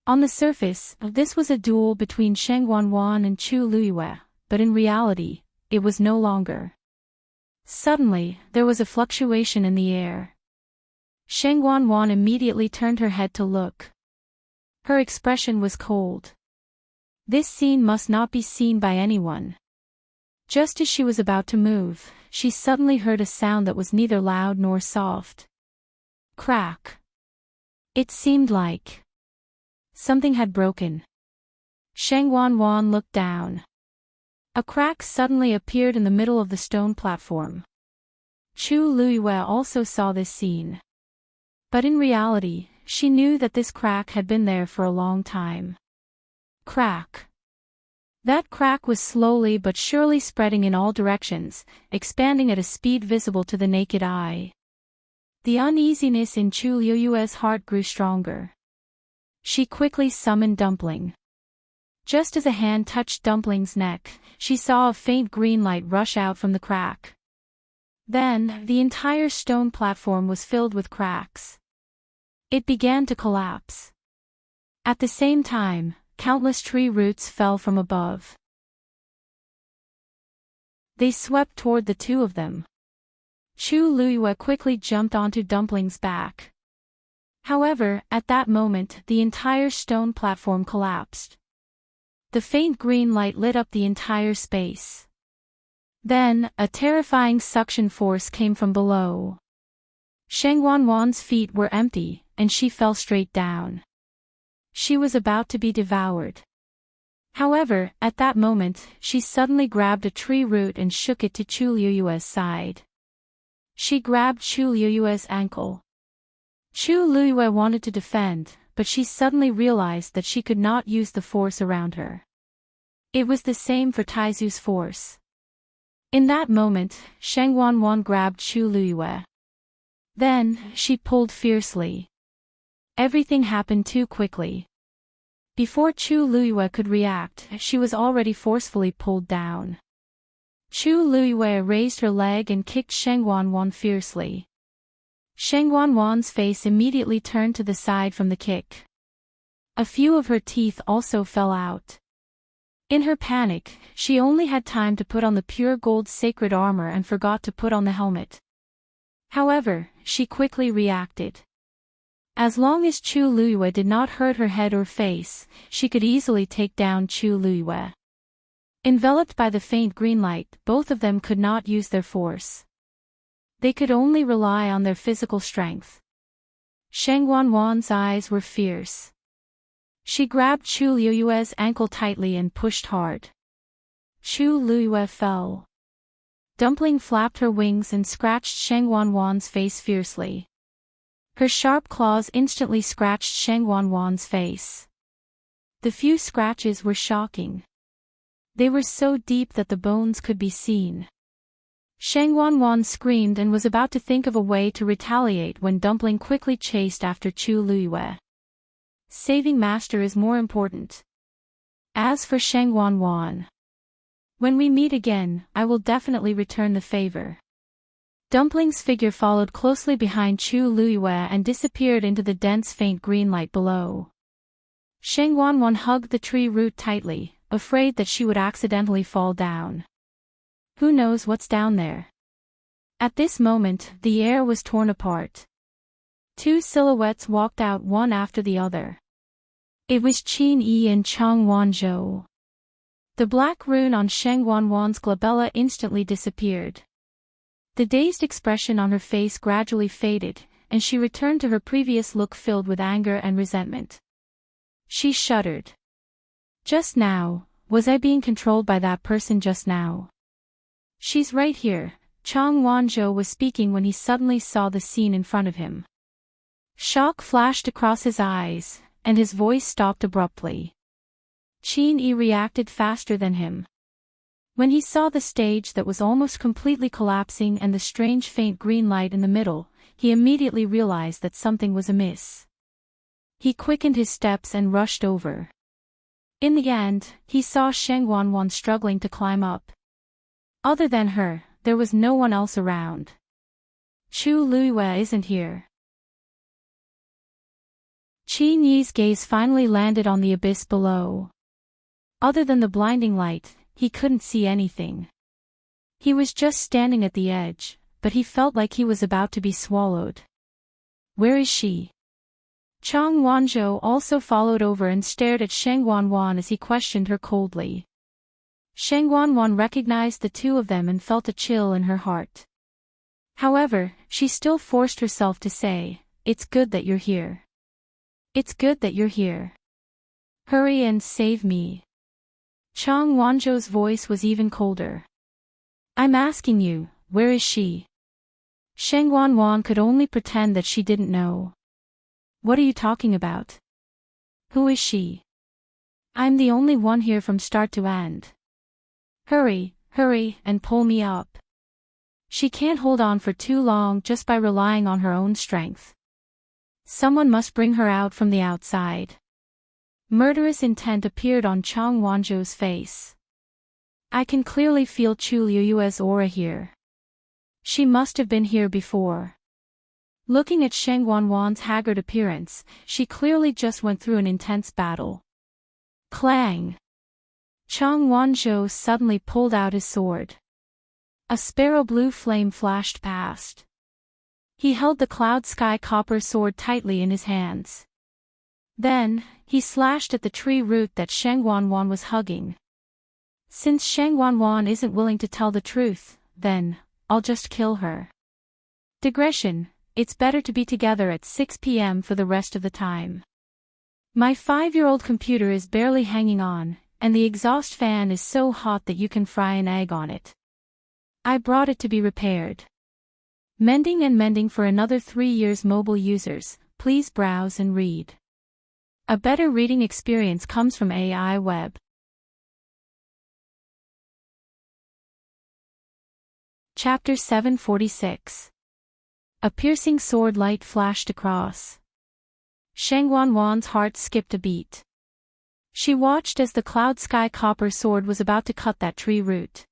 S1: On the surface, this was a duel between Sheng Wanwan and Chu Luiyue, but in reality, it was no longer. Suddenly, there was a fluctuation in the air. Sheng Wanwan immediately turned her head to look. Her expression was cold. This scene must not be seen by anyone. Just as she was about to move, she suddenly heard a sound that was neither loud nor soft. Crack. It seemed like something had broken. Sheng Wanwan looked down. A crack suddenly appeared in the middle of the stone platform. Chu Luiyue also saw this scene. But in reality, she knew that this crack had been there for a long time. Crack. That crack was slowly but surely spreading in all directions, expanding at a speed visible to the naked eye. The uneasiness in Chu Luiyue's heart grew stronger. She quickly summoned Dumpling. Just as a hand touched Dumpling's neck, she saw a faint green light rush out from the crack. Then, the entire stone platform was filled with cracks. It began to collapse. At the same time, countless tree roots fell from above. They swept toward the two of them. Chu Luiyue quickly jumped onto Dumpling's back. However, at that moment, the entire stone platform collapsed. The faint green light lit up the entire space. Then, a terrifying suction force came from below. Sheng Wanwan's feet were empty, and she fell straight down. She was about to be devoured. However, at that moment, she suddenly grabbed a tree root and shook it to Chu Luiyue's side. She grabbed Chu Luiyue's ankle. Chu Luiyue wanted to defend, but she suddenly realized that she could not use the force around her. It was the same for Taizu's force. In that moment, Sheng Wanwan grabbed Chu Luiyue. Then, she pulled fiercely. Everything happened too quickly. Before Chu Luiyue could react, she was already forcefully pulled down. Chu Luiyue raised her leg and kicked Sheng Wanwan fiercely. Sheng Wanwan's face immediately turned to the side from the kick. A few of her teeth also fell out. In her panic, she only had time to put on the pure gold sacred armor and forgot to put on the helmet. However, she quickly reacted. As long as Chu Luiyue did not hurt her head or face, she could easily take down Chu Luiyue. Enveloped by the faint green light, both of them could not use their force. They could only rely on their physical strength. Sheng Wanwan's eyes were fierce. She grabbed Chu Luiyue's ankle tightly and pushed hard. Chu Luiyue fell. Dumpling flapped her wings and scratched Sheng Wanwan's face fiercely. Her sharp claws instantly scratched Sheng Wanwan's face. The few scratches were shocking. They were so deep that the bones could be seen. Sheng Wanwan screamed and was about to think of a way to retaliate when Dumpling quickly chased after Chu Luiyue. Saving Master is more important. As for Sheng Wanwan, when we meet again, I will definitely return the favor. Dumpling's figure followed closely behind Chu Luiyue and disappeared into the dense faint green light below. Sheng Wanwan hugged the tree root tightly, afraid that she would accidentally fall down. Who knows what's down there? At this moment, the air was torn apart. Two silhouettes walked out one after the other. It was Qin Yi and Chang Wanzhou. The black rune on Sheng Wanwan's glabella instantly disappeared. The dazed expression on her face gradually faded, and she returned to her previous look filled with anger and resentment. She shuddered. Just now, was I being controlled by that person just now? She's right here, Chang Wanzhou was speaking when he suddenly saw the scene in front of him. Shock flashed across his eyes, and his voice stopped abruptly. Qin Yi reacted faster than him. When he saw the stage that was almost completely collapsing and the strange faint green light in the middle, he immediately realized that something was amiss. He quickened his steps and rushed over. In the end, he saw Sheng Wanwan struggling to climb up. Other than her, there was no one else around. Chu Luiyue isn't here. Qin Yi's gaze finally landed on the abyss below. Other than the blinding light, he couldn't see anything. He was just standing at the edge, but he felt like he was about to be swallowed. Where is she? Chang Wanzhou also followed over and stared at Sheng Wanwan as he questioned her coldly. Sheng Wanwan recognized the two of them and felt a chill in her heart. However, she still forced herself to say, "It's good that you're here. It's good that you're here. Hurry and save me." Chang Wanzhou's voice was even colder. "I'm asking you, where is she?" Sheng Wanwan could only pretend that she didn't know. "What are you talking about? Who is she? I'm the only one here from start to end. Hurry, hurry, and pull me up. She can't hold on for too long just by relying on her own strength. Someone must bring her out from the outside." Murderous intent appeared on Chang Wanzhou's face. "I can clearly feel Chu Liuyue's aura here. She must have been here before." Looking at Sheng Wanwan's haggard appearance, she clearly just went through an intense battle. Clang! Chang Wanzhou suddenly pulled out his sword. A sparrow blue flame flashed past. He held the cloud sky copper sword tightly in his hands. Then, he slashed at the tree root that Sheng Wanwan was hugging. "Since Sheng Wanwan isn't willing to tell the truth, then, I'll just kill her. Digression, it's better to be together at 6 p.m. for the rest of the time. My 5-year-old computer is barely hanging on, and the exhaust fan is so hot that you can fry an egg on it. I brought it to be repaired. Mending and mending for another 3 years. Mobile users, please browse and read. A better reading experience comes from AI Web." Chapter 746. A piercing sword light flashed across. Sheng Wanwan's heart skipped a beat. She watched as the cloud sky copper sword was about to cut that tree root.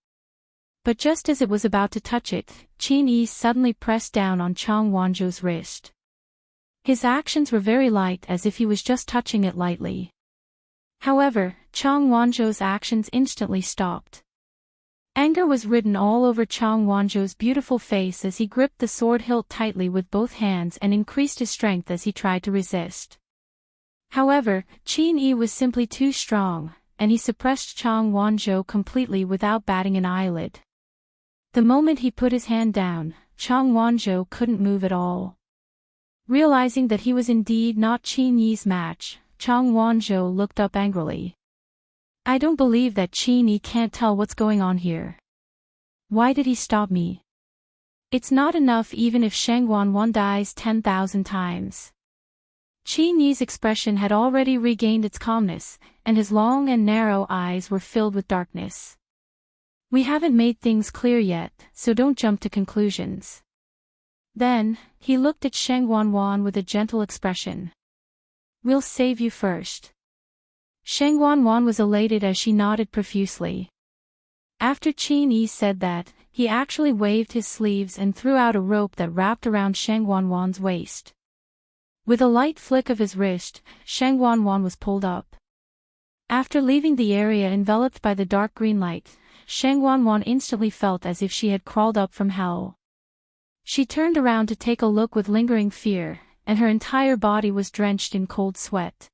S1: But just as it was about to touch it, Qin Yi suddenly pressed down on Chang Wanzhou's wrist. His actions were very light, as if he was just touching it lightly. However, Chang Wanzhou's actions instantly stopped. Anger was written all over Chang Wanzhou's beautiful face as he gripped the sword hilt tightly with both hands and increased his strength as he tried to resist. However, Qin Yi was simply too strong, and he suppressed Chang Wanzhou completely without batting an eyelid. The moment he put his hand down, Chang Wanzhou couldn't move at all. Realizing that he was indeed not Qin Yi's match, Chang Wanzhou looked up angrily. "I don't believe that Qin Yi can't tell what's going on here. Why did he stop me? It's not enough even if Sheng Wanwan dies 10,000 times." Qin Yi's expression had already regained its calmness, and his long and narrow eyes were filled with darkness. "We haven't made things clear yet, so don't jump to conclusions." Then, he looked at Sheng Wanwan with a gentle expression. "We'll save you first." Sheng Wanwan was elated as she nodded profusely. After Qin Yi said that, he actually waved his sleeves and threw out a rope that wrapped around Sheng Wanwan's waist. With a light flick of his wrist, Sheng Wanwan was pulled up. After leaving the area enveloped by the dark green light, Sheng Wanwan instantly felt as if she had crawled up from hell. She turned around to take a look with lingering fear, and her entire body was drenched in cold sweat.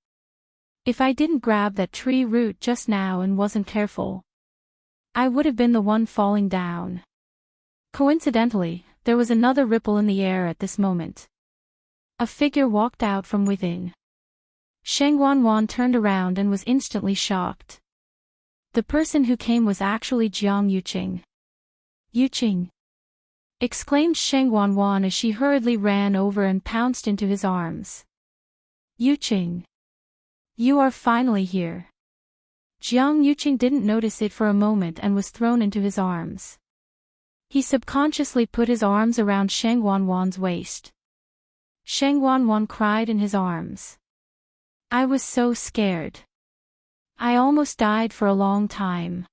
S1: "If I didn't grab that tree root just now and wasn't careful, I would have been the one falling down." Coincidentally, there was another ripple in the air at this moment. A figure walked out from within. Sheng Wanwan turned around and was instantly shocked. The person who came was actually Jiang Yuqing. "Yuqing!" exclaimed Sheng Wanwan as she hurriedly ran over and pounced into his arms. "Yuqing! You are finally here." Jiang Yuqing didn't notice it for a moment and was thrown into his arms. He subconsciously put his arms around Sheng Wanwan's waist. Sheng Wanwan cried in his arms. "I was so scared. I almost died for a long time.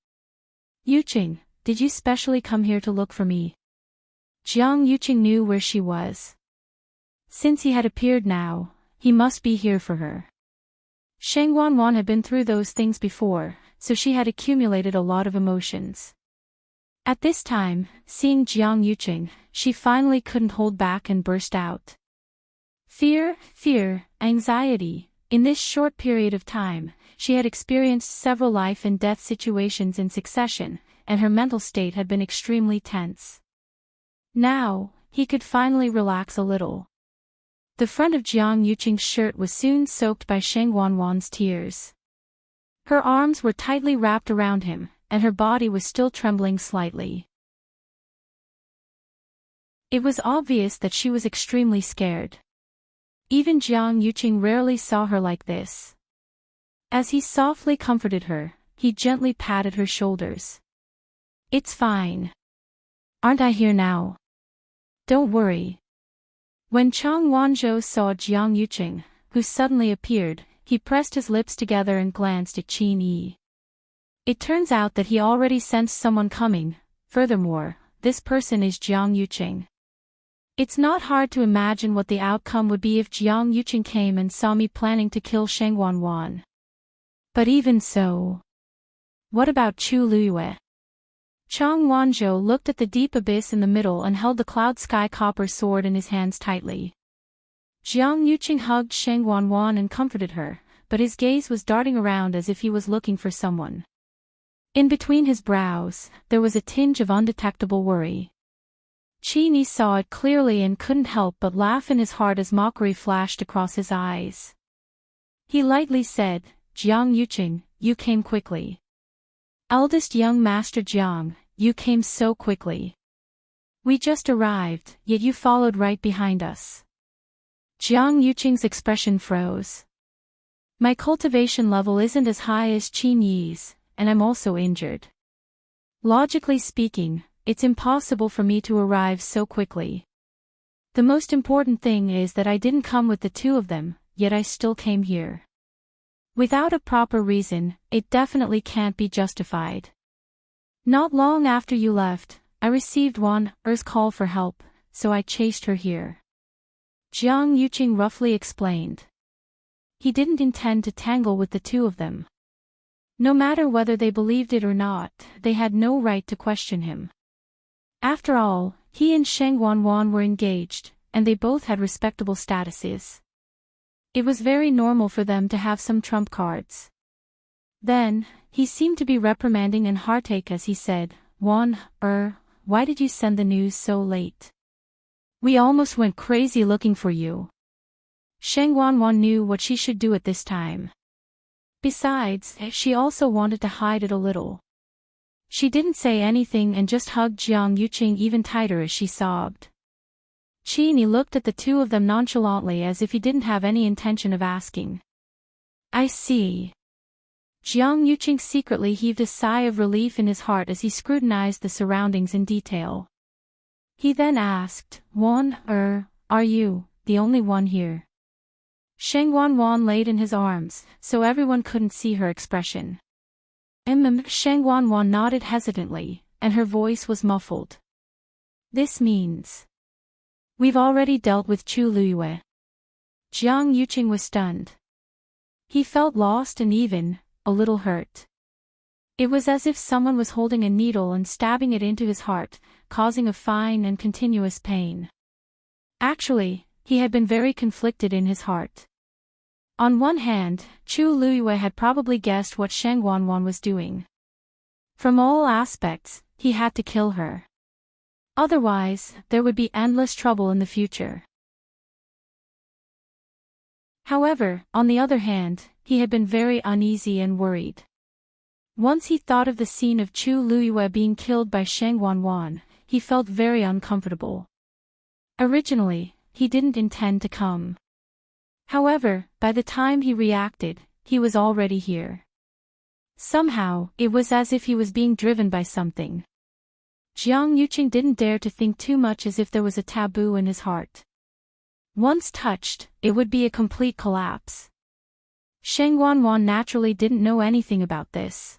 S1: Yuqing, did you specially come here to look for me?" Jiang Yuqing knew where she was. Since he had appeared now, he must be here for her. Sheng Wanwan had been through those things before, so she had accumulated a lot of emotions. At this time, seeing Jiang Yuqing, she finally couldn't hold back and burst out. Fear, anxiety. In this short period of time, she had experienced several life and death situations in succession, and her mental state had been extremely tense. Now, he could finally relax a little. The front of Jiang Yuqing's shirt was soon soaked by Sheng Wanwan's tears. Her arms were tightly wrapped around him, and her body was still trembling slightly. It was obvious that she was extremely scared. Even Jiang Yuqing rarely saw her like this. As he softly comforted her, he gently patted her shoulders. "It's fine. Aren't I here now? Don't worry." When Chang Wanzhou saw Jiang Yuqing, who suddenly appeared, he pressed his lips together and glanced at Qin Yi. It turns out that he already sensed someone coming. Furthermore, this person is Jiang Yuqing. It's not hard to imagine what the outcome would be if Jiang Yuqing came and saw me planning to kill Sheng Wanwan. But even so, what about Chu Luyue? Chang Wanzhou looked at the deep abyss in the middle and held the cloud sky copper sword in his hands tightly. Jiang Yuqing hugged Sheng Wanwan and comforted her, but his gaze was darting around as if he was looking for someone. In between his brows, there was a tinge of undetectable worry. Qin Yi saw it clearly and couldn't help but laugh in his heart as mockery flashed across his eyes. He lightly said, "Jiang Yuqing, you came quickly. Eldest young Master Jiang, you came so quickly. We just arrived, yet you followed right behind us." Jiang Yuqing's expression froze. "My cultivation level isn't as high as Qin Yi's, and I'm also injured. Logically speaking, it's impossible for me to arrive so quickly. The most important thing is that I didn't come with the two of them, yet I still came here. Without a proper reason, it definitely can't be justified. Not long after you left, I received Er's call for help, so I chased her here." Jiang Yuqing roughly explained. He didn't intend to tangle with the two of them. No matter whether they believed it or not, they had no right to question him. After all, he and Sheng Wanwan were engaged, and they both had respectable statuses. It was very normal for them to have some trump cards. Then, he seemed to be reprimanding and heartache as he said, Why did you send the news so late? We almost went crazy looking for you." Sheng Wanwan knew what she should do at this time. Besides, she also wanted to hide it a little. She didn't say anything and just hugged Jiang Yuqing even tighter as she sobbed. Qin Yi looked at the two of them nonchalantly as if he didn't have any intention of asking. "I see." Jiang Yuqing secretly heaved a sigh of relief in his heart as he scrutinized the surroundings in detail. He then asked, Are you the only one here?" Sheng Wanwan laid in his arms, so everyone couldn't see her expression. Sheng Wanwan nodded hesitantly, and her voice was muffled. "This means we've already dealt with Chu Luyue." Jiang Yuqing was stunned. He felt lost and even a little hurt. It was as if someone was holding a needle and stabbing it into his heart, causing a fine and continuous pain. Actually, he had been very conflicted in his heart. On one hand, Chu Luyue had probably guessed what Sheng Wanwan was doing. From all aspects, he had to kill her. Otherwise, there would be endless trouble in the future. However, on the other hand, he had been very uneasy and worried. Once he thought of the scene of Chu Luyue being killed by Sheng Wanwan, he felt very uncomfortable. Originally, he didn't intend to come. However, by the time he reacted, he was already here. Somehow, it was as if he was being driven by something. Jiang Yuqing didn't dare to think too much as if there was a taboo in his heart. Once touched, it would be a complete collapse. Sheng Wanwan naturally didn't know anything about this.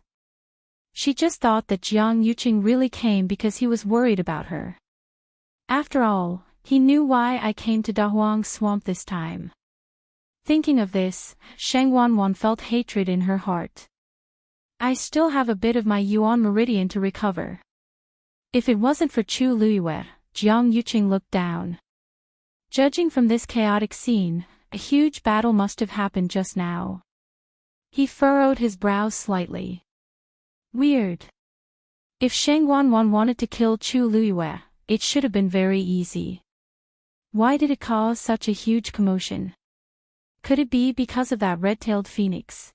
S1: She just thought that Jiang Yuqing really came because he was worried about her. After all, he knew why I came to Dahuang Swamp this time. Thinking of this, Sheng Wanwan felt hatred in her heart. I still have a bit of my Yuan meridian to recover. If it wasn't for Chu Luyue, Jiang Yuqing looked down. Judging from this chaotic scene, a huge battle must have happened just now. He furrowed his brows slightly. Weird. If Sheng Wanwan wanted to kill Chu Luyue, it should have been very easy. Why did it cause such a huge commotion? Could it be because of that red-tailed phoenix?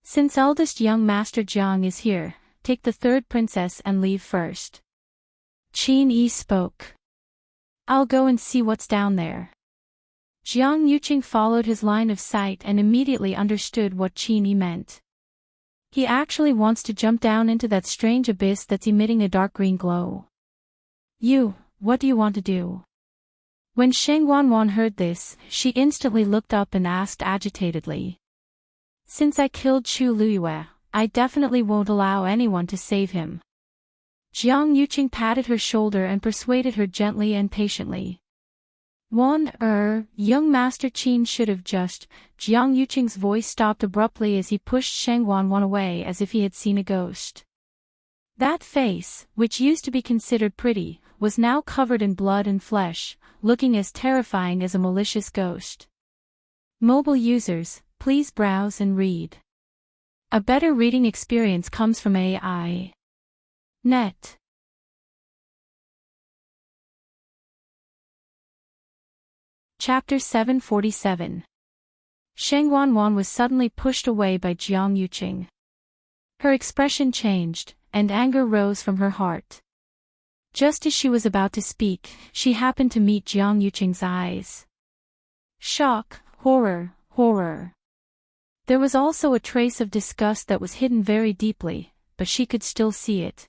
S1: Since eldest young Master Jiang is here, take the third princess and leave first. Qin Yi spoke. I'll go and see what's down there. Jiang Yuqing followed his line of sight and immediately understood what Qin Yi meant. He actually wants to jump down into that strange abyss that's emitting a dark green glow. What do you want to do? When Sheng Wanwan heard this, she instantly looked up and asked agitatedly. Since I killed Chu Luyue, I definitely won't allow anyone to save him. Jiang Yuqing patted her shoulder and persuaded her gently and patiently. Young Master Qin should have just. Jiang Yuqing's voice stopped abruptly as he pushed Sheng Wanwan away as if he had seen a ghost. That face, which used to be considered pretty, was now covered in blood and flesh, looking as terrifying as a malicious ghost. Mobile users, please browse and read. A better reading experience comes from AI. Net. Chapter 747. Sheng Wanwan was suddenly pushed away by Jiang Yuqing. Her expression changed, and anger rose from her heart. Just as she was about to speak, she happened to meet Jiang Yuqing's eyes. Shock, horror. There was also a trace of disgust that was hidden very deeply, but she could still see it.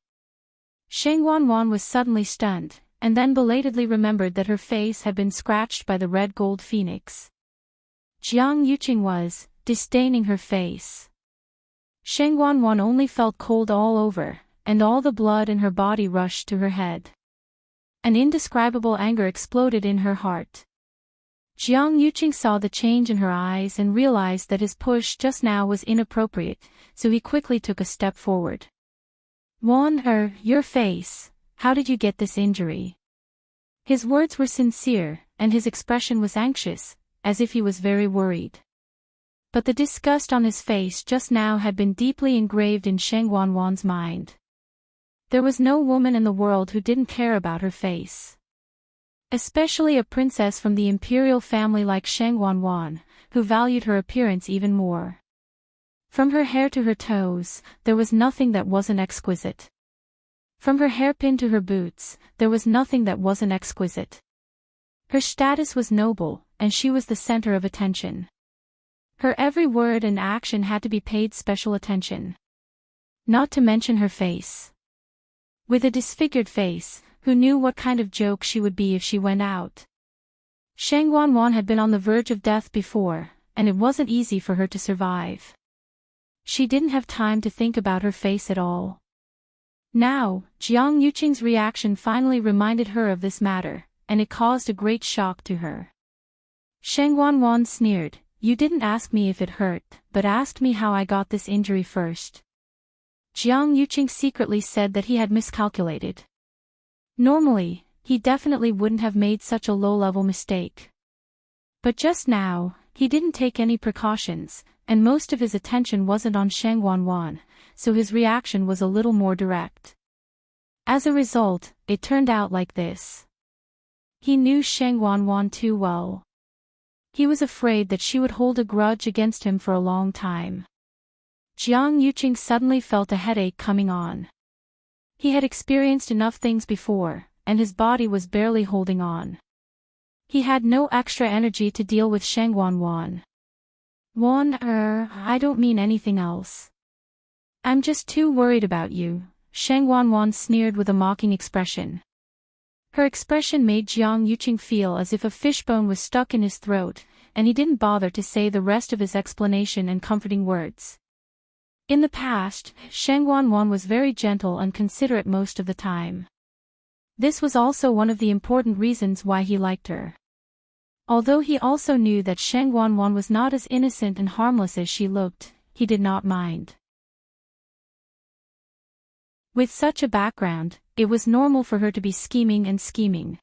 S1: Sheng Wanwan was suddenly stunned, and then belatedly remembered that her face had been scratched by the red gold phoenix. Jiang Yuqing was disdaining her face. Sheng Wanwan only felt cold all over, and all the blood in her body rushed to her head. An indescribable anger exploded in her heart. Jiang Yuqing saw the change in her eyes and realized that his push just now was inappropriate, so he quickly took a step forward. Your face, how did you get this injury? His words were sincere, and his expression was anxious, as if he was very worried. But the disgust on his face just now had been deeply engraved in Sheng Wanwan's mind. There was no woman in the world who didn't care about her face. Especially a princess from the imperial family like Sheng Wanwan, who valued her appearance even more. From her hair to her toes, there was nothing that wasn't exquisite. From her hairpin to her boots, there was nothing that wasn't exquisite. Her status was noble, and she was the center of attention. Her every word and action had to be paid special attention. Not to mention her face. With a disfigured face, who knew what kind of joke she would be if she went out? Sheng Wanwan had been on the verge of death before, and it wasn't easy for her to survive. She didn't have time to think about her face at all. Now, Jiang Yuqing's reaction finally reminded her of this matter, and it caused a great shock to her. Sheng Wanwan sneered, "You didn't ask me if it hurt, but asked me how I got this injury first." Jiang Yuqing secretly said that he had miscalculated. Normally, he definitely wouldn't have made such a low-level mistake. But just now, he didn't take any precautions, and most of his attention wasn't on Sheng Wanwan, so his reaction was a little more direct. As a result, it turned out like this. He knew Sheng Wanwan too well. He was afraid that she would hold a grudge against him for a long time. Jiang Yuqing suddenly felt a headache coming on. He had experienced enough things before, and his body was barely holding on. He had no extra energy to deal with Sheng Wanwan. I don't mean anything else. I'm just too worried about you, Sheng Wanwan sneered with a mocking expression. Her expression made Jiang Yuqing feel as if a fishbone was stuck in his throat, and he didn't bother to say the rest of his explanation and comforting words. In the past, Sheng Wanwan was very gentle and considerate most of the time. This was also one of the important reasons why he liked her. Although he also knew that Sheng Wanwan was not as innocent and harmless as she looked, he did not mind. With such a background, it was normal for her to be scheming.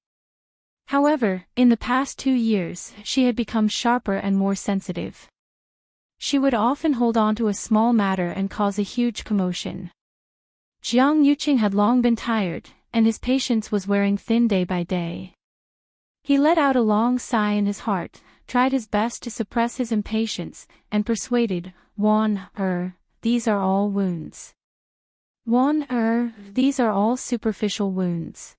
S1: However, in the past 2 years, she had become sharper and more sensitive. She would often hold on to a small matter and cause a huge commotion. Jiang Yuqing had long been tired, and his patience was wearing thin day by day. He let out a long sigh in his heart, tried his best to suppress his impatience, and persuaded, these are all wounds. These are all superficial wounds.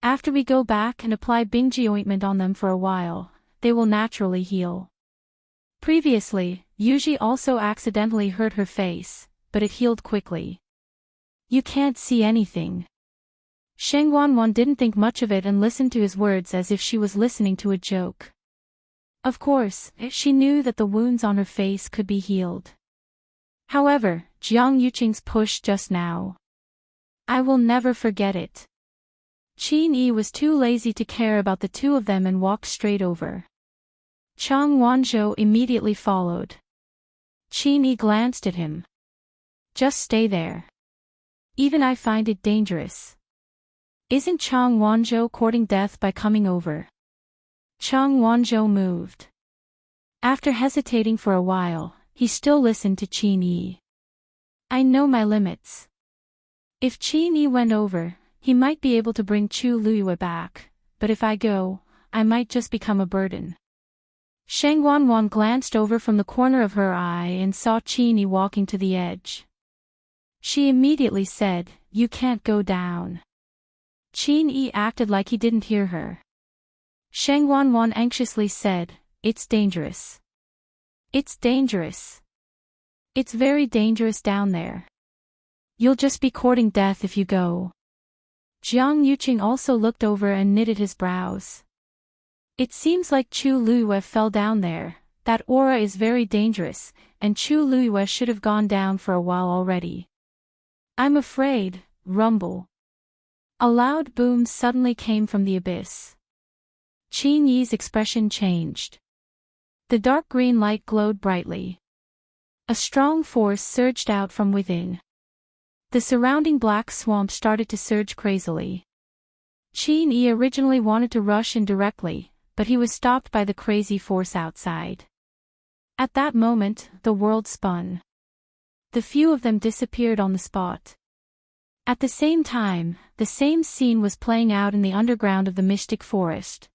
S1: After we go back and apply Bingji ointment on them for a while, they will naturally heal. Previously, Yuji also accidentally hurt her face, but it healed quickly. You can't see anything. Sheng Wanwan didn't think much of it and listened to his words as if she was listening to a joke. Of course, she knew that the wounds on her face could be healed. However, Jiang Yuqing's push just now. I will never forget it. Qin Yi was too lazy to care about the two of them and walked straight over. Chang Wanzhou immediately followed. Qin Yi glanced at him. Just stay there. Even I find it dangerous. Isn't Chang Wanzhou courting death by coming over? Chang Wanzhou moved. After hesitating for a while, he still listened to Qin Yi. I know my limits. If Qin Yi went over, he might be able to bring Chu Luyue back, but if I go, I might just become a burden. Sheng Wanwan glanced over from the corner of her eye and saw Qin Yi walking to the edge. She immediately said, "You can't go down." Qin Yi acted like he didn't hear her. Sheng Wanwan anxiously said, "It's dangerous. It's dangerous. It's very dangerous down there. You'll just be courting death if you go." Jiang Yuqing also looked over and knitted his brows. It seems like Chu Luyue fell down there. That aura is very dangerous, and Chu Luyue should have gone down for a while already. I'm afraid, rumble. A loud boom suddenly came from the abyss. Qin Yi's expression changed. The dark green light glowed brightly. A strong force surged out from within. The surrounding black swamp started to surge crazily. Qin Yi originally wanted to rush in directly, but he was stopped by the crazy force outside. At that moment, the world spun. The few of them disappeared on the spot. At the same time, the same scene was playing out in the underground of the mystic forest.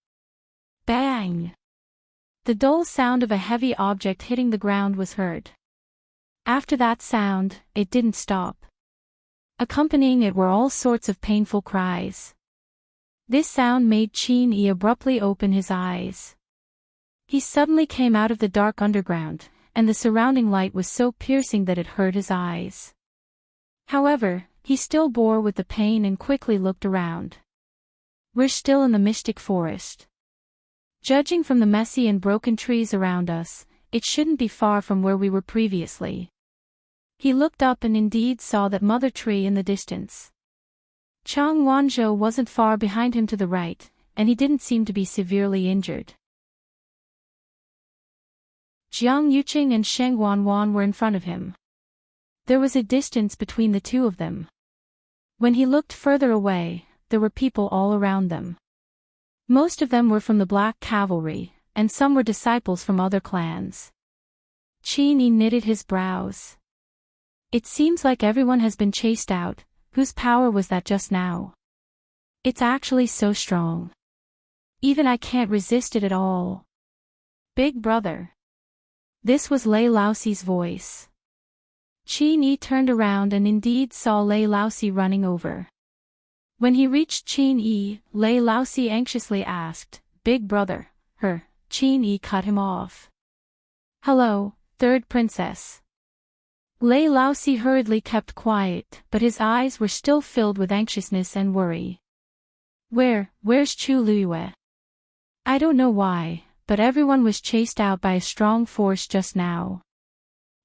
S1: Bang! The dull sound of a heavy object hitting the ground was heard. After that sound, it didn't stop. Accompanying it were all sorts of painful cries. This sound made Qin Yi abruptly open his eyes. He suddenly came out of the dark underground, and the surrounding light was so piercing that it hurt his eyes. However, he still bore with the pain and quickly looked around. We're still in the mystic forest. Judging from the messy and broken trees around us, it shouldn't be far from where we were previously. He looked up and indeed saw that mother tree in the distance. Chang Wanzhou wasn't far behind him to the right, and he didn't seem to be severely injured. Jiang Yuqing and Sheng Wanwan were in front of him. There was a distance between the two of them. When he looked further away, there were people all around them. Most of them were from the Black Cavalry, and some were disciples from other clans. Qin Yi knitted his brows. It seems like everyone has been chased out. Whose power was that just now? It's actually so strong. Even I can't resist it at all. Big brother. This was Lei Laoxi's voice. Qin Yi turned around and indeed saw Lei Laoxi running over. When he reached Qin Yi, Lei Laoxi anxiously asked, "Big brother, her." Qin Yi cut him off. "Hello, third princess." Lei Laoxi hurriedly kept quiet, but his eyes were still filled with anxiousness and worry. Where's Chu Luyue? I don't know why, but everyone was chased out by a strong force just now.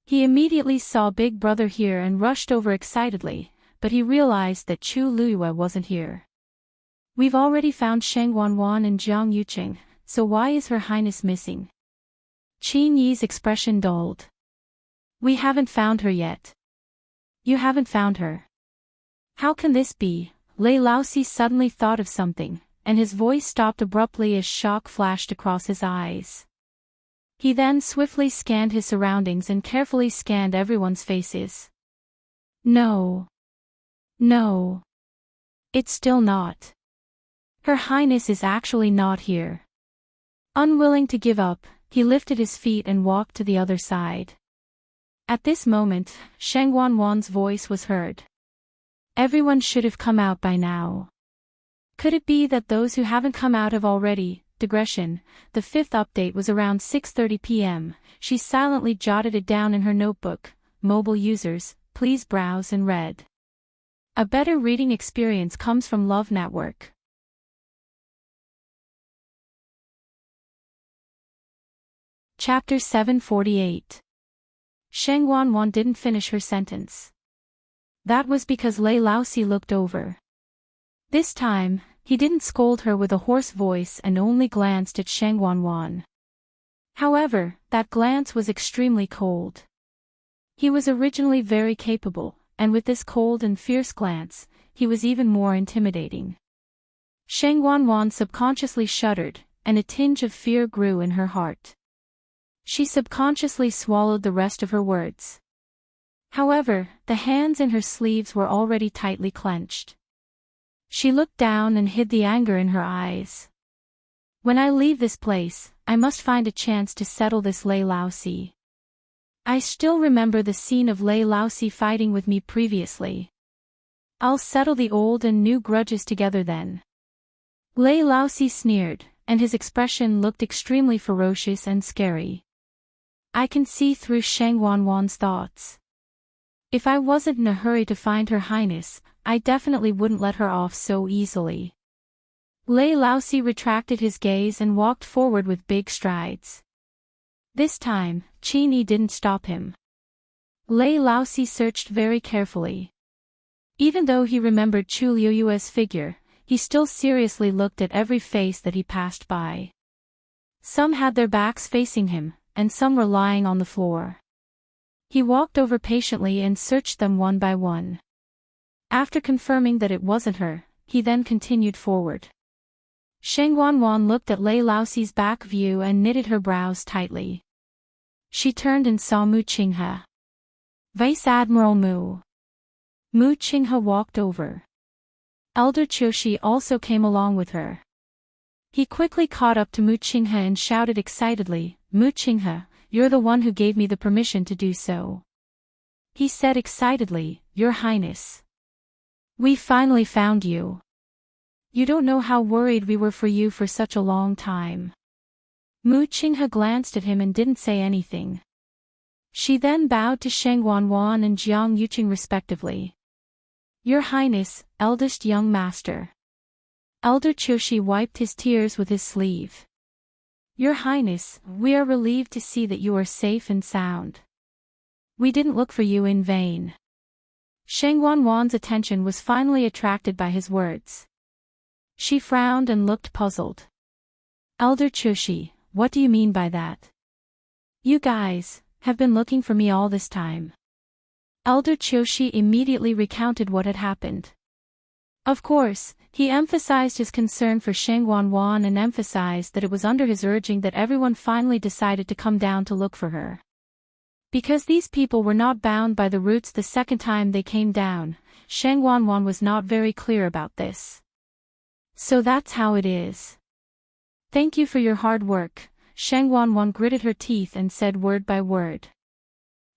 S1: He immediately saw Big Brother here and rushed over excitedly, but he realized that Chu Luyue wasn't here. We've already found Sheng Wanwan and Jiang Yuqing, so why is Her Highness missing? Qin Yi's expression dulled. We haven't found her yet. You haven't found her. How can this be? Lei Laoxi suddenly thought of something, and his voice stopped abruptly as shock flashed across his eyes. He then swiftly scanned his surroundings and carefully scanned everyone's faces. No. No. It's still not. Her Highness is actually not here. Unwilling to give up, he lifted his feet and walked to the other side. At this moment, Shang Wanwan's voice was heard. Everyone should have come out by now. Could it be that those who haven't come out have already? Digression. The fifth update was around 6:30 p.m. She silently jotted it down in her notebook. Mobile users, please browse and read. A better reading experience comes from Love Network. Chapter 748. Shang Wanwan didn't finish her sentence. That was because Lei Laosi looked over. This time, he didn't scold her with a hoarse voice and only glanced at Shang Wanwan. However, that glance was extremely cold. He was originally very capable, and with this cold and fierce glance, he was even more intimidating. Shang Wanwan subconsciously shuddered, and a tinge of fear grew in her heart. She subconsciously swallowed the rest of her words. However, the hands in her sleeves were already tightly clenched. She looked down and hid the anger in her eyes. When I leave this place, I must find a chance to settle this Lei Laosi. I still remember the scene of Lei Laosi fighting with me previously. I'll settle the old and new grudges together then. Lei Laosi sneered, and his expression looked extremely ferocious and scary. I can see through Shang Wanwan's thoughts. If I wasn't in a hurry to find Her Highness, I definitely wouldn't let her off so easily. Lei Laosi retracted his gaze and walked forward with big strides. This time, Qin Yi didn't stop him. Lei Laosi searched very carefully. Even though he remembered Chu Liuyue's figure, he still seriously looked at every face that he passed by. Some had their backs facing him, and some were lying on the floor. He walked over patiently and searched them one by one. After confirming that it wasn't her, he then continued forward. Shang Wanwan looked at Lei Laosi's back view and knitted her brows tightly. She turned and saw Mu Qinghe. Vice Admiral Mu. Mu Qinghe walked over. Elder Qiushi also came along with her. He quickly caught up to Mu Qinghe and shouted excitedly, Mu Qinghe, you're the one who gave me the permission to do so. He said excitedly, Your Highness. We finally found you. You don't know how worried we were for you for such a long time. Mu Qinghe glanced at him and didn't say anything. She then bowed to Shang Wanwan and Jiang Yuqing respectively. Your Highness, eldest young master. Elder Qiushi wiped his tears with his sleeve. Your Highness, we are relieved to see that you are safe and sound. We didn't look for you in vain. Shang Wanwan's attention was finally attracted by his words. She frowned and looked puzzled. Elder Qiushi, what do you mean by that? You guys have been looking for me all this time. Elder Qiushi immediately recounted what had happened. Of course, he emphasized his concern for Shang Wanwan and emphasized that it was under his urging that everyone finally decided to come down to look for her. Because these people were not bound by the roots the second time they came down, Shang Wanwan was not very clear about this. So that's how it is. Thank you for your hard work, Shang Wanwan gritted her teeth and said word by word.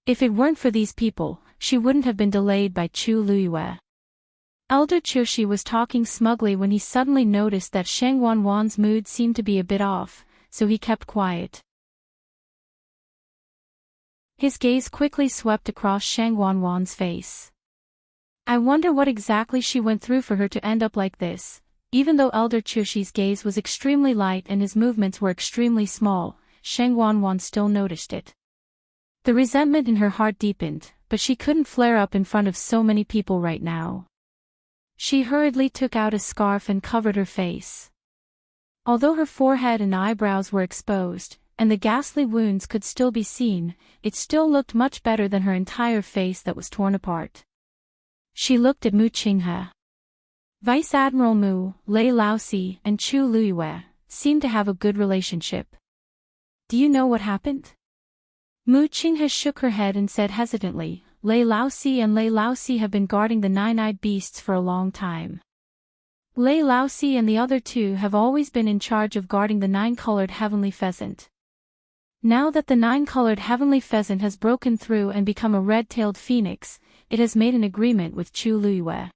S1: If it weren't for these people, she wouldn't have been delayed by Chu Liyue. Elder Qiushi was talking smugly when he suddenly noticed that Shang Wanwan's mood seemed to be a bit off, so he kept quiet. His gaze quickly swept across Shang Wanwan's face. I wonder what exactly she went through for her to end up like this. Even though Elder Qiushi's gaze was extremely light and his movements were extremely small, Shang Wanwan still noticed it. The resentment in her heart deepened, but she couldn't flare up in front of so many people right now. She hurriedly took out a scarf and covered her face. Although her forehead and eyebrows were exposed, and the ghastly wounds could still be seen, it still looked much better than her entire face that was torn apart. She looked at Mu Qinghe. Vice Admiral Mu, Lei Laosi, and Chu Luyue seemed to have a good relationship. Do you know what happened? Mu Qinghe shook her head and said hesitantly, Lei Laosi and Lei Laosi have been guarding the nine-eyed beasts for a long time. Lei Laosi and the other two have always been in charge of guarding the nine-colored heavenly pheasant. Now that the nine-colored heavenly pheasant has broken through and become a red-tailed phoenix, it has made an agreement with Chu Luyue.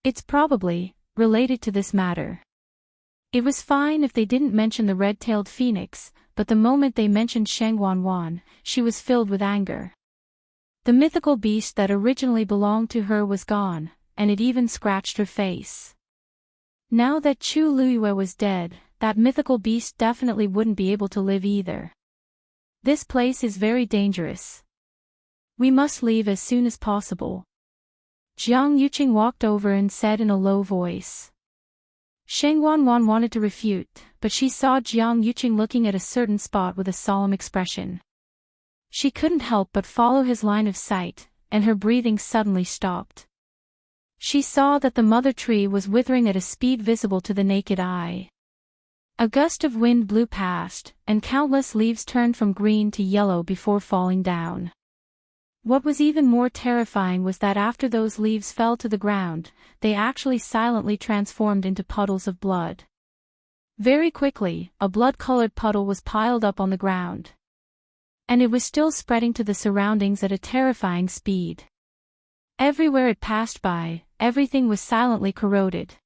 S1: It's probably related to this matter. It was fine if they didn't mention the red-tailed phoenix, but the moment they mentioned Sheng Wanwan, she was filled with anger. The mythical beast that originally belonged to her was gone, and it even scratched her face. Now that Chu Luyue was dead, that mythical beast definitely wouldn't be able to live either. This place is very dangerous. We must leave as soon as possible. Jiang Yuqing walked over and said in a low voice. Sheng Wanwan wanted to refute, but she saw Jiang Yuqing looking at a certain spot with a solemn expression. She couldn't help but follow his line of sight, and her breathing suddenly stopped. She saw that the mother tree was withering at a speed visible to the naked eye. A gust of wind blew past, and countless leaves turned from green to yellow before falling down. What was even more terrifying was that after those leaves fell to the ground, they actually silently transformed into puddles of blood. Very quickly, a blood-colored puddle was piled up on the ground. And it was still spreading to the surroundings at a terrifying speed. Everywhere it passed by, everything was silently corroded.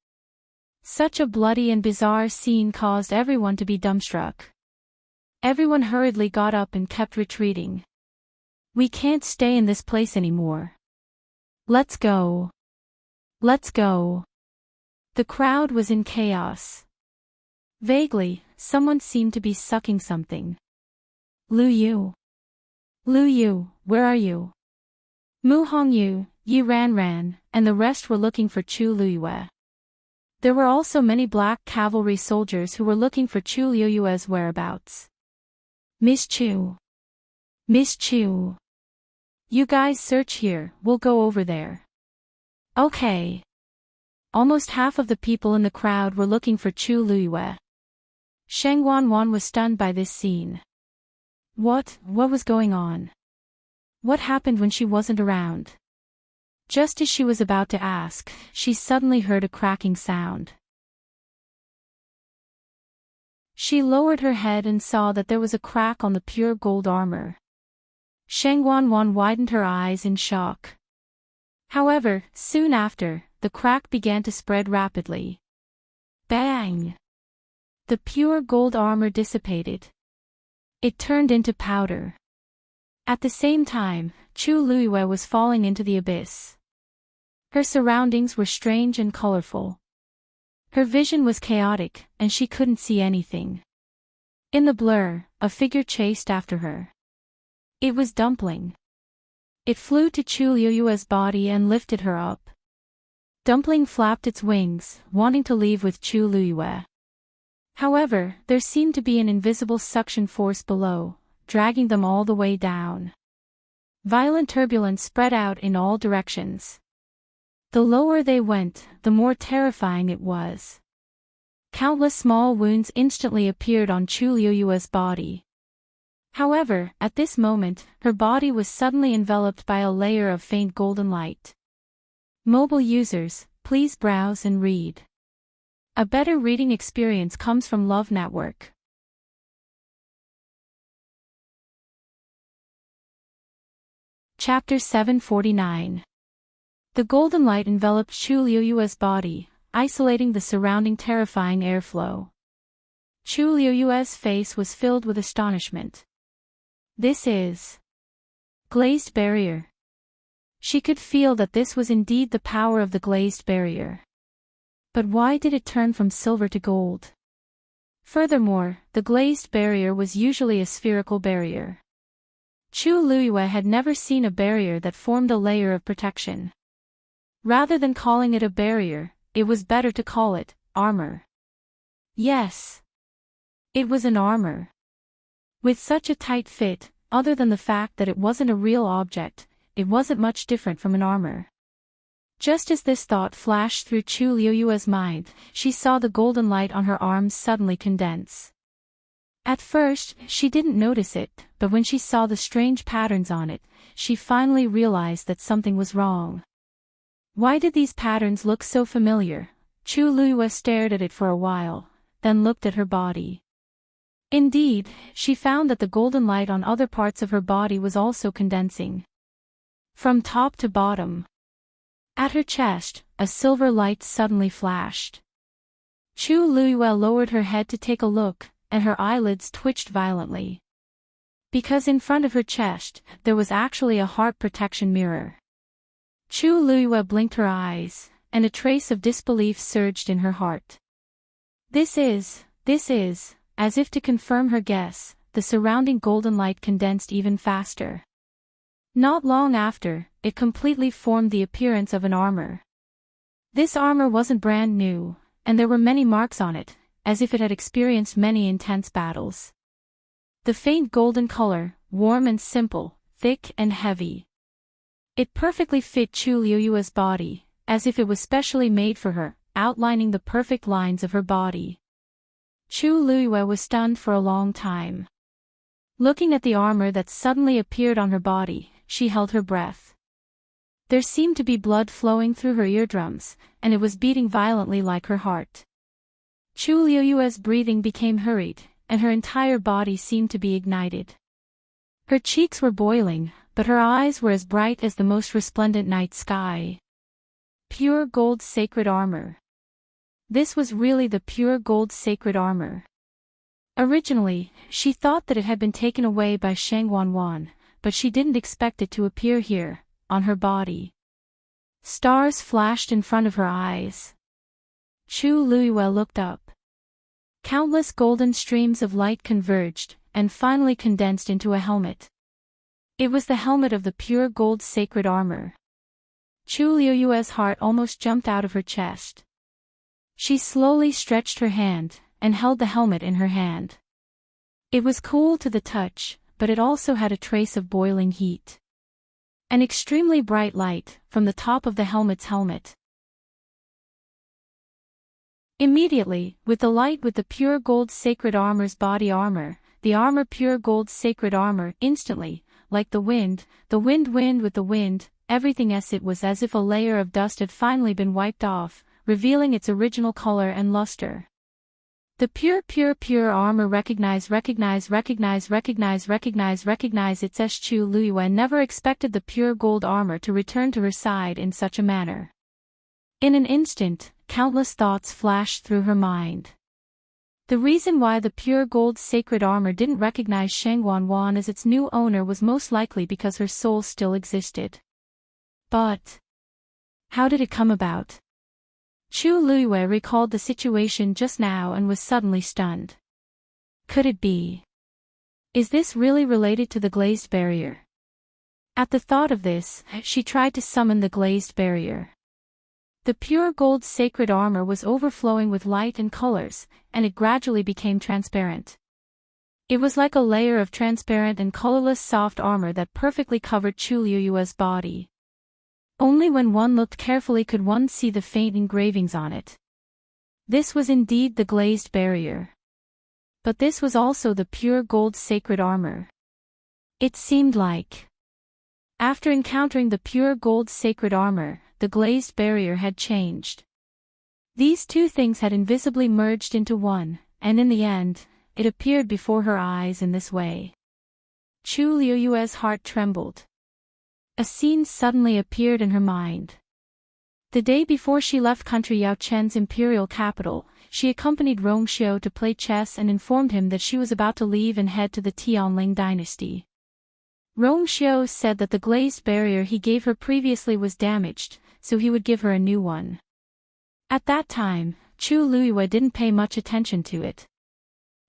S1: Such a bloody and bizarre scene caused everyone to be dumbstruck. Everyone hurriedly got up and kept retreating. We can't stay in this place anymore. Let's go. Let's go. The crowd was in chaos. Vaguely, someone seemed to be sucking something. Lu Yu. Lu Yu, where are you? Mu Hongyu, Yi Ran, and the rest were looking for Chu Luyue. There were also many black cavalry soldiers who were looking for Chu Luyue's whereabouts. Miss Chu. Miss Chu. You guys search here, we'll go over there. Okay. Almost half of the people in the crowd were looking for Chu Luyue. Sheng Wanwan was stunned by this scene. What was going on? What happened when she wasn't around? Just as she was about to ask, she suddenly heard a cracking sound. She lowered her head and saw that there was a crack on the pure gold armor. Sheng Wanwan widened her eyes in shock. However, soon after, the crack began to spread rapidly. Bang! The pure gold armor dissipated. It turned into powder. At the same time, Chu Luyue was falling into the abyss. Her surroundings were strange and colorful. Her vision was chaotic, and she couldn't see anything. In the blur, a figure chased after her. It was Dumpling. It flew to Chu Luyue's body and lifted her up. Dumpling flapped its wings, wanting to leave with Chu Luyue. However, there seemed to be an invisible suction force below, dragging them all the way down. Violent turbulence spread out in all directions. The lower they went, the more terrifying it was. Countless small wounds instantly appeared on Chu Luyue's body. However, at this moment, her body was suddenly enveloped by a layer of faint golden light. Mobile users, please browse and read. A better reading experience comes from Love Network. Chapter 749. The golden light enveloped Chu Luyue's body, isolating the surrounding terrifying airflow. Chu Luyue's face was filled with astonishment. This is glazed barrier. She could feel that this was indeed the power of the glazed barrier. But why did it turn from silver to gold? Furthermore, the glazed barrier was usually a spherical barrier. Chu Luyue had never seen a barrier that formed a layer of protection. Rather than calling it a barrier, it was better to call it armor. Yes. It was an armor. With such a tight fit, other than the fact that it wasn't a real object, it wasn't much different from an armor. Just as this thought flashed through Chu Liuyue's mind, she saw the golden light on her arms suddenly condense. At first, she didn't notice it, but when she saw the strange patterns on it, she finally realized that something was wrong. Why did these patterns look so familiar? Chu Liyue stared at it for a while, then looked at her body. Indeed, she found that the golden light on other parts of her body was also condensing. From top to bottom. At her chest, a silver light suddenly flashed. Chu Liyue lowered her head to take a look, and her eyelids twitched violently. Because in front of her chest, there was actually a heart protection mirror. Chu Liyue blinked her eyes, and a trace of disbelief surged in her heart. This is, as if to confirm her guess, the surrounding golden light condensed even faster. Not long after, it completely formed the appearance of an armor. This armor wasn't brand new, and there were many marks on it, as if it had experienced many intense battles. The faint golden color, warm and simple, thick and heavy. It perfectly fit Chu Liyue's body, as if it was specially made for her, outlining the perfect lines of her body. Chu Liyue was stunned for a long time. Looking at the armor that suddenly appeared on her body, she held her breath. There seemed to be blood flowing through her eardrums, and it was beating violently like her heart. Chu Liyue's breathing became hurried, and her entire body seemed to be ignited. Her cheeks were boiling, but her eyes were as bright as the most resplendent night sky. Pure gold sacred armor. This was really the pure gold sacred armor. Originally, she thought that it had been taken away by Shang Wanwan, but she didn't expect it to appear here, on her body. Stars flashed in front of her eyes. Chu Liyue looked up. Countless golden streams of light converged, and finally condensed into a helmet. It was the helmet of the pure gold sacred armor. Chu Liyue's heart almost jumped out of her chest. She slowly stretched her hand, and held the helmet in her hand. It was cool to the touch, but it also had a trace of boiling heat. An extremely bright light, from the top of the helmet. Immediately, with the light with the pure gold sacred armor's body armor, the armor pure gold sacred armor, instantly, like the wind with the wind, everything as it was as if a layer of dust had finally been wiped off, revealing its original color and luster. The pure armor recognize its S. Chu Liyue never expected the pure gold armor to return to her side in such a manner. In an instant, countless thoughts flashed through her mind. The reason why the pure gold sacred armor didn't recognize Shang Wanwan as its new owner was most likely because her soul still existed. But how did it come about? Chu Liyue recalled the situation just now and was suddenly stunned. Could it be? Is this really related to the glazed barrier? At the thought of this, she tried to summon the glazed barrier. The pure gold sacred armor was overflowing with light and colors, and it gradually became transparent. It was like a layer of transparent and colorless soft armor that perfectly covered Chu Liyue's body. Only when one looked carefully could one see the faint engravings on it. This was indeed the glazed barrier. But this was also the pure gold sacred armor. It seemed like, after encountering the pure gold sacred armor, the glazed barrier had changed. These two things had invisibly merged into one, and in the end, it appeared before her eyes in this way. Chu Liyue's heart trembled. A scene suddenly appeared in her mind. The day before she left country Yao Chen's imperial capital, she accompanied Rongxiu to play chess and informed him that she was about to leave and head to the Tianling dynasty. Rongxiu said that the glazed barrier he gave her previously was damaged, so he would give her a new one. At that time, Chu Liyue didn't pay much attention to it.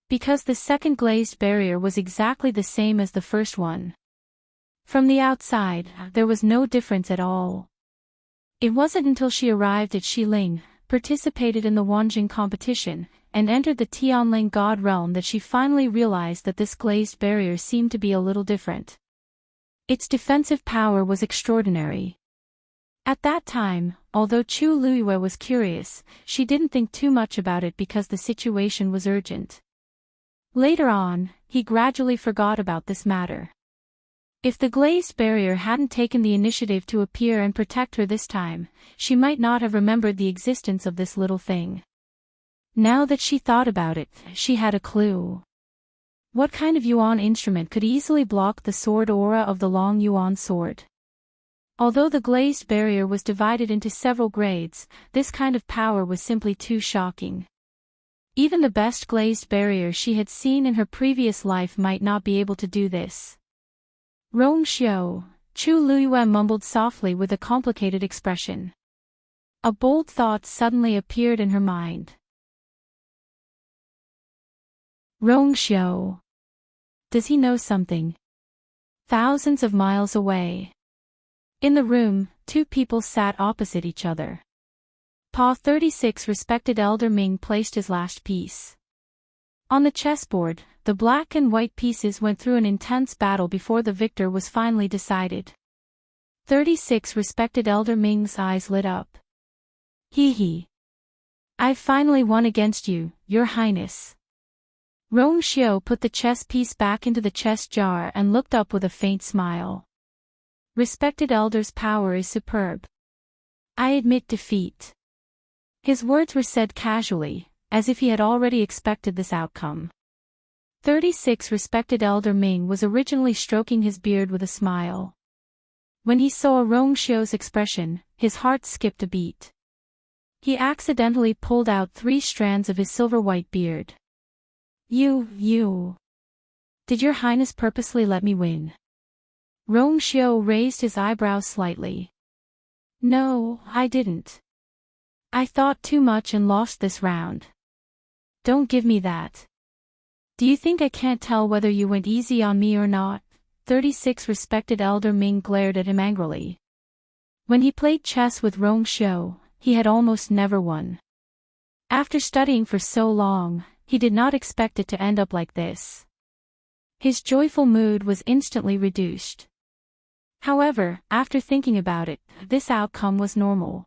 S1: Because the second glazed barrier was exactly the same as the first one. From the outside, there was no difference at all. It wasn't until she arrived at Xiling, participated in the Wanjing competition, and entered the Tianling God realm that she finally realized that this glazed barrier seemed to be a little different. Its defensive power was extraordinary. At that time, although Chu Luiyue was curious, she didn't think too much about it because the situation was urgent. Later on, he gradually forgot about this matter. If the glazed barrier hadn't taken the initiative to appear and protect her this time, she might not have remembered the existence of this little thing. Now that she thought about it, she had a clue. What kind of yuan instrument could easily block the sword aura of the long yuan sword? Although the glazed barrier was divided into several grades, this kind of power was simply too shocking. Even the best glazed barrier she had seen in her previous life might not be able to do this. Rongxiu, Chu Luiyue mumbled softly with a complicated expression. A bold thought suddenly appeared in her mind. Rongxiu. Does he know something? Thousands of miles away. In the room, two people sat opposite each other. Pa 36 respected Elder Ming placed his last piece. On the chessboard, the black and white pieces went through an intense battle before the victor was finally decided. 36 respected Elder Ming's eyes lit up. Hee. I've finally won against you, Your Highness. Rongxiu put the chess piece back into the chess jar and looked up with a faint smile. Respected Elder's power is superb. I admit defeat. His words were said casually, as if he had already expected this outcome. 36 respected Elder Ming was originally stroking his beard with a smile. When he saw Rongxiu's expression, his heart skipped a beat. He accidentally pulled out 3 strands of his silver-white beard. You. Did Your Highness purposely let me win? Rongxiu raised his eyebrows slightly. No, I didn't. I thought too much and lost this round. Don't give me that. Do you think I can't tell whether you went easy on me or not? 36 respected Elder Ming glared at him angrily. When he played chess with Rongxiu, he had almost never won. After studying for so long, he did not expect it to end up like this. His joyful mood was instantly reduced. However, after thinking about it, this outcome was normal.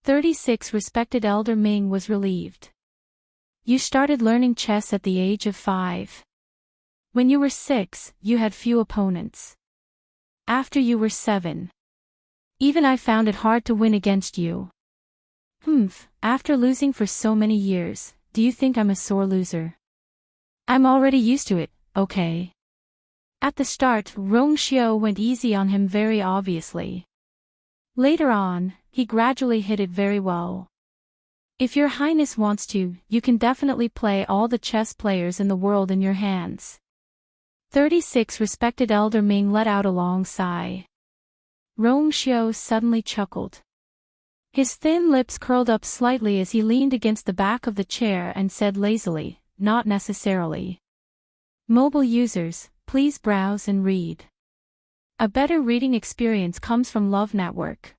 S1: 36 respected Elder Ming was relieved. You started learning chess at the age of 5. When you were 6, you had few opponents. After you were 7. Even I found it hard to win against you. After losing for so many years, do you think I'm a sore loser? I'm already used to it, okay? At the start, Rongxiu went easy on him very obviously. Later on, he gradually hit it very well. If Your Highness wants to, you can definitely play all the chess players in the world in your hands. 36 respected Elder Ming let out a long sigh. Rongxiu suddenly chuckled. His thin lips curled up slightly as he leaned against the back of the chair and said lazily, not necessarily. Mobile users, please browse and read. A better reading experience comes from Love Network.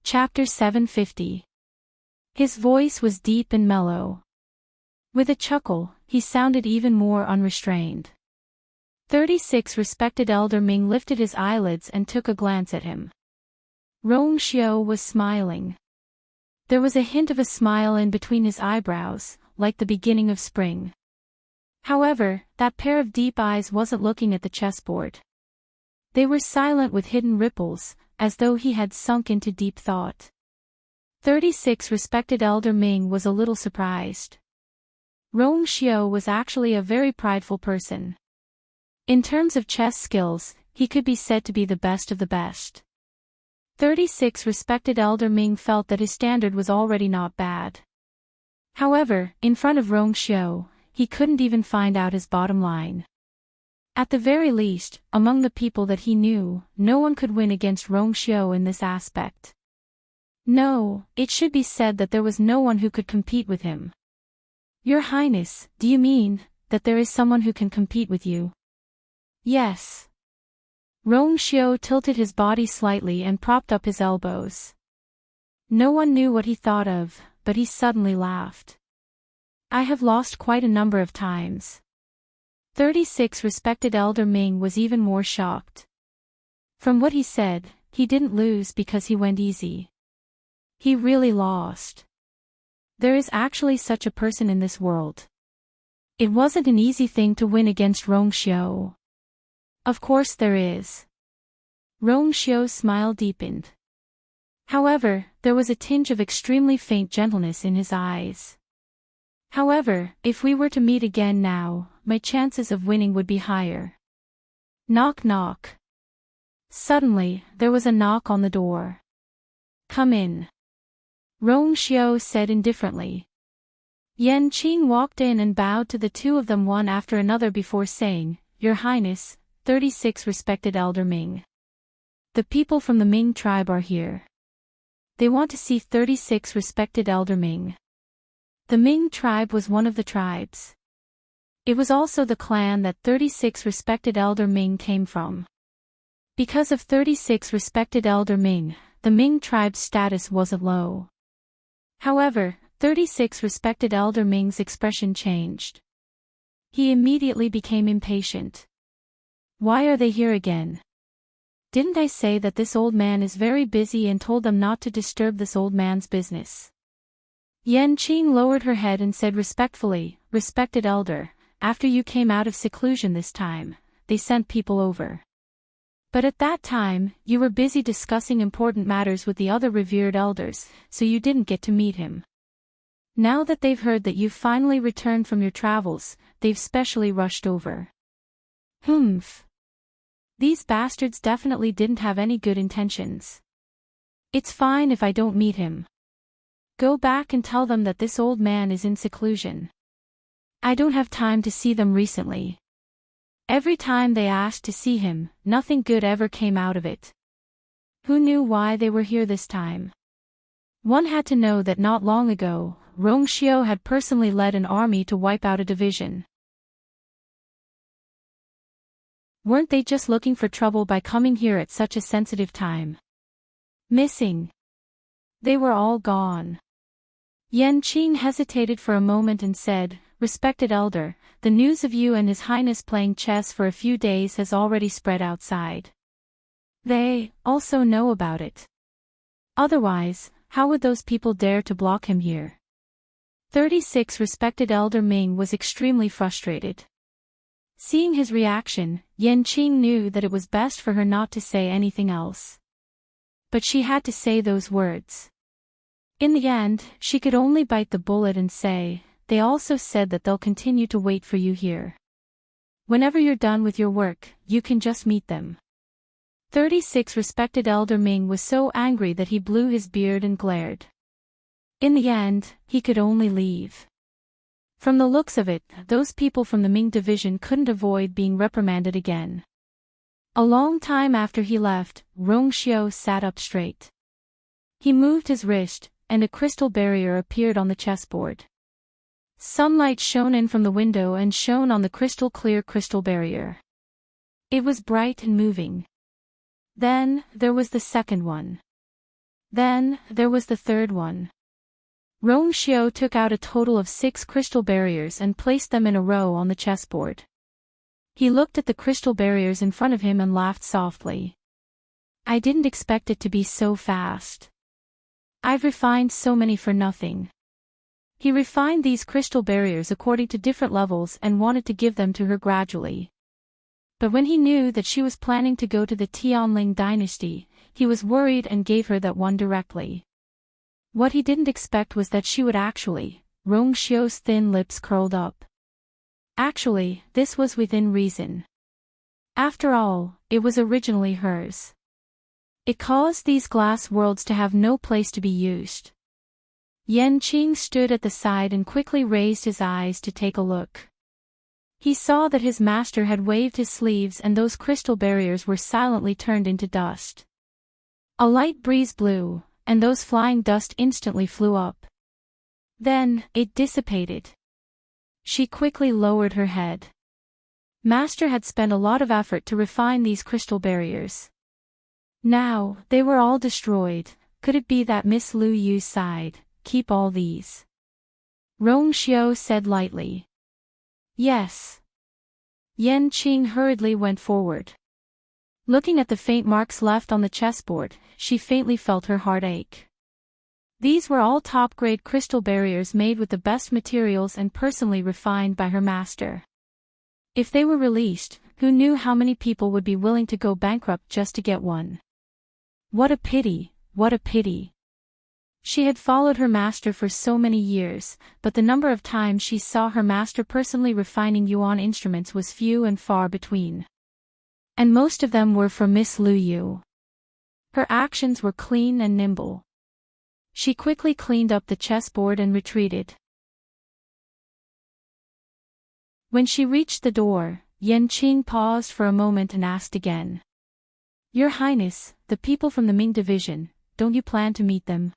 S1: Chapter 750. His voice was deep and mellow. With a chuckle, he sounded even more unrestrained. 36 respected Elder Ming lifted his eyelids and took a glance at him. Rongxiu was smiling. There was a hint of a smile in between his eyebrows, like the beginning of spring. However, that pair of deep eyes wasn't looking at the chessboard. They were silent with hidden ripples, as though he had sunk into deep thought. 36 respected Elder Ming was a little surprised. Rongxiu was actually a very prideful person. In terms of chess skills, he could be said to be the best of the best. 36 respected Elder Ming felt that his standard was already not bad. However, in front of Rongxiu, he couldn't even find out his bottom line. At the very least, among the people that he knew, no one could win against Rongxiu in this aspect. No, it should be said that there was no one who could compete with him. Your Highness, do you mean that there is someone who can compete with you? Yes. Rongxiu tilted his body slightly and propped up his elbows. No one knew what he thought of, but he suddenly laughed. I have lost quite a number of times. 36 respected Elder Ming was even more shocked. From what he said, he didn't lose because he went easy. He really lost. There is actually such a person in this world. It wasn't an easy thing to win against Rong Xiao. Of course there is. Rong Xiao's smile deepened. However, there was a tinge of extremely faint gentleness in his eyes. However, if we were to meet again now, my chances of winning would be higher. Knock knock. Suddenly, there was a knock on the door. Come in. Rong Xiao said indifferently. Enchanting walked in and bowed to the two of them one after another before saying, Your Highness, 36 respected Elder Ming. The people from the Ming tribe are here. They want to see 36 respected Elder Ming. The Ming tribe was one of the tribes. It was also the clan that 36 respected Elder Ming came from. Because of 36 respected Elder Ming, the Ming tribe's status wasn't low. However, 36 respected Elder Ming's expression changed. He immediately became impatient. Why are they here again? Didn't I say that this old man is very busy and told them not to disturb this old man's business? Enchanting lowered her head and said respectfully, Respected Elder, after you came out of seclusion this time, they sent people over. But at that time, you were busy discussing important matters with the other revered elders, so you didn't get to meet him. Now that they've heard that you've finally returned from your travels, they've specially rushed over. Humph. These bastards definitely didn't have any good intentions. It's fine if I don't meet him. Go back and tell them that this old man is in seclusion. I don't have time to see them recently. Every time they asked to see him, nothing good ever came out of it. Who knew why they were here this time? One had to know that not long ago, Rong Xiao had personally led an army to wipe out a division. Weren't they just looking for trouble by coming here at such a sensitive time? Missing. They were all gone. Enchanting hesitated for a moment and said, Respected Elder, the news of you and His Highness playing chess for a few days has already spread outside. They also know about it. Otherwise, how would those people dare to block him here? 36 respected Elder Ming was extremely frustrated. Seeing his reaction, Enchanting knew that it was best for her not to say anything else. But she had to say those words. In the end, she could only bite the bullet and say, They also said that they'll continue to wait for you here. Whenever you're done with your work, you can just meet them. 36 respected Elder Ming was so angry that he blew his beard and glared. In the end, he could only leave. From the looks of it, those people from the Ming division couldn't avoid being reprimanded again. A long time after he left, Rong Xiao sat up straight. He moved his wrist, and a crystal barrier appeared on the chessboard. Sunlight shone in from the window and shone on the crystal-clear crystal barrier. It was bright and moving. Then, there was the second one. Then, there was the third one. Rong Xiao took out a total of 6 crystal barriers and placed them in a row on the chessboard. He looked at the crystal barriers in front of him and laughed softly. I didn't expect it to be so fast. I've refined so many for nothing. He refined these crystal barriers according to different levels and wanted to give them to her gradually. But when he knew that she was planning to go to the Tianling dynasty, he was worried and gave her that one directly. What he didn't expect was that she would actually. Rong Xiao's thin lips curled up. Actually, this was within reason. After all, it was originally hers. It caused these glass worlds to have no place to be used. Enchanting stood at the side and quickly raised his eyes to take a look. He saw that his master had waved his sleeves and those crystal barriers were silently turned into dust. A light breeze blew, and those flying dust instantly flew up. Then, it dissipated. She quickly lowered her head. Master had spent a lot of effort to refine these crystal barriers. Now, they were all destroyed. Could it be that Miss Lu Yu sighed, keep all these? Rong Xiao said lightly. Yes. Yan Qing hurriedly went forward. Looking at the faint marks left on the chessboard, she faintly felt her heart ache. These were all top-grade crystal barriers made with the best materials and personally refined by her master. If they were released, who knew how many people would be willing to go bankrupt just to get one? What a pity, what a pity. She had followed her master for so many years, but the number of times she saw her master personally refining yuan instruments was few and far between. And most of them were for Miss Lu Yu. Her actions were clean and nimble. She quickly cleaned up the chessboard and retreated. When she reached the door, Yan Qing paused for a moment and asked again. Your Highness, the people from the Ming Division, don't you plan to meet them?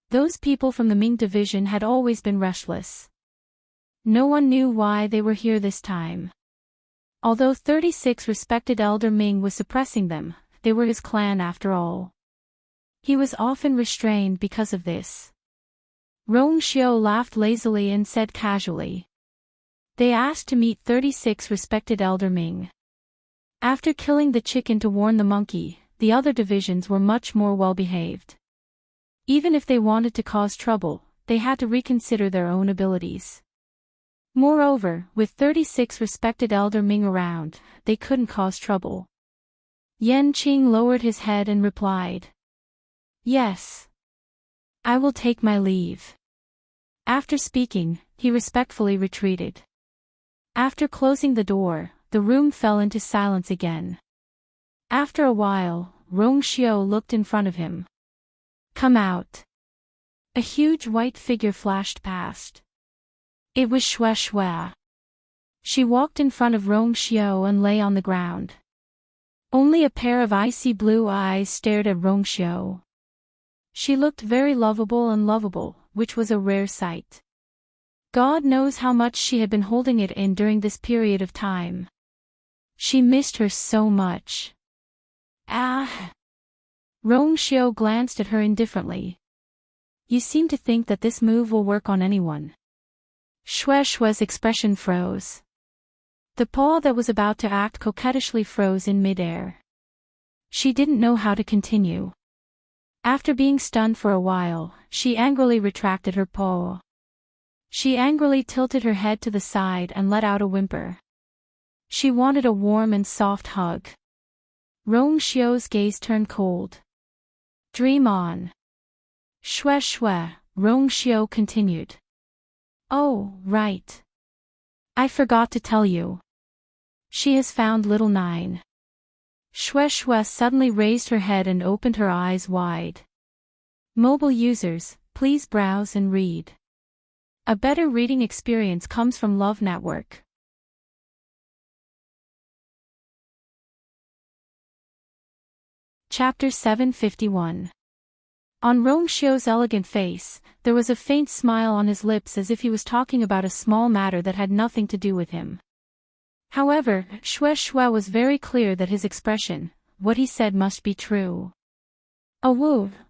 S1: Those people from the Ming Division had always been restless. No one knew why they were here this time. Although 36 respected elder Ming was suppressing them, they were his clan after all. He was often restrained because of this. Rong Xiu laughed lazily and said casually. They asked to meet 36 respected elder Ming. After killing the chicken to warn the monkey, the other divisions were much more well-behaved. Even if they wanted to cause trouble, they had to reconsider their own abilities. Moreover, with 36 respected elder Ming around, they couldn't cause trouble. Yan Qing lowered his head and replied. Yes. I will take my leave. After speaking, he respectfully retreated. After closing the door, the room fell into silence again. After a while, Rong Xiu looked in front of him. Come out. A huge white figure flashed past. It was Xue Xue. She walked in front of Rong Xiu and lay on the ground. Only a pair of icy blue eyes stared at Rong Xiu. She looked very lovable, which was a rare sight. God knows how much she had been holding it in during this period of time. She missed her so much. Ah! Rong Xiu glanced at her indifferently. You seem to think that this move will work on anyone. Xue Xue's expression froze. The paw that was about to act coquettishly froze in midair. She didn't know how to continue. After being stunned for a while, she angrily retracted her paw. She angrily tilted her head to the side and let out a whimper. She wanted a warm and soft hug. Rong Xiu's gaze turned cold. Dream on. Xue Xue, Rong Xiu continued. Oh, right. I forgot to tell you. She has found little Nine. Xue Xue suddenly raised her head and opened her eyes wide. Mobile users, please browse and read. A better reading experience comes from Love Network. Chapter 751. On Rong Xiu's elegant face, there was a faint smile on his lips as if he was talking about a small matter that had nothing to do with him. However, Xue Xue was very clear that his expression, what he said must be true.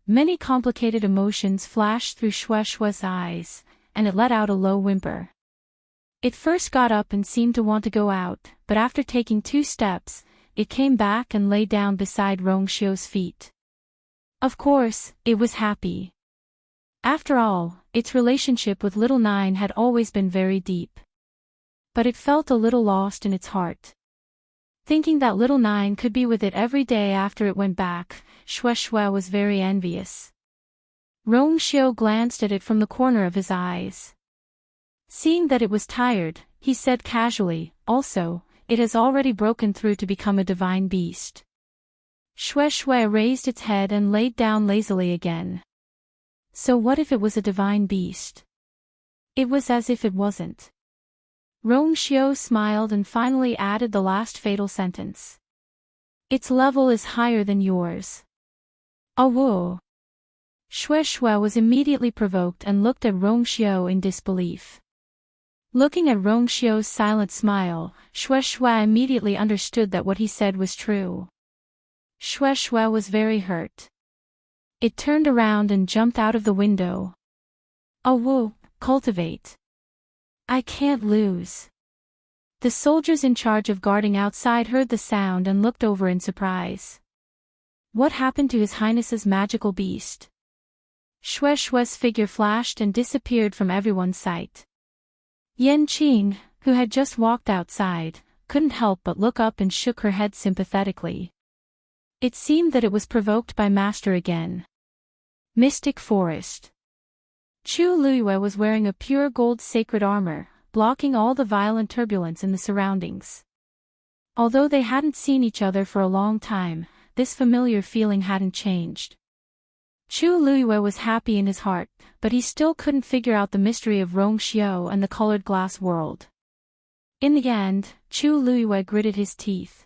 S1: Many complicated emotions flashed through Xue Xue's eyes, and it let out a low whimper. It first got up and seemed to want to go out, but after taking 2 steps, it came back and lay down beside Rong Xiu's feet. Of course, it was happy. After all, its relationship with little Nine had always been very deep. But it felt a little lost in its heart. Thinking that little Nine could be with it every day after it went back, Xue Xue was very envious. Rong Xiu glanced at it from the corner of his eyes. Seeing that it was tired, he said casually, also, it has already broken through to become a divine beast. Xue Xue raised its head and laid down lazily again. So what if it was a divine beast? It was as if it wasn't. Rong Xiu smiled and finally added the last fatal sentence. Its level is higher than yours. Xue Xue was immediately provoked and looked at Rong Xiu in disbelief. Looking at Rong Xiu's silent smile, Xue Xue immediately understood that what he said was true. Xue Xue was very hurt. It turned around and jumped out of the window. Cultivate. I can't lose. The soldiers in charge of guarding outside heard the sound and looked over in surprise. What happened to His Highness's magical beast? Shui Shui's figure flashed and disappeared from everyone's sight. Yan Qing, who had just walked outside, couldn't help but look up and shook her head sympathetically. It seemed that it was provoked by Master again. Mystic Forest. Chu Luiyue was wearing a pure gold sacred armor, blocking all the violent turbulence in the surroundings. Although they hadn't seen each other for a long time, this familiar feeling hadn't changed. Chu Luiyue was happy in his heart, but he still couldn't figure out the mystery of Rong Xiao and the colored glass world. In the end, Chu Luiyue gritted his teeth.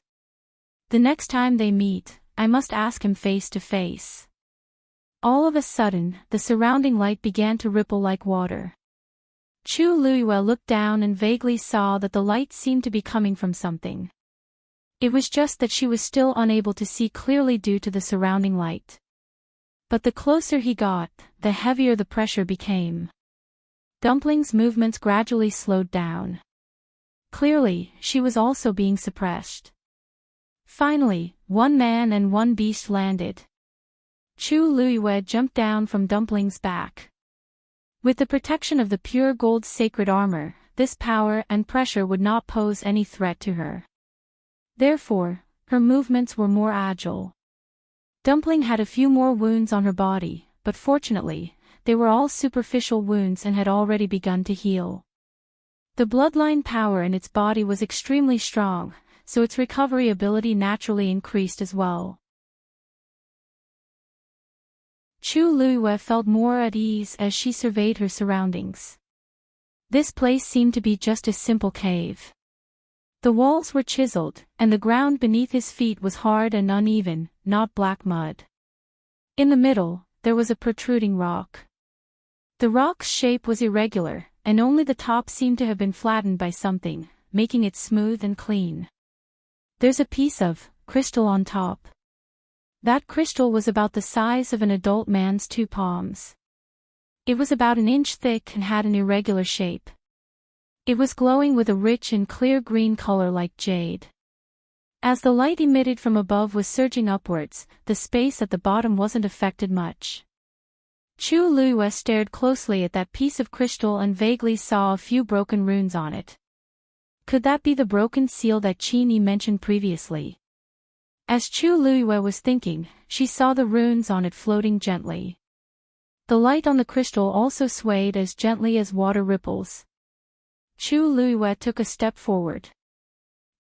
S1: The next time they meet, I must ask him face to face. All of a sudden, the surrounding light began to ripple like water. Chu Luiyue looked down and vaguely saw that the light seemed to be coming from something. It was just that she was still unable to see clearly due to the surrounding light. But the closer he got, the heavier the pressure became. Dumpling's movements gradually slowed down. Clearly, she was also being suppressed. Finally, one man and one beast landed. Chu Luiyue jumped down from Dumpling's back. With the protection of the pure gold sacred armor, this power and pressure would not pose any threat to her. Therefore, her movements were more agile. Dumpling had a few more wounds on her body, but fortunately, they were all superficial wounds and had already begun to heal. The bloodline power in its body was extremely strong, so its recovery ability naturally increased as well. Chu Luiyue felt more at ease as she surveyed her surroundings. This place seemed to be just a simple cave. The walls were chiseled, and the ground beneath his feet was hard and uneven, not black mud. In the middle, there was a protruding rock. The rock's shape was irregular, and only the top seemed to have been flattened by something, making it smooth and clean. There's a piece of crystal on top. That crystal was about the size of an adult man's 2 palms. It was about an inch thick and had an irregular shape. It was glowing with a rich and clear green color like jade. As the light emitted from above was surging upwards, the space at the bottom wasn't affected much. Chu Luiyue stared closely at that piece of crystal and vaguely saw a few broken runes on it. Could that be the broken seal that Qin Yi mentioned previously? As Chu Luiyue was thinking, she saw the runes on it floating gently. The light on the crystal also swayed as gently as water ripples. Chu Luiyue took a step forward.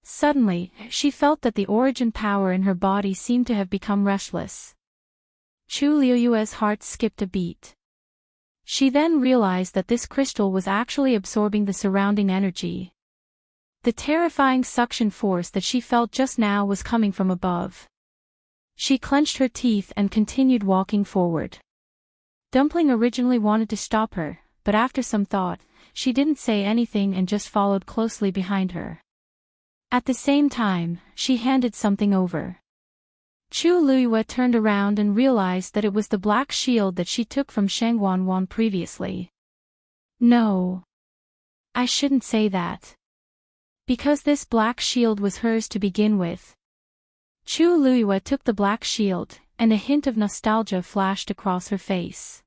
S1: Suddenly, she felt that the origin power in her body seemed to have become restless. Chu Luiyue's heart skipped a beat. She then realized that this crystal was actually absorbing the surrounding energy. The terrifying suction force that she felt just now was coming from above. She clenched her teeth and continued walking forward. Dumpling originally wanted to stop her, but after some thought, she didn't say anything and just followed closely behind her. At the same time, she handed something over. Chu Luiyue turned around and realized that it was the black shield that she took from Sheng Wanwan previously. No. I shouldn't say that. Because this black shield was hers to begin with. Chu Luiyue took the black shield, and a hint of nostalgia flashed across her face.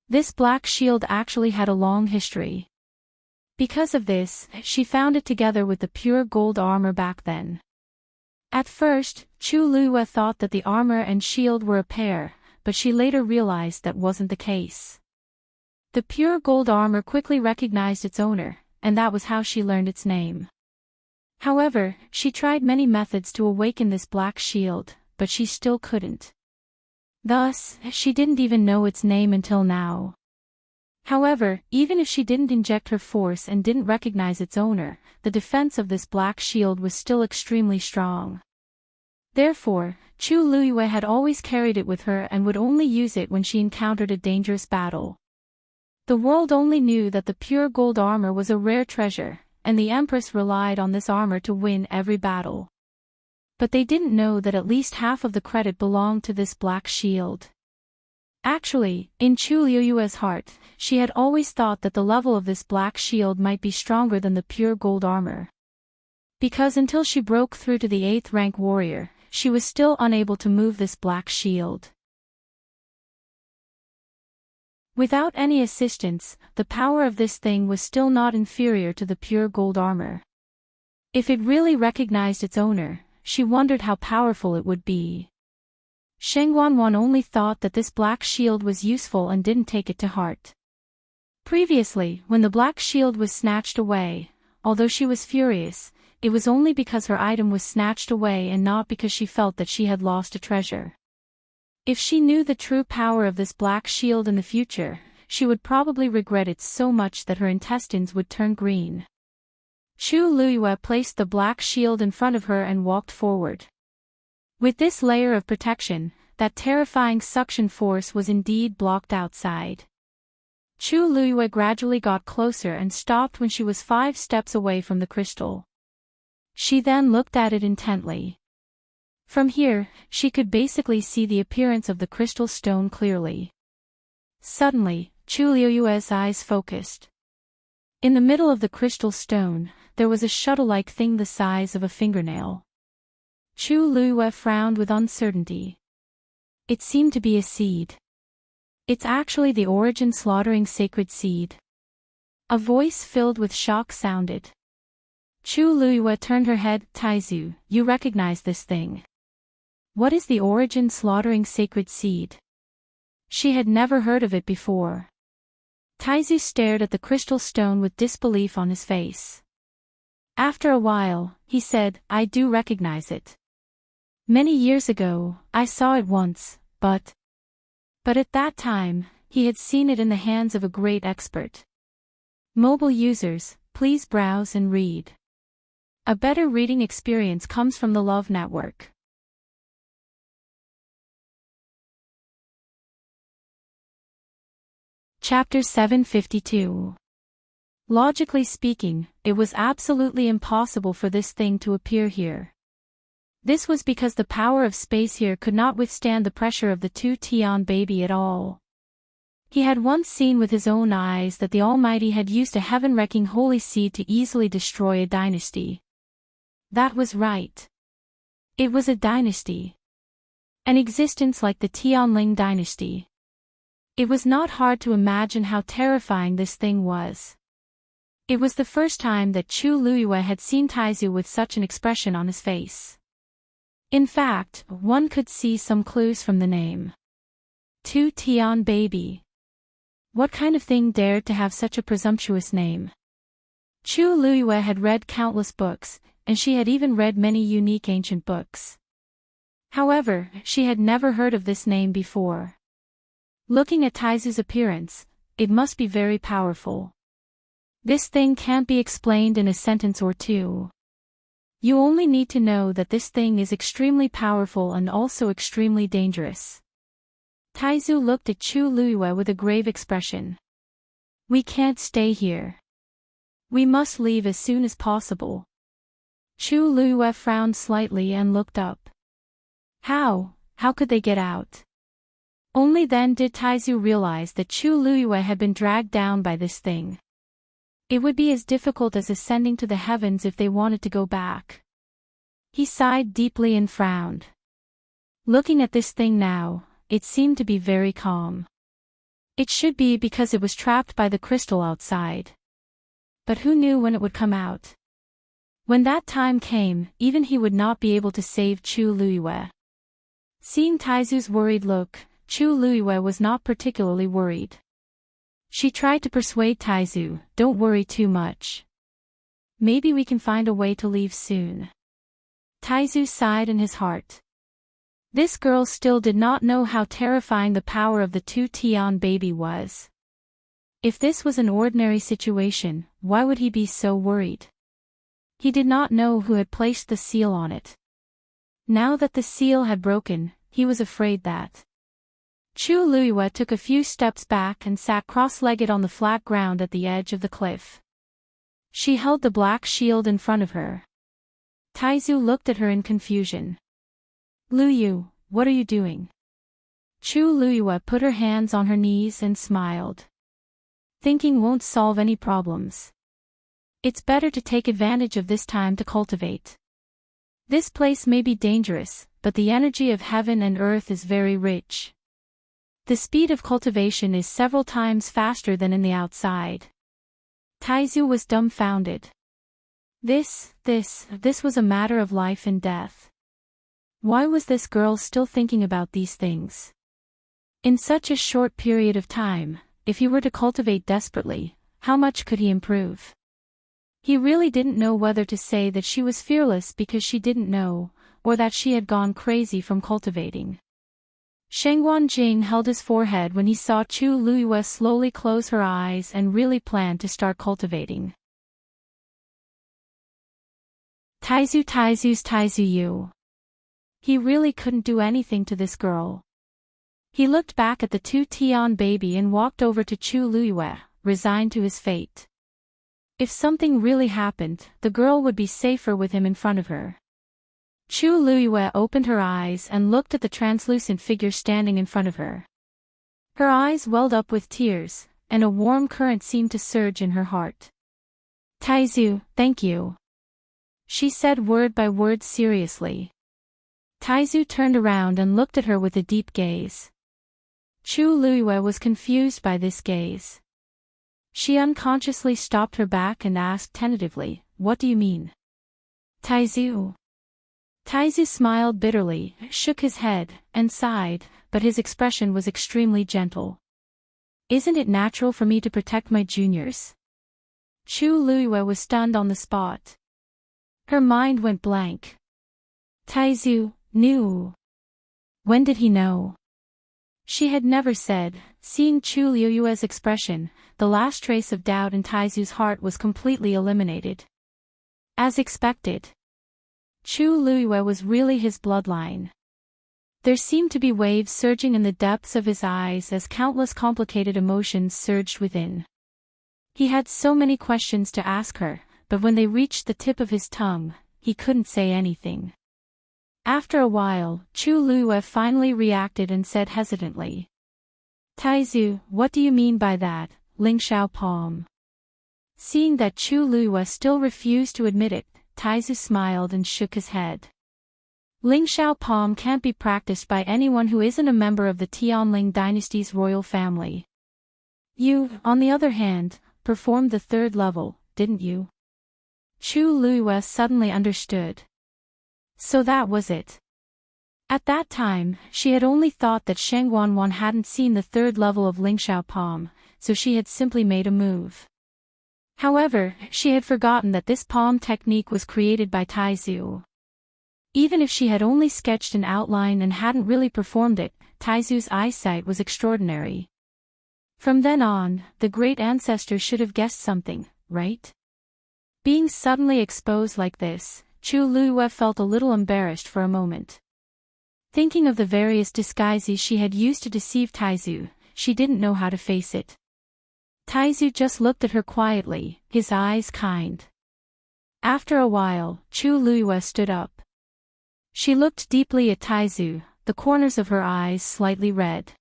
S1: This black shield actually had a long history. Because of this, she found it together with the pure gold armor back then. At first, Chu Luiyue thought that the armor and shield were a pair, but she later realized that wasn't the case. The pure gold armor quickly recognized its owner, and that was how she learned its name. However, she tried many methods to awaken this black shield, but she still couldn't. Thus, she didn't even know its name until now. However, even if she didn't inject her force and didn't recognize its owner, the defense of this black shield was still extremely strong. Therefore, Chu Luiyue had always carried it with her and would only use it when she encountered a dangerous battle. The world only knew that the pure gold armor was a rare treasure, and the Empress relied on this armor to win every battle. But they didn't know that at least half of the credit belonged to this black shield. Actually, in Chu Luiyue's heart, she had always thought that the level of this black shield might be stronger than the pure gold armor. Because until she broke through to the 8th rank warrior, she was still unable to move this black shield. Without any assistance, the power of this thing was still not inferior to the pure gold armor. If it really recognized its owner, she wondered how powerful it would be. Shengguanwan only thought that this black shield was useful and didn't take it to heart. Previously, when the black shield was snatched away, although she was furious, it was only because her item was snatched away and not because she felt that she had lost a treasure. If she knew the true power of this black shield in the future, she would probably regret it so much that her intestines would turn green. Chu Luiyue placed the black shield in front of her and walked forward. With this layer of protection, that terrifying suction force was indeed blocked outside. Chu Luiyue gradually got closer and stopped when she was 5 steps away from the crystal. She then looked at it intently. From here, she could basically see the appearance of the crystal stone clearly. Suddenly, Chu Luiyue's eyes focused. In the middle of the crystal stone, there was a shuttle-like thing the size of a fingernail. Chu Luiyue frowned with uncertainty. It seemed to be a seed. It's actually the origin slaughtering sacred seed. A voice filled with shock sounded. Chu Luiyue turned her head. Taizu, you recognize this thing. What is the origin slaughtering sacred seed? She had never heard of it before. Taizu stared at the crystal stone with disbelief on his face. After a while, he said, I do recognize it. Many years ago, I saw it once, but at that time, he had seen it in the hands of a great expert. Mobile users, please browse and read. A better reading experience comes from the Love Network. Chapter 752. Logically speaking, it was absolutely impossible for this thing to appear here. This was because the power of space here could not withstand the pressure of the 2 Tian baby at all. He had once seen with his own eyes that the Almighty had used a heaven-wrecking holy seed to easily destroy a dynasty. That was right. It was a dynasty. An existence like the Tianling dynasty. It was not hard to imagine how terrifying this thing was. It was the first time that Chu Luiyue had seen Taizu with such an expression on his face. In fact, one could see some clues from the name. 2 Tian baby. What kind of thing dared to have such a presumptuous name? Chu Luiyue had read countless books, and she had even read many unique ancient books. However, she had never heard of this name before. Looking at Taizu's appearance, it must be very powerful. This thing can't be explained in a sentence or two. You only need to know that this thing is extremely powerful and also extremely dangerous. Taizu looked at Chu Luiyue with a grave expression. We can't stay here. We must leave as soon as possible. Chu Luiyue frowned slightly and looked up. How could they get out? Only then did Taizu realize that Chu Luiyue had been dragged down by this thing. It would be as difficult as ascending to the heavens if they wanted to go back. He sighed deeply and frowned. Looking at this thing now, it seemed to be very calm. It should be because it was trapped by the crystal outside. But who knew when it would come out? When that time came, even he would not be able to save Chu Luiyue. Seeing Taizu's worried look, Chu Luiyue was not particularly worried. She tried to persuade Taizu, don't worry too much. Maybe we can find a way to leave soon. Taizu sighed in his heart. This girl still did not know how terrifying the power of the 2 Tian baby was. If this was an ordinary situation, why would he be so worried? He did not know who had placed the seal on it. Now that the seal had broken, he was afraid that Chu Luiyue took a few steps back and sat cross-legged on the flat ground at the edge of the cliff. She held the black shield in front of her. Taizu looked at her in confusion. Luyu, what are you doing? Chu Luiyue put her hands on her knees and smiled. Thinking won't solve any problems. It's better to take advantage of this time to cultivate. This place may be dangerous, but the energy of heaven and earth is very rich. The speed of cultivation is several times faster than in the outside. Taizu was dumbfounded. This was a matter of life and death. Why was this girl still thinking about these things? In such a short period of time, if he were to cultivate desperately, how much could he improve? He really didn't know whether to say that she was fearless because she didn't know, or that she had gone crazy from cultivating. Sheng Wanjing held his forehead when he saw Chu Luiyue slowly close her eyes and really plan to start cultivating. Taizu you. He really couldn't do anything to this girl. He looked back at the 2 Tian baby and walked over to Chu Luiyue, resigned to his fate. If something really happened, the girl would be safer with him in front of her. Chu Luiyue opened her eyes and looked at the translucent figure standing in front of her. Her eyes welled up with tears, and a warm current seemed to surge in her heart. Taizu, thank you. She said word by word seriously. Taizu turned around and looked at her with a deep gaze. Chu Luiyue was confused by this gaze. She unconsciously stopped her back and asked tentatively, "What do you mean?" Taizu. Taizu smiled bitterly, shook his head, and sighed, but his expression was extremely gentle. Isn't it natural for me to protect my juniors? Chu Luiyue was stunned on the spot. Her mind went blank. Taizu knew. When did he know? She had never said. Seeing Chu Luiyue's expression, the last trace of doubt in Taizu's heart was completely eliminated. As expected. Chu Luiyue was really his bloodline. There seemed to be waves surging in the depths of his eyes as countless complicated emotions surged within. He had so many questions to ask her, but when they reached the tip of his tongue, he couldn't say anything. After a while, Chu Luiyue finally reacted and said hesitantly. Taizu, what do you mean by that, Ling Xiaopom? Seeing that Chu Luiyue still refused to admit it, Taizu smiled and shook his head. Ling Xiaopom can't be practiced by anyone who isn't a member of the Tianling dynasty's royal family. You, on the other hand, performed the 3rd level, didn't you? Chu Luiyue suddenly understood. So that was it. At that time, she had only thought that Sheng Wanwan hadn't seen the 3rd level of Ling Xiaopom, so she had simply made a move. However, she had forgotten that this palm technique was created by Taizu. Even if she had only sketched an outline and hadn't really performed it, Taizu's eyesight was extraordinary. From then on, the great ancestor should have guessed something, right? Being suddenly exposed like this, Chu Luiyue felt a little embarrassed for a moment. Thinking of the various disguises she had used to deceive Taizu, she didn't know how to face it. Taizu just looked at her quietly, his eyes kind. After a while, Chu Luiyue stood up. She looked deeply at Taizu, the corners of her eyes slightly red.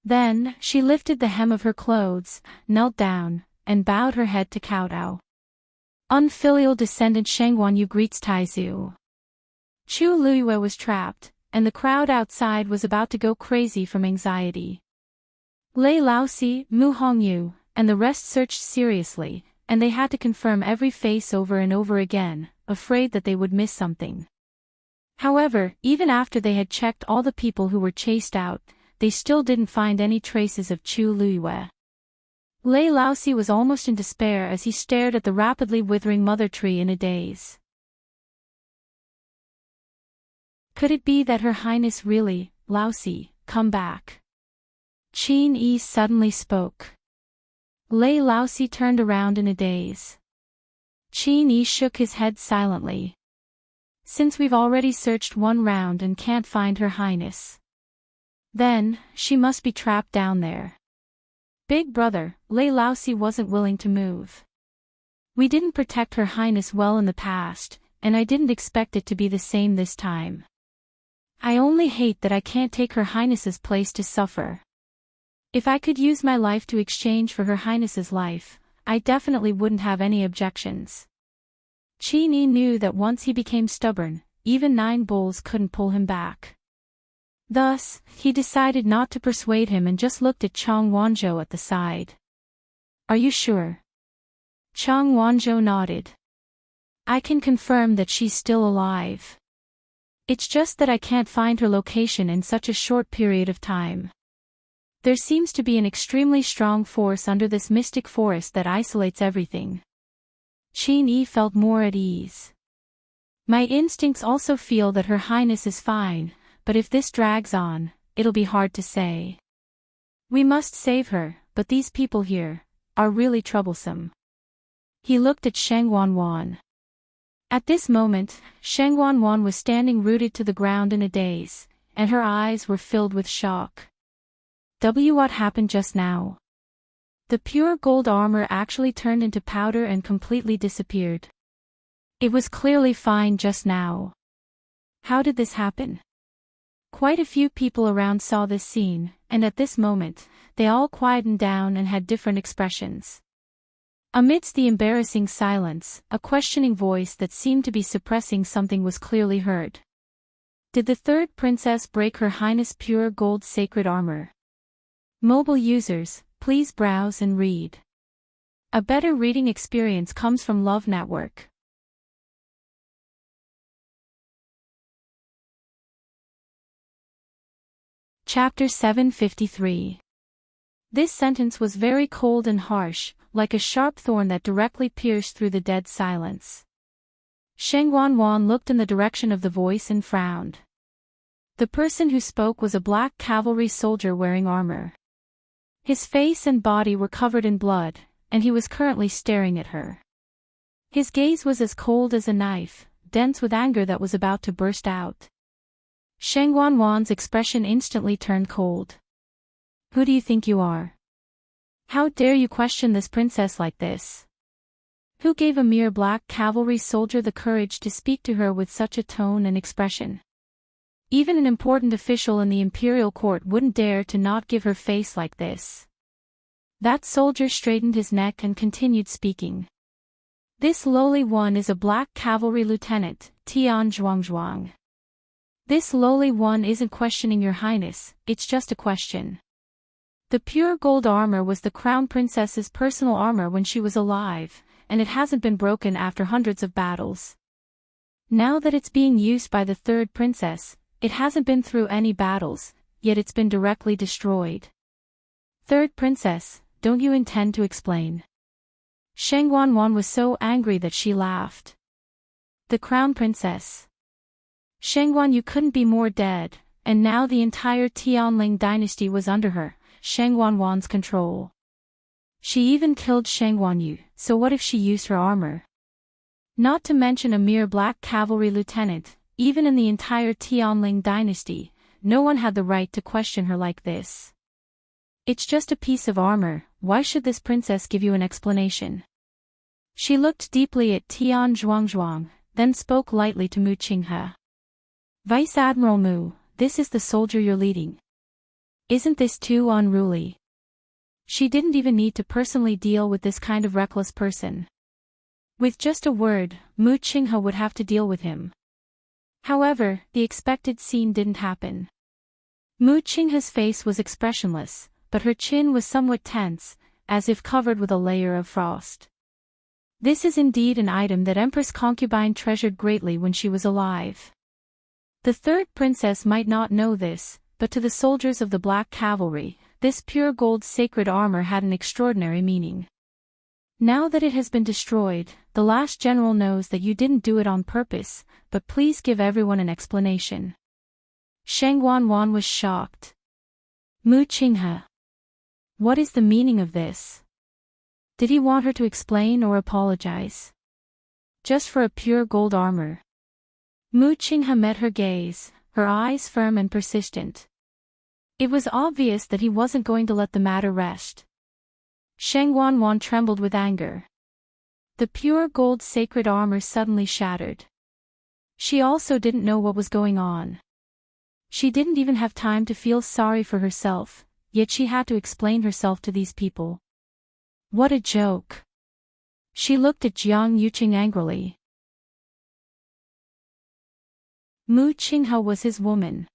S1: Then, she lifted the hem of her clothes, knelt down, and bowed her head to kowtow. Unfilial descendant Sheng Wanyu greets Taizu. Chu Luiyue was trapped, and the crowd outside was about to go crazy from anxiety. Lei Laosi, Mu Hongyu, and the rest searched seriously, and they had to confirm every face over and over again, afraid that they would miss something. However, even after they had checked all the people who were chased out, they still didn't find any traces of Chu Luiyue. Lei Laosi was almost in despair as he stared at the rapidly withering mother tree in a daze. Could it be that Her Highness really, Laosi, come back? Qin Yi suddenly spoke. Lei Laosi turned around in a daze. Qin Yi shook his head silently. Since we've already searched 1 round and can't find Her Highness. Then, she must be trapped down there. Big brother, Lei Laosi wasn't willing to move. We didn't protect Her Highness well in the past, and I didn't expect it to be the same this time. I only hate that I can't take Her Highness's place to suffer. If I could use my life to exchange for Her Highness's life, I definitely wouldn't have any objections. Qin Yi knew that once he became stubborn, even 9 bulls couldn't pull him back. Thus, he decided not to persuade him and just looked at Chang Wanzhou at the side. Are you sure? Chang Wanzhou nodded. I can confirm that she's still alive. It's just that I can't find her location in such a short period of time. There seems to be an extremely strong force under this mystic forest that isolates everything. Qin Yi felt more at ease. My instincts also feel that Her Highness is fine, but if this drags on, it'll be hard to say. We must save her, but these people here are really troublesome. He looked at Sheng Wanwan. At this moment, Sheng Wanwan was standing rooted to the ground in a daze, and her eyes were filled with shock. What happened just now? The pure gold armor actually turned into powder and completely disappeared. It was clearly fine just now. How did this happen? Quite a few people around saw this scene, and at this moment, they all quietened down and had different expressions. Amidst the embarrassing silence, a questioning voice that seemed to be suppressing something was clearly heard. Did the third princess break Her Highness' pure gold sacred armor? Mobile users, please browse and read. A better reading experience comes from Love Network. Chapter 753. This sentence was very cold and harsh, like a sharp thorn that directly pierced through the dead silence. Sheng Wanwan looked in the direction of the voice and frowned. The person who spoke was a black cavalry soldier wearing armor. His face and body were covered in blood, and he was currently staring at her. His gaze was as cold as a knife, dense with anger that was about to burst out. Sheng Wanwan's expression instantly turned cold. Who do you think you are? How dare you question this princess like this? Who gave a mere black cavalry soldier the courage to speak to her with such a tone and expression? Even an important official in the imperial court wouldn't dare to not give her face like this. That soldier straightened his neck and continued speaking. This lowly one is a black cavalry lieutenant, Tian Zhuangzhuang. This lowly one isn't questioning your highness, it's just a question. The pure gold armor was the crown princess's personal armor when she was alive, and it hasn't been broken after hundreds of battles. Now that it's being used by the third princess, it hasn't been through any battles, yet it's been directly destroyed. Third princess, don't you intend to explain? Sheng Wanwan was so angry that she laughed. The crown princess. Shengwan, you couldn't be more dead, and now the entire Tianling dynasty was under her, Sheng Wanwan's control. She even killed Sheng Wanyu, so what if she used her armor? Not to mention a mere black cavalry lieutenant, even in the entire Tianling dynasty, no one had the right to question her like this. It's just a piece of armor, why should this princess give you an explanation? She looked deeply at Tian Zhuangzhuang, then spoke lightly to Mu Qinghe. Vice Admiral Mu, this is the soldier you're leading. Isn't this too unruly? She didn't even need to personally deal with this kind of reckless person. With just a word, Mu Qinghe would have to deal with him. However, the expected scene didn't happen. Mu Qinghe's face was expressionless, but her chin was somewhat tense, as if covered with a layer of frost. This is indeed an item that Empress Concubine treasured greatly when she was alive. The third princess might not know this, but to the soldiers of the Black Cavalry, this pure gold sacred armor had an extraordinary meaning. Now that it has been destroyed, the last general knows that you didn't do it on purpose, but please give everyone an explanation. Sheng Wanwan was shocked. Mu Qinghe. What is the meaning of this? Did he want her to explain or apologize? Just for a pure gold armor. Mu Qinghe met her gaze, her eyes firm and persistent. It was obvious that he wasn't going to let the matter rest. Sheng Wanwan trembled with anger. The pure gold sacred armor suddenly shattered. She also didn't know what was going on. She didn't even have time to feel sorry for herself, yet she had to explain herself to these people. What a joke. She looked at Jiang Yuqing angrily. Mu Qinghe was his woman.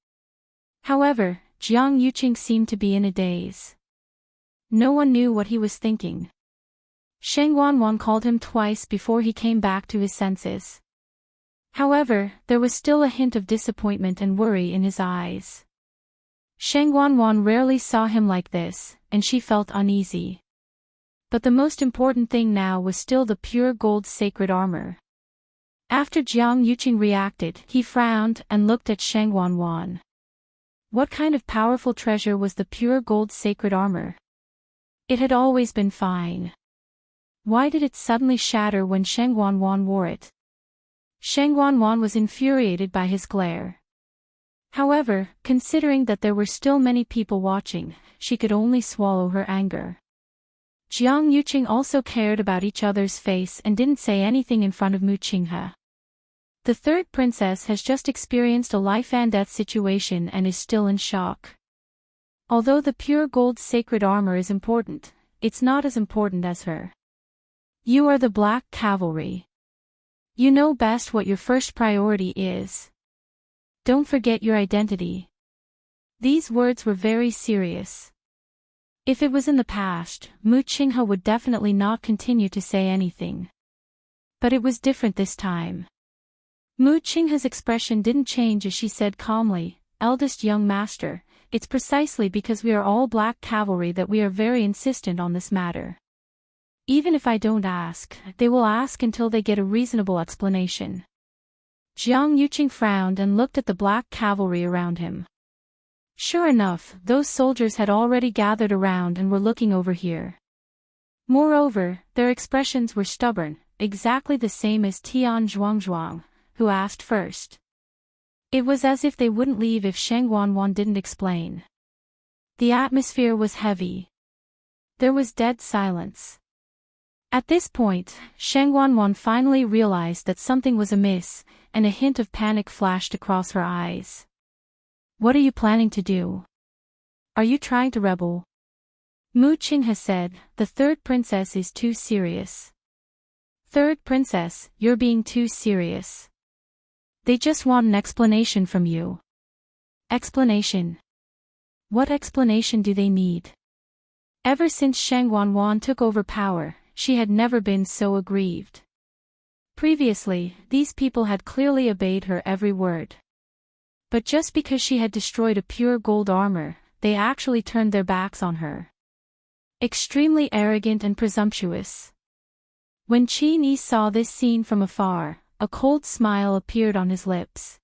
S1: However, Jiang Yuqing seemed to be in a daze. No one knew what he was thinking. Sheng Wanwan called him twice before he came back to his senses. However, there was still a hint of disappointment and worry in his eyes. Sheng Wanwan rarely saw him like this, and she felt uneasy. But the most important thing now was still the pure gold sacred armor. After Jiang Yuqing reacted, he frowned and looked at Sheng Wanwan. What kind of powerful treasure was the pure gold sacred armor? It had always been fine. Why did it suddenly shatter when Sheng Wanwan wore it? Sheng Wanwan was infuriated by his glare. However, considering that there were still many people watching, she could only swallow her anger. Jiang Yuqing also cared about each other's face and didn't say anything in front of Mu Qinghe. The third princess has just experienced a life-and-death situation and is still in shock. Although the pure gold sacred armor is important, it's not as important as her. You are the Black Cavalry. You know best what your first priority is. Don't forget your identity. These words were very serious. If it was in the past, Mu Qinghe would definitely not continue to say anything. But it was different this time. Mu Qinghe's expression didn't change as she said calmly, "Eldest young master, it's precisely because we are all Black Cavalry that we are very insistent on this matter. Even if I don't ask, they will ask until they get a reasonable explanation." Jiang Yuqing frowned and looked at the Black Cavalry around him. Sure enough, those soldiers had already gathered around and were looking over here. Moreover, their expressions were stubborn, exactly the same as Tian Zhuangzhuang, who asked first. It was as if they wouldn't leave if Sheng Wanwan didn't explain. The atmosphere was heavy. There was dead silence. At this point, Sheng Wanwan finally realized that something was amiss, and a hint of panic flashed across her eyes. What are you planning to do? Are you trying to rebel? Mu Qinghe said, the third princess is too serious. Third princess, you're being too serious. They just want an explanation from you. Explanation? What explanation do they need? Ever since Sheng Wanwan took over power, she had never been so aggrieved. Previously, these people had clearly obeyed her every word. But just because she had destroyed a pure gold armor, they actually turned their backs on her. Extremely arrogant and presumptuous. When Qin Yi saw this scene from afar, a cold smile appeared on his lips.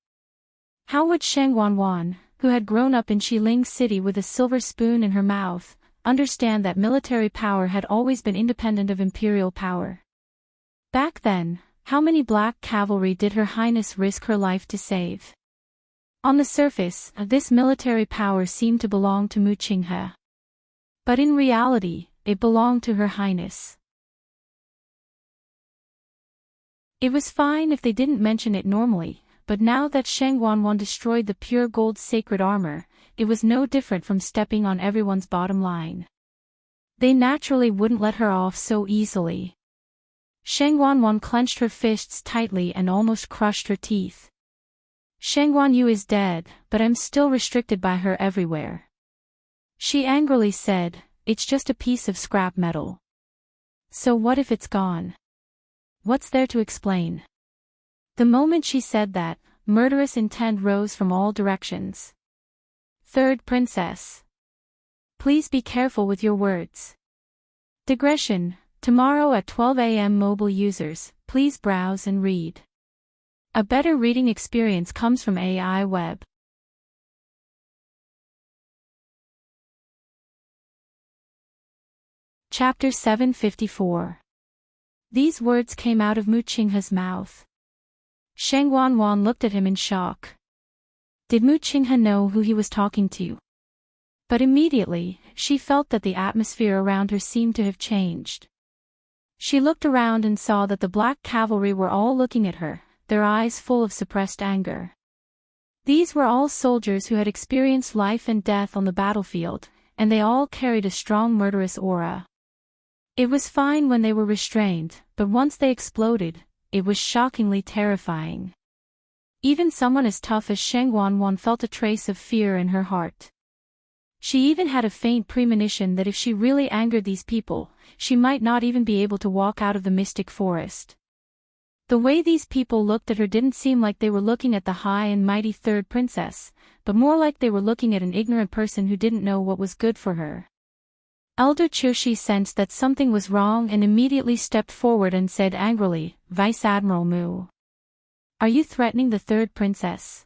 S1: How would Sheng Wanwan, who had grown up in Xiling City with a silver spoon in her mouth, understand that military power had always been independent of imperial power? Back then, how many Black Cavalry did Her Highness risk her life to save? On the surface, this military power seemed to belong to Mu Qinghe. But in reality, it belonged to Her Highness. It was fine if they didn't mention it normally, but now that Sheng Wanwan destroyed the pure gold sacred armor, it was no different from stepping on everyone's bottom line. They naturally wouldn't let her off so easily. Sheng Wanwan clenched her fists tightly and almost crushed her teeth. Sheng Wanyu is dead, but I'm still restricted by her everywhere. She angrily said, it's just a piece of scrap metal. So what if it's gone? What's there to explain? The moment she said that, murderous intent rose from all directions. Third princess. Please be careful with your words. Digression, tomorrow at 12 a.m. mobile users, please browse and read. A better reading experience comes from AI Web. Chapter 754. These words came out of Mu Qinghe's mouth. Sheng Wanwan looked at him in shock. Did Mu Qinghe know who he was talking to? But immediately, she felt that the atmosphere around her seemed to have changed. She looked around and saw that the Black Cavalry were all looking at her, their eyes full of suppressed anger. These were all soldiers who had experienced life and death on the battlefield, and they all carried a strong murderous aura. It was fine when they were restrained, but once they exploded, it was shockingly terrifying. Even someone as tough as Sheng Wanwan felt a trace of fear in her heart. She even had a faint premonition that if she really angered these people, she might not even be able to walk out of the mystic forest. The way these people looked at her didn't seem like they were looking at the high and mighty third princess, but more like they were looking at an ignorant person who didn't know what was good for her. Elder Chushi sensed that something was wrong and immediately stepped forward and said angrily, "Vice Admiral Mu. Are you threatening the third princess?"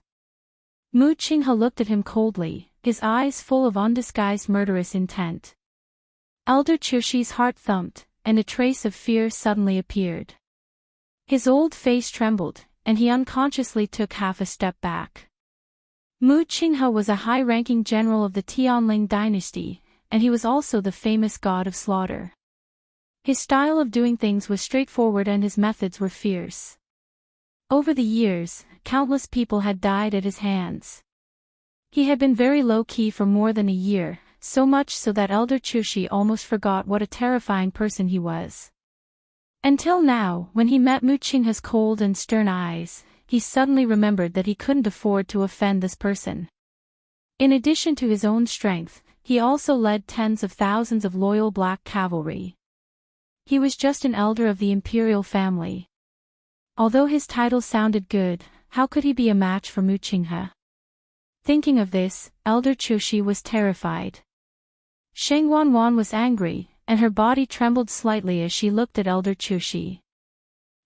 S1: Mu Qinghe looked at him coldly, his eyes full of undisguised murderous intent. Elder Chushi's heart thumped, and a trace of fear suddenly appeared. His old face trembled, and he unconsciously took half a step back. Mu Qinghe was a high-ranking general of the Tianling dynasty, and he was also the famous god of slaughter. His style of doing things was straightforward and his methods were fierce. Over the years, countless people had died at his hands. He had been very low-key for more than a year, so much so that Elder Chushi almost forgot what a terrifying person he was. Until now, when he met Mu Qinghe's cold and stern eyes, he suddenly remembered that he couldn't afford to offend this person. In addition to his own strength, he also led tens of thousands of loyal black cavalry. He was just an elder of the imperial family. Although his title sounded good, how could he be a match for Mu Qinghe? Thinking of this, Elder Chushi was terrified. Sheng Wanwan was angry, and her body trembled slightly as she looked at Elder Chushi.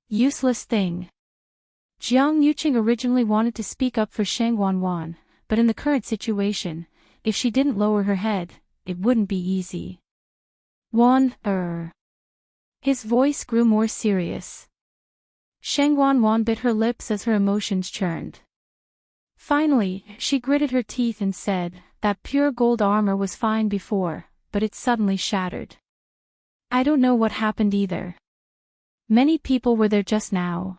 S1: Useless thing. Jiang Yuqing originally wanted to speak up for Sheng Wanwan, but in the current situation, if she didn't lower her head, it wouldn't be easy. His voice grew more serious. Sheng Wanwan bit her lips as her emotions churned. Finally, she gritted her teeth and said, "That pure gold armor was fine before, but it suddenly shattered. I don't know what happened either. Many people were there just now.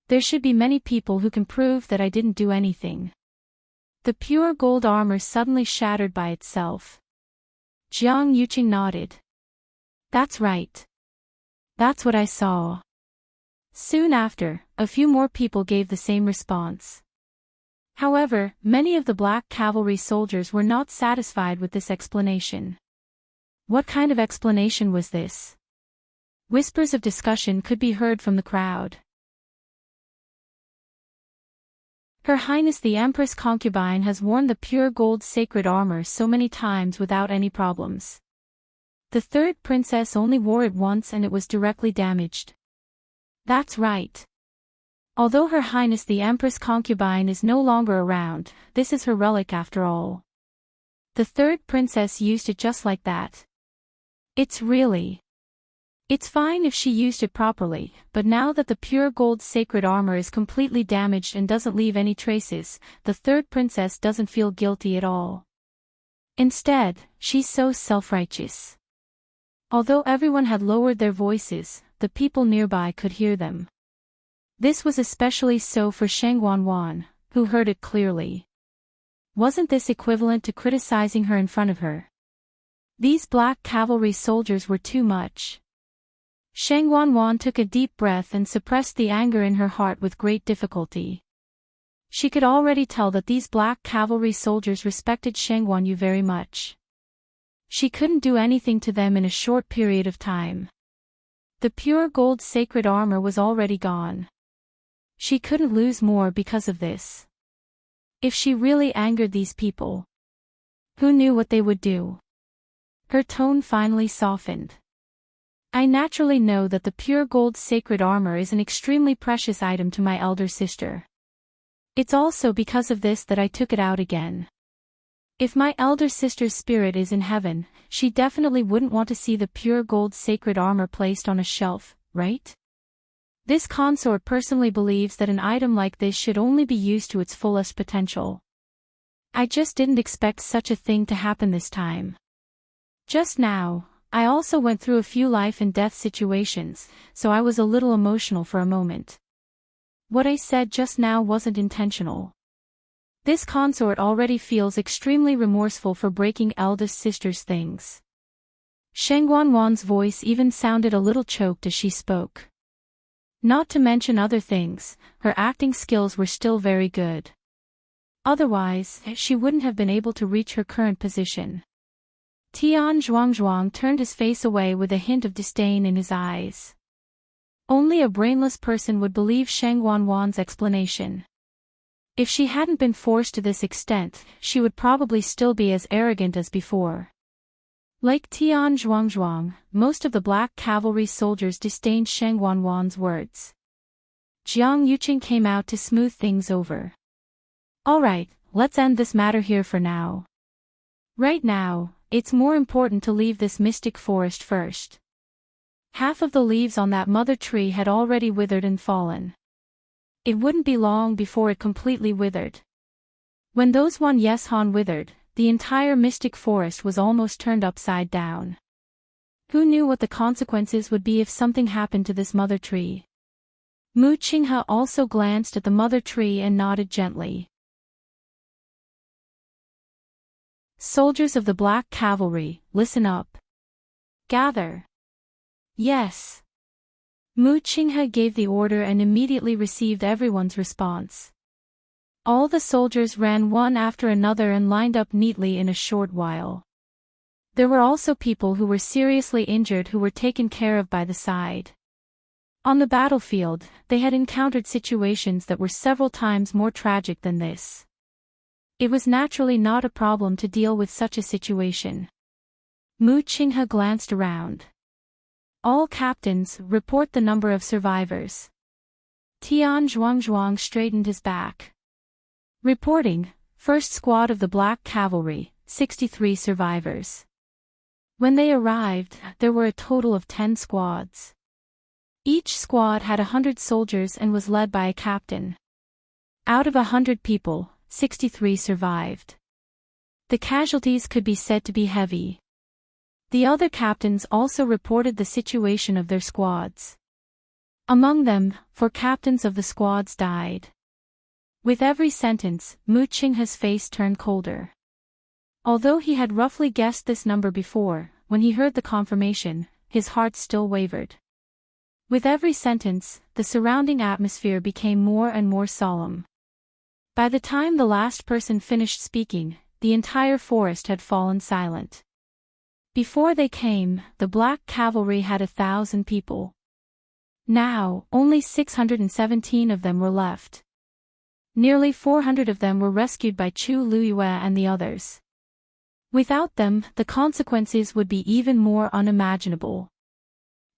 S1: There should be many people who can prove that I didn't do anything." The pure gold armor suddenly shattered by itself. Jiang Yuqing nodded. "That's right. That's what I saw." Soon after, a few more people gave the same response. However, many of the black cavalry soldiers were not satisfied with this explanation. What kind of explanation was this? Whispers of discussion could be heard from the crowd. Her Highness the Empress concubine has worn the pure gold sacred armor so many times without any problems. The third princess only wore it once and it was directly damaged. That's right. Although Her Highness the Empress concubine is no longer around, this is her relic after all. The third princess used it just like that. It's fine if she used it properly, but now that the pure gold sacred armor is completely damaged and doesn't leave any traces, the third princess doesn't feel guilty at all. Instead, she's so self-righteous. Although everyone had lowered their voices, the people nearby could hear them. This was especially so for Sheng Wanwan, who heard it clearly. Wasn't this equivalent to criticizing her in front of her? These black cavalry soldiers were too much. Sheng Wanwan took a deep breath and suppressed the anger in her heart with great difficulty. She could already tell that these black cavalry soldiers respected Sheng Wanyu very much. She couldn't do anything to them in a short period of time. The pure gold sacred armor was already gone. She couldn't lose more because of this. If she really angered these people, who knew what they would do? Her tone finally softened. I naturally know that the pure gold sacred armor is an extremely precious item to my elder sister. It's also because of this that I took it out again. If my elder sister's spirit is in heaven, she definitely wouldn't want to see the pure gold sacred armor placed on a shelf, right? This consort personally believes that an item like this should only be used to its fullest potential. I just didn't expect such a thing to happen this time. Just now, I also went through a few life and death situations, so I was a little emotional for a moment. What I said just now wasn't intentional. This consort already feels extremely remorseful for breaking eldest sister's things. Sheng Wanwan's voice even sounded a little choked as she spoke. Not to mention other things, her acting skills were still very good. Otherwise, she wouldn't have been able to reach her current position. Tian Zhuangzhuang turned his face away with a hint of disdain in his eyes. Only a brainless person would believe Sheng Wanwan's explanation. If she hadn't been forced to this extent, she would probably still be as arrogant as before. Like Tian Zhuangzhuang, most of the black cavalry soldiers disdained Sheng Wanwan's words. Jiang Yuqing came out to smooth things over. Alright, let's end this matter here for now. Right now, it's more important to leave this mystic forest first. Half of the leaves on that mother tree had already withered and fallen. It wouldn't be long before it completely withered. When those one Yeshan withered, the entire mystic forest was almost turned upside down. Who knew what the consequences would be if something happened to this mother tree? Mu Qinghe also glanced at the mother tree and nodded gently. Soldiers of the Black Cavalry, listen up. Gather. Yes. Mu Qinghe gave the order and immediately received everyone's response. All the soldiers ran one after another and lined up neatly in a short while. There were also people who were seriously injured who were taken care of by the side. On the battlefield, they had encountered situations that were several times more tragic than this. It was naturally not a problem to deal with such a situation. Mu Qinghe glanced around. All captains, report the number of survivors. Tian Zhuangzhuang straightened his back. Reporting, first squad of the Black Cavalry, 63 survivors. When they arrived, there were a total of 10 squads. Each squad had 100 soldiers and was led by a captain. Out of 100 people, 63 survived. The casualties could be said to be heavy. The other captains also reported the situation of their squads. Among them, 4 captains of the squads died. With every sentence, Mu Qinghe's face turned colder. Although he had roughly guessed this number before, when he heard the confirmation, his heart still wavered. With every sentence, the surrounding atmosphere became more and more solemn. By the time the last person finished speaking, the entire forest had fallen silent. Before they came, the Black Cavalry had 1,000 people. Now, only 617 of them were left. Nearly 400 of them were rescued by Chu Luyue and the others. Without them, the consequences would be even more unimaginable.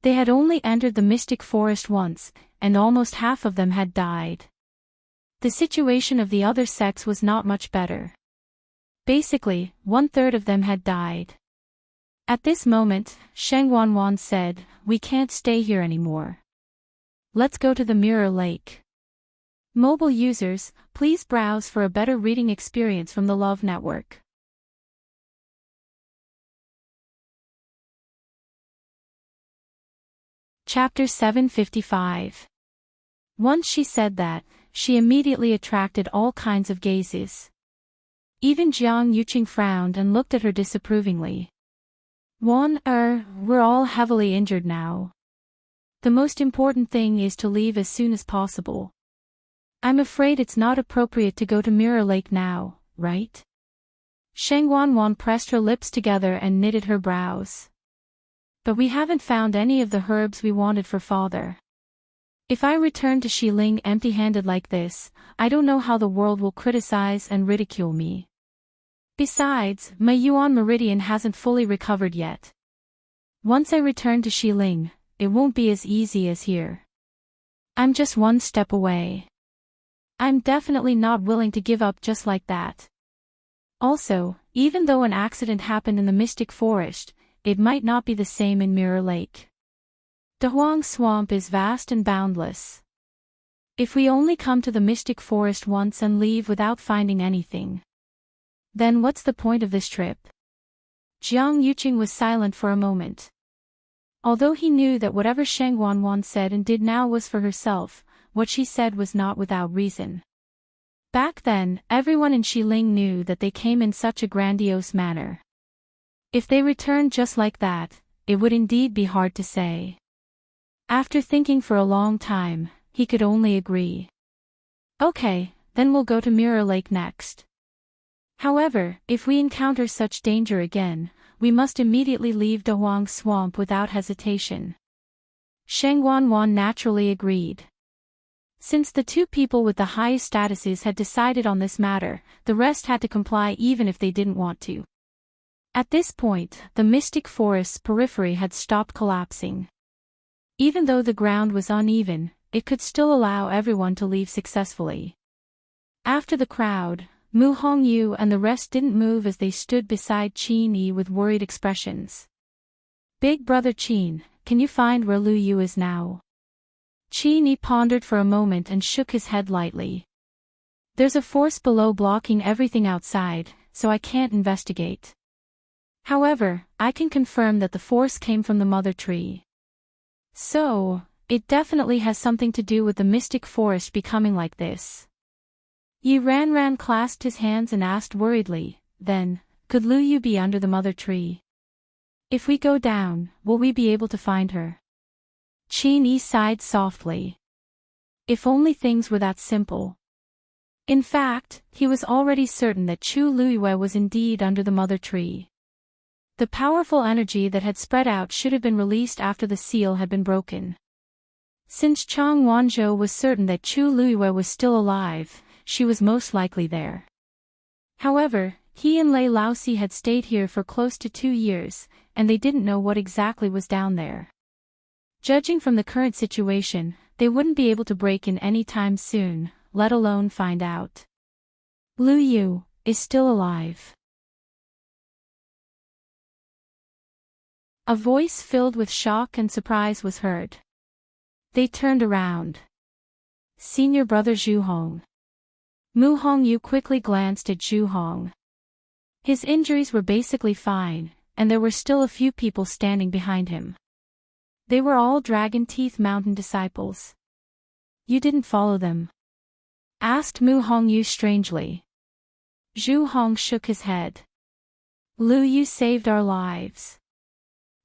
S1: They had only entered the mystic forest once, and almost half of them had died. The situation of the other sects was not much better. Basically, 1/3 of them had died. At this moment, Sheng Wanwan said, "We can't stay here anymore. Let's go to the Mirror Lake." Mobile users, please browse for a better reading experience from the Love Network. Chapter 755. Once she said that, she immediately attracted all kinds of gazes. Even Jiang Yuqing frowned and looked at her disapprovingly. We're all heavily injured now. The most important thing is to leave as soon as possible. I'm afraid it's not appropriate to go to Mirror Lake now, right? Sheng Wanwan pressed her lips together and knitted her brows. But we haven't found any of the herbs we wanted for father. If I return to Xiling empty-handed like this, I don't know how the world will criticize and ridicule me. Besides, my Yuan meridian hasn't fully recovered yet. Once I return to Xiling, it won't be as easy as here. I'm just one step away. I'm definitely not willing to give up just like that. Also, even though an accident happened in the Mystic Forest, it might not be the same in Mirror Lake. Dahuang Swamp is vast and boundless. If we only come to the Mystic Forest once and leave without finding anything, then what's the point of this trip? Jiang Yuqing was silent for a moment. Although he knew that whatever Sheng Wanwan said and did now was for herself, what she said was not without reason. Back then, everyone in Xiling knew that they came in such a grandiose manner. If they returned just like that, it would indeed be hard to say. After thinking for a long time, he could only agree. Okay, then we'll go to Mirror Lake next. However, if we encounter such danger again, we must immediately leave Dahuang Swamp without hesitation. Sheng Wanwan naturally agreed. Since the two people with the highest statuses had decided on this matter, the rest had to comply even if they didn't want to. At this point, the mystic forest's periphery had stopped collapsing. Even though the ground was uneven, it could still allow everyone to leave successfully. After the crowd, Mu Hongyu and the rest didn't move as they stood beside Qin Yi with worried expressions. Big brother Qin, can you find where Lu Yu is now? Qin Yi pondered for a moment and shook his head lightly. There's a force below blocking everything outside, so I can't investigate. However, I can confirm that the force came from the mother tree. So, it definitely has something to do with the mystic forest becoming like this. Yi Ranran clasped his hands and asked worriedly, then, could Lu Yu be under the mother tree? If we go down, will we be able to find her? Qin Yi sighed softly. If only things were that simple. In fact, he was already certain that Chu Luiyue was indeed under the mother tree. The powerful energy that had spread out should have been released after the seal had been broken. Since Chang Wanzhou was certain that Chu Luiyue was still alive, she was most likely there. However, he and Lei Laosi had stayed here for close to 2 years, and they didn't know what exactly was down there. Judging from the current situation, they wouldn't be able to break in any time soon, let alone find out. Lu Yu is still alive. A voice filled with shock and surprise was heard. They turned around. Senior brother Zhu Hong. Mu Hongyu quickly glanced at Zhu Hong. His injuries were basically fine, and there were still a few people standing behind him. They were all Dragon Teeth Mountain disciples. You didn't follow them? Asked Mu Hongyu strangely. Zhu Hong shook his head. Lu Yu saved our lives.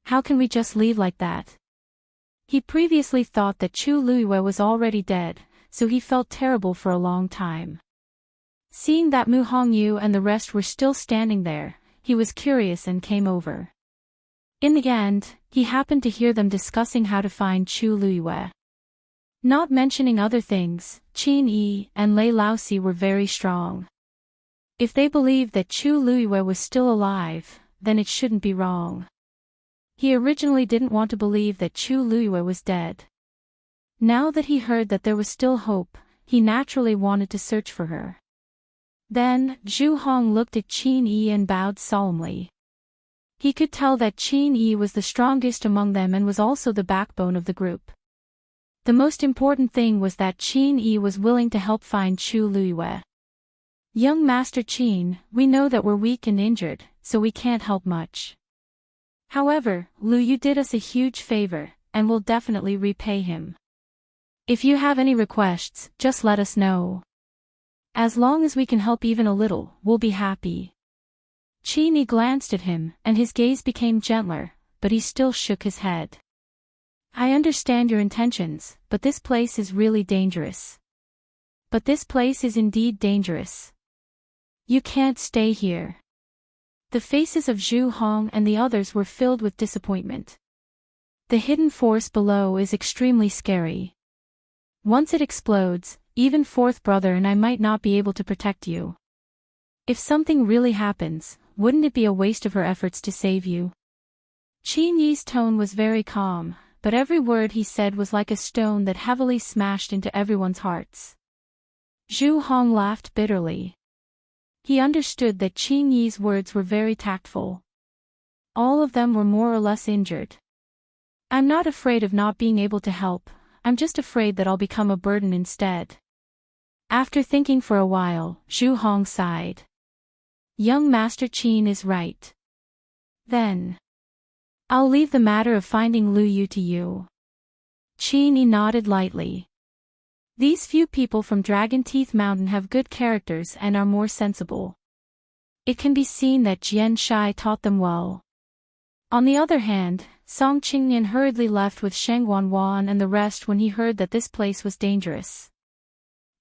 S1: How can we just leave like that? He previously thought that Chu Luiyue was already dead, so he felt terrible for a long time. Seeing that Mu Hongyu and the rest were still standing there, he was curious and came over. In the end, he happened to hear them discussing how to find Chu Luiyue. Not mentioning other things, Qin Yi and Lei Laosi were very strong. If they believed that Chu Luiyue was still alive, then it shouldn't be wrong. He originally didn't want to believe that Chu Luiyue was dead. Now that he heard that there was still hope, he naturally wanted to search for her. Then, Zhu Hong looked at Qin Yi and bowed solemnly. He could tell that Qin Yi was the strongest among them and was also the backbone of the group. The most important thing was that Qin Yi was willing to help find Chu Luiyue. Young Master Qin, we know that we're weak and injured, so we can't help much. However, Lu Yu did us a huge favor, and we'll definitely repay him. If you have any requests, just let us know. As long as we can help even a little, we'll be happy. Qin Yi glanced at him, and his gaze became gentler, but he still shook his head. I understand your intentions, but this place is really dangerous. But this place is indeed dangerous. You can't stay here. The faces of Zhu Hong and the others were filled with disappointment. The hidden force below is extremely scary. Once it explodes, even fourth brother and I might not be able to protect you. If something really happens, wouldn't it be a waste of her efforts to save you? Qin Yi's tone was very calm, but every word he said was like a stone that heavily smashed into everyone's hearts. Zhu Hong laughed bitterly. He understood that Qin Yi's words were very tactful. All of them were more or less injured. I'm not afraid of not being able to help, I'm just afraid that I'll become a burden instead. After thinking for a while, Zhu Hong sighed. Young Master Qin is right. Then, I'll leave the matter of finding Lu Yu to you. Qin Yi nodded lightly. These few people from Dragon Teeth Mountain have good characters and are more sensible. It can be seen that Jian Shai taught them well. On the other hand, Song Qingnian hurriedly left with Sheng Wanwan and the rest when he heard that this place was dangerous.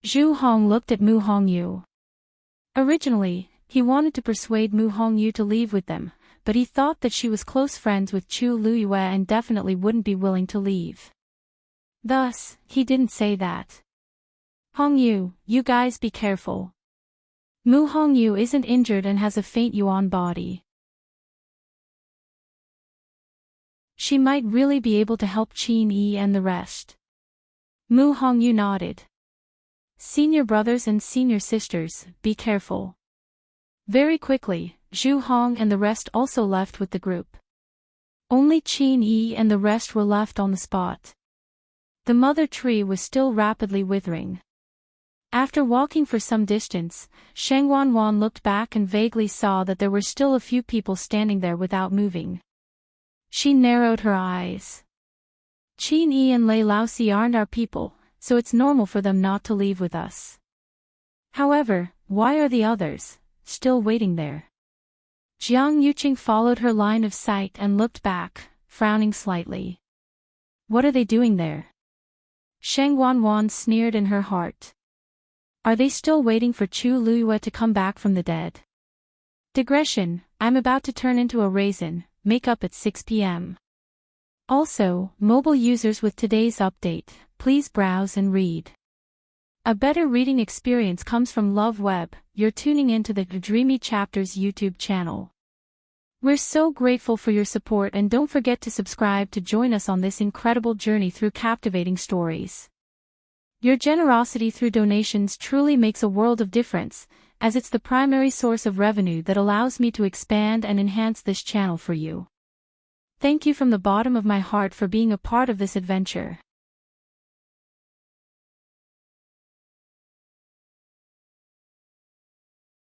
S1: Zhu Hong looked at Mu Hongyu. Originally, he wanted to persuade Mu Hongyu to leave with them, but he thought that she was close friends with Chu Luyue and definitely wouldn't be willing to leave. Thus, he didn't say that. Hongyu, you guys be careful. Mu Hongyu isn't injured and has a faint yuan body. She might really be able to help Qin Yi and the rest. Mu Hongyu nodded. Senior brothers and senior sisters, be careful. Very quickly, Zhu Hong and the rest also left with the group. Only Qin Yi and the rest were left on the spot. The mother tree was still rapidly withering. After walking for some distance, Sheng Wanwan looked back and vaguely saw that there were still a few people standing there without moving. She narrowed her eyes. Qin Yi and Lei Laosi aren't our people, so it's normal for them not to leave with us. However, why are the others still waiting there? Jiang Yuqing followed her line of sight and looked back, frowning slightly. What are they doing there? Sheng Wanwan sneered in her heart. Are they still waiting for Chu Luyue to come back from the dead? Digression, I'm about to turn into a raisin, make up at 6 p.m. Also, mobile users with today's update, please browse and read. A better reading experience comes from Love Web. You're tuning into the Dreamy Chapters YouTube channel. We're so grateful for your support and don't forget to subscribe to join us on this incredible journey through captivating stories. Your generosity through donations truly makes a world of difference, as it's the primary source of revenue that allows me to expand and enhance this channel for you. Thank you from the bottom of my heart for being a part of this adventure.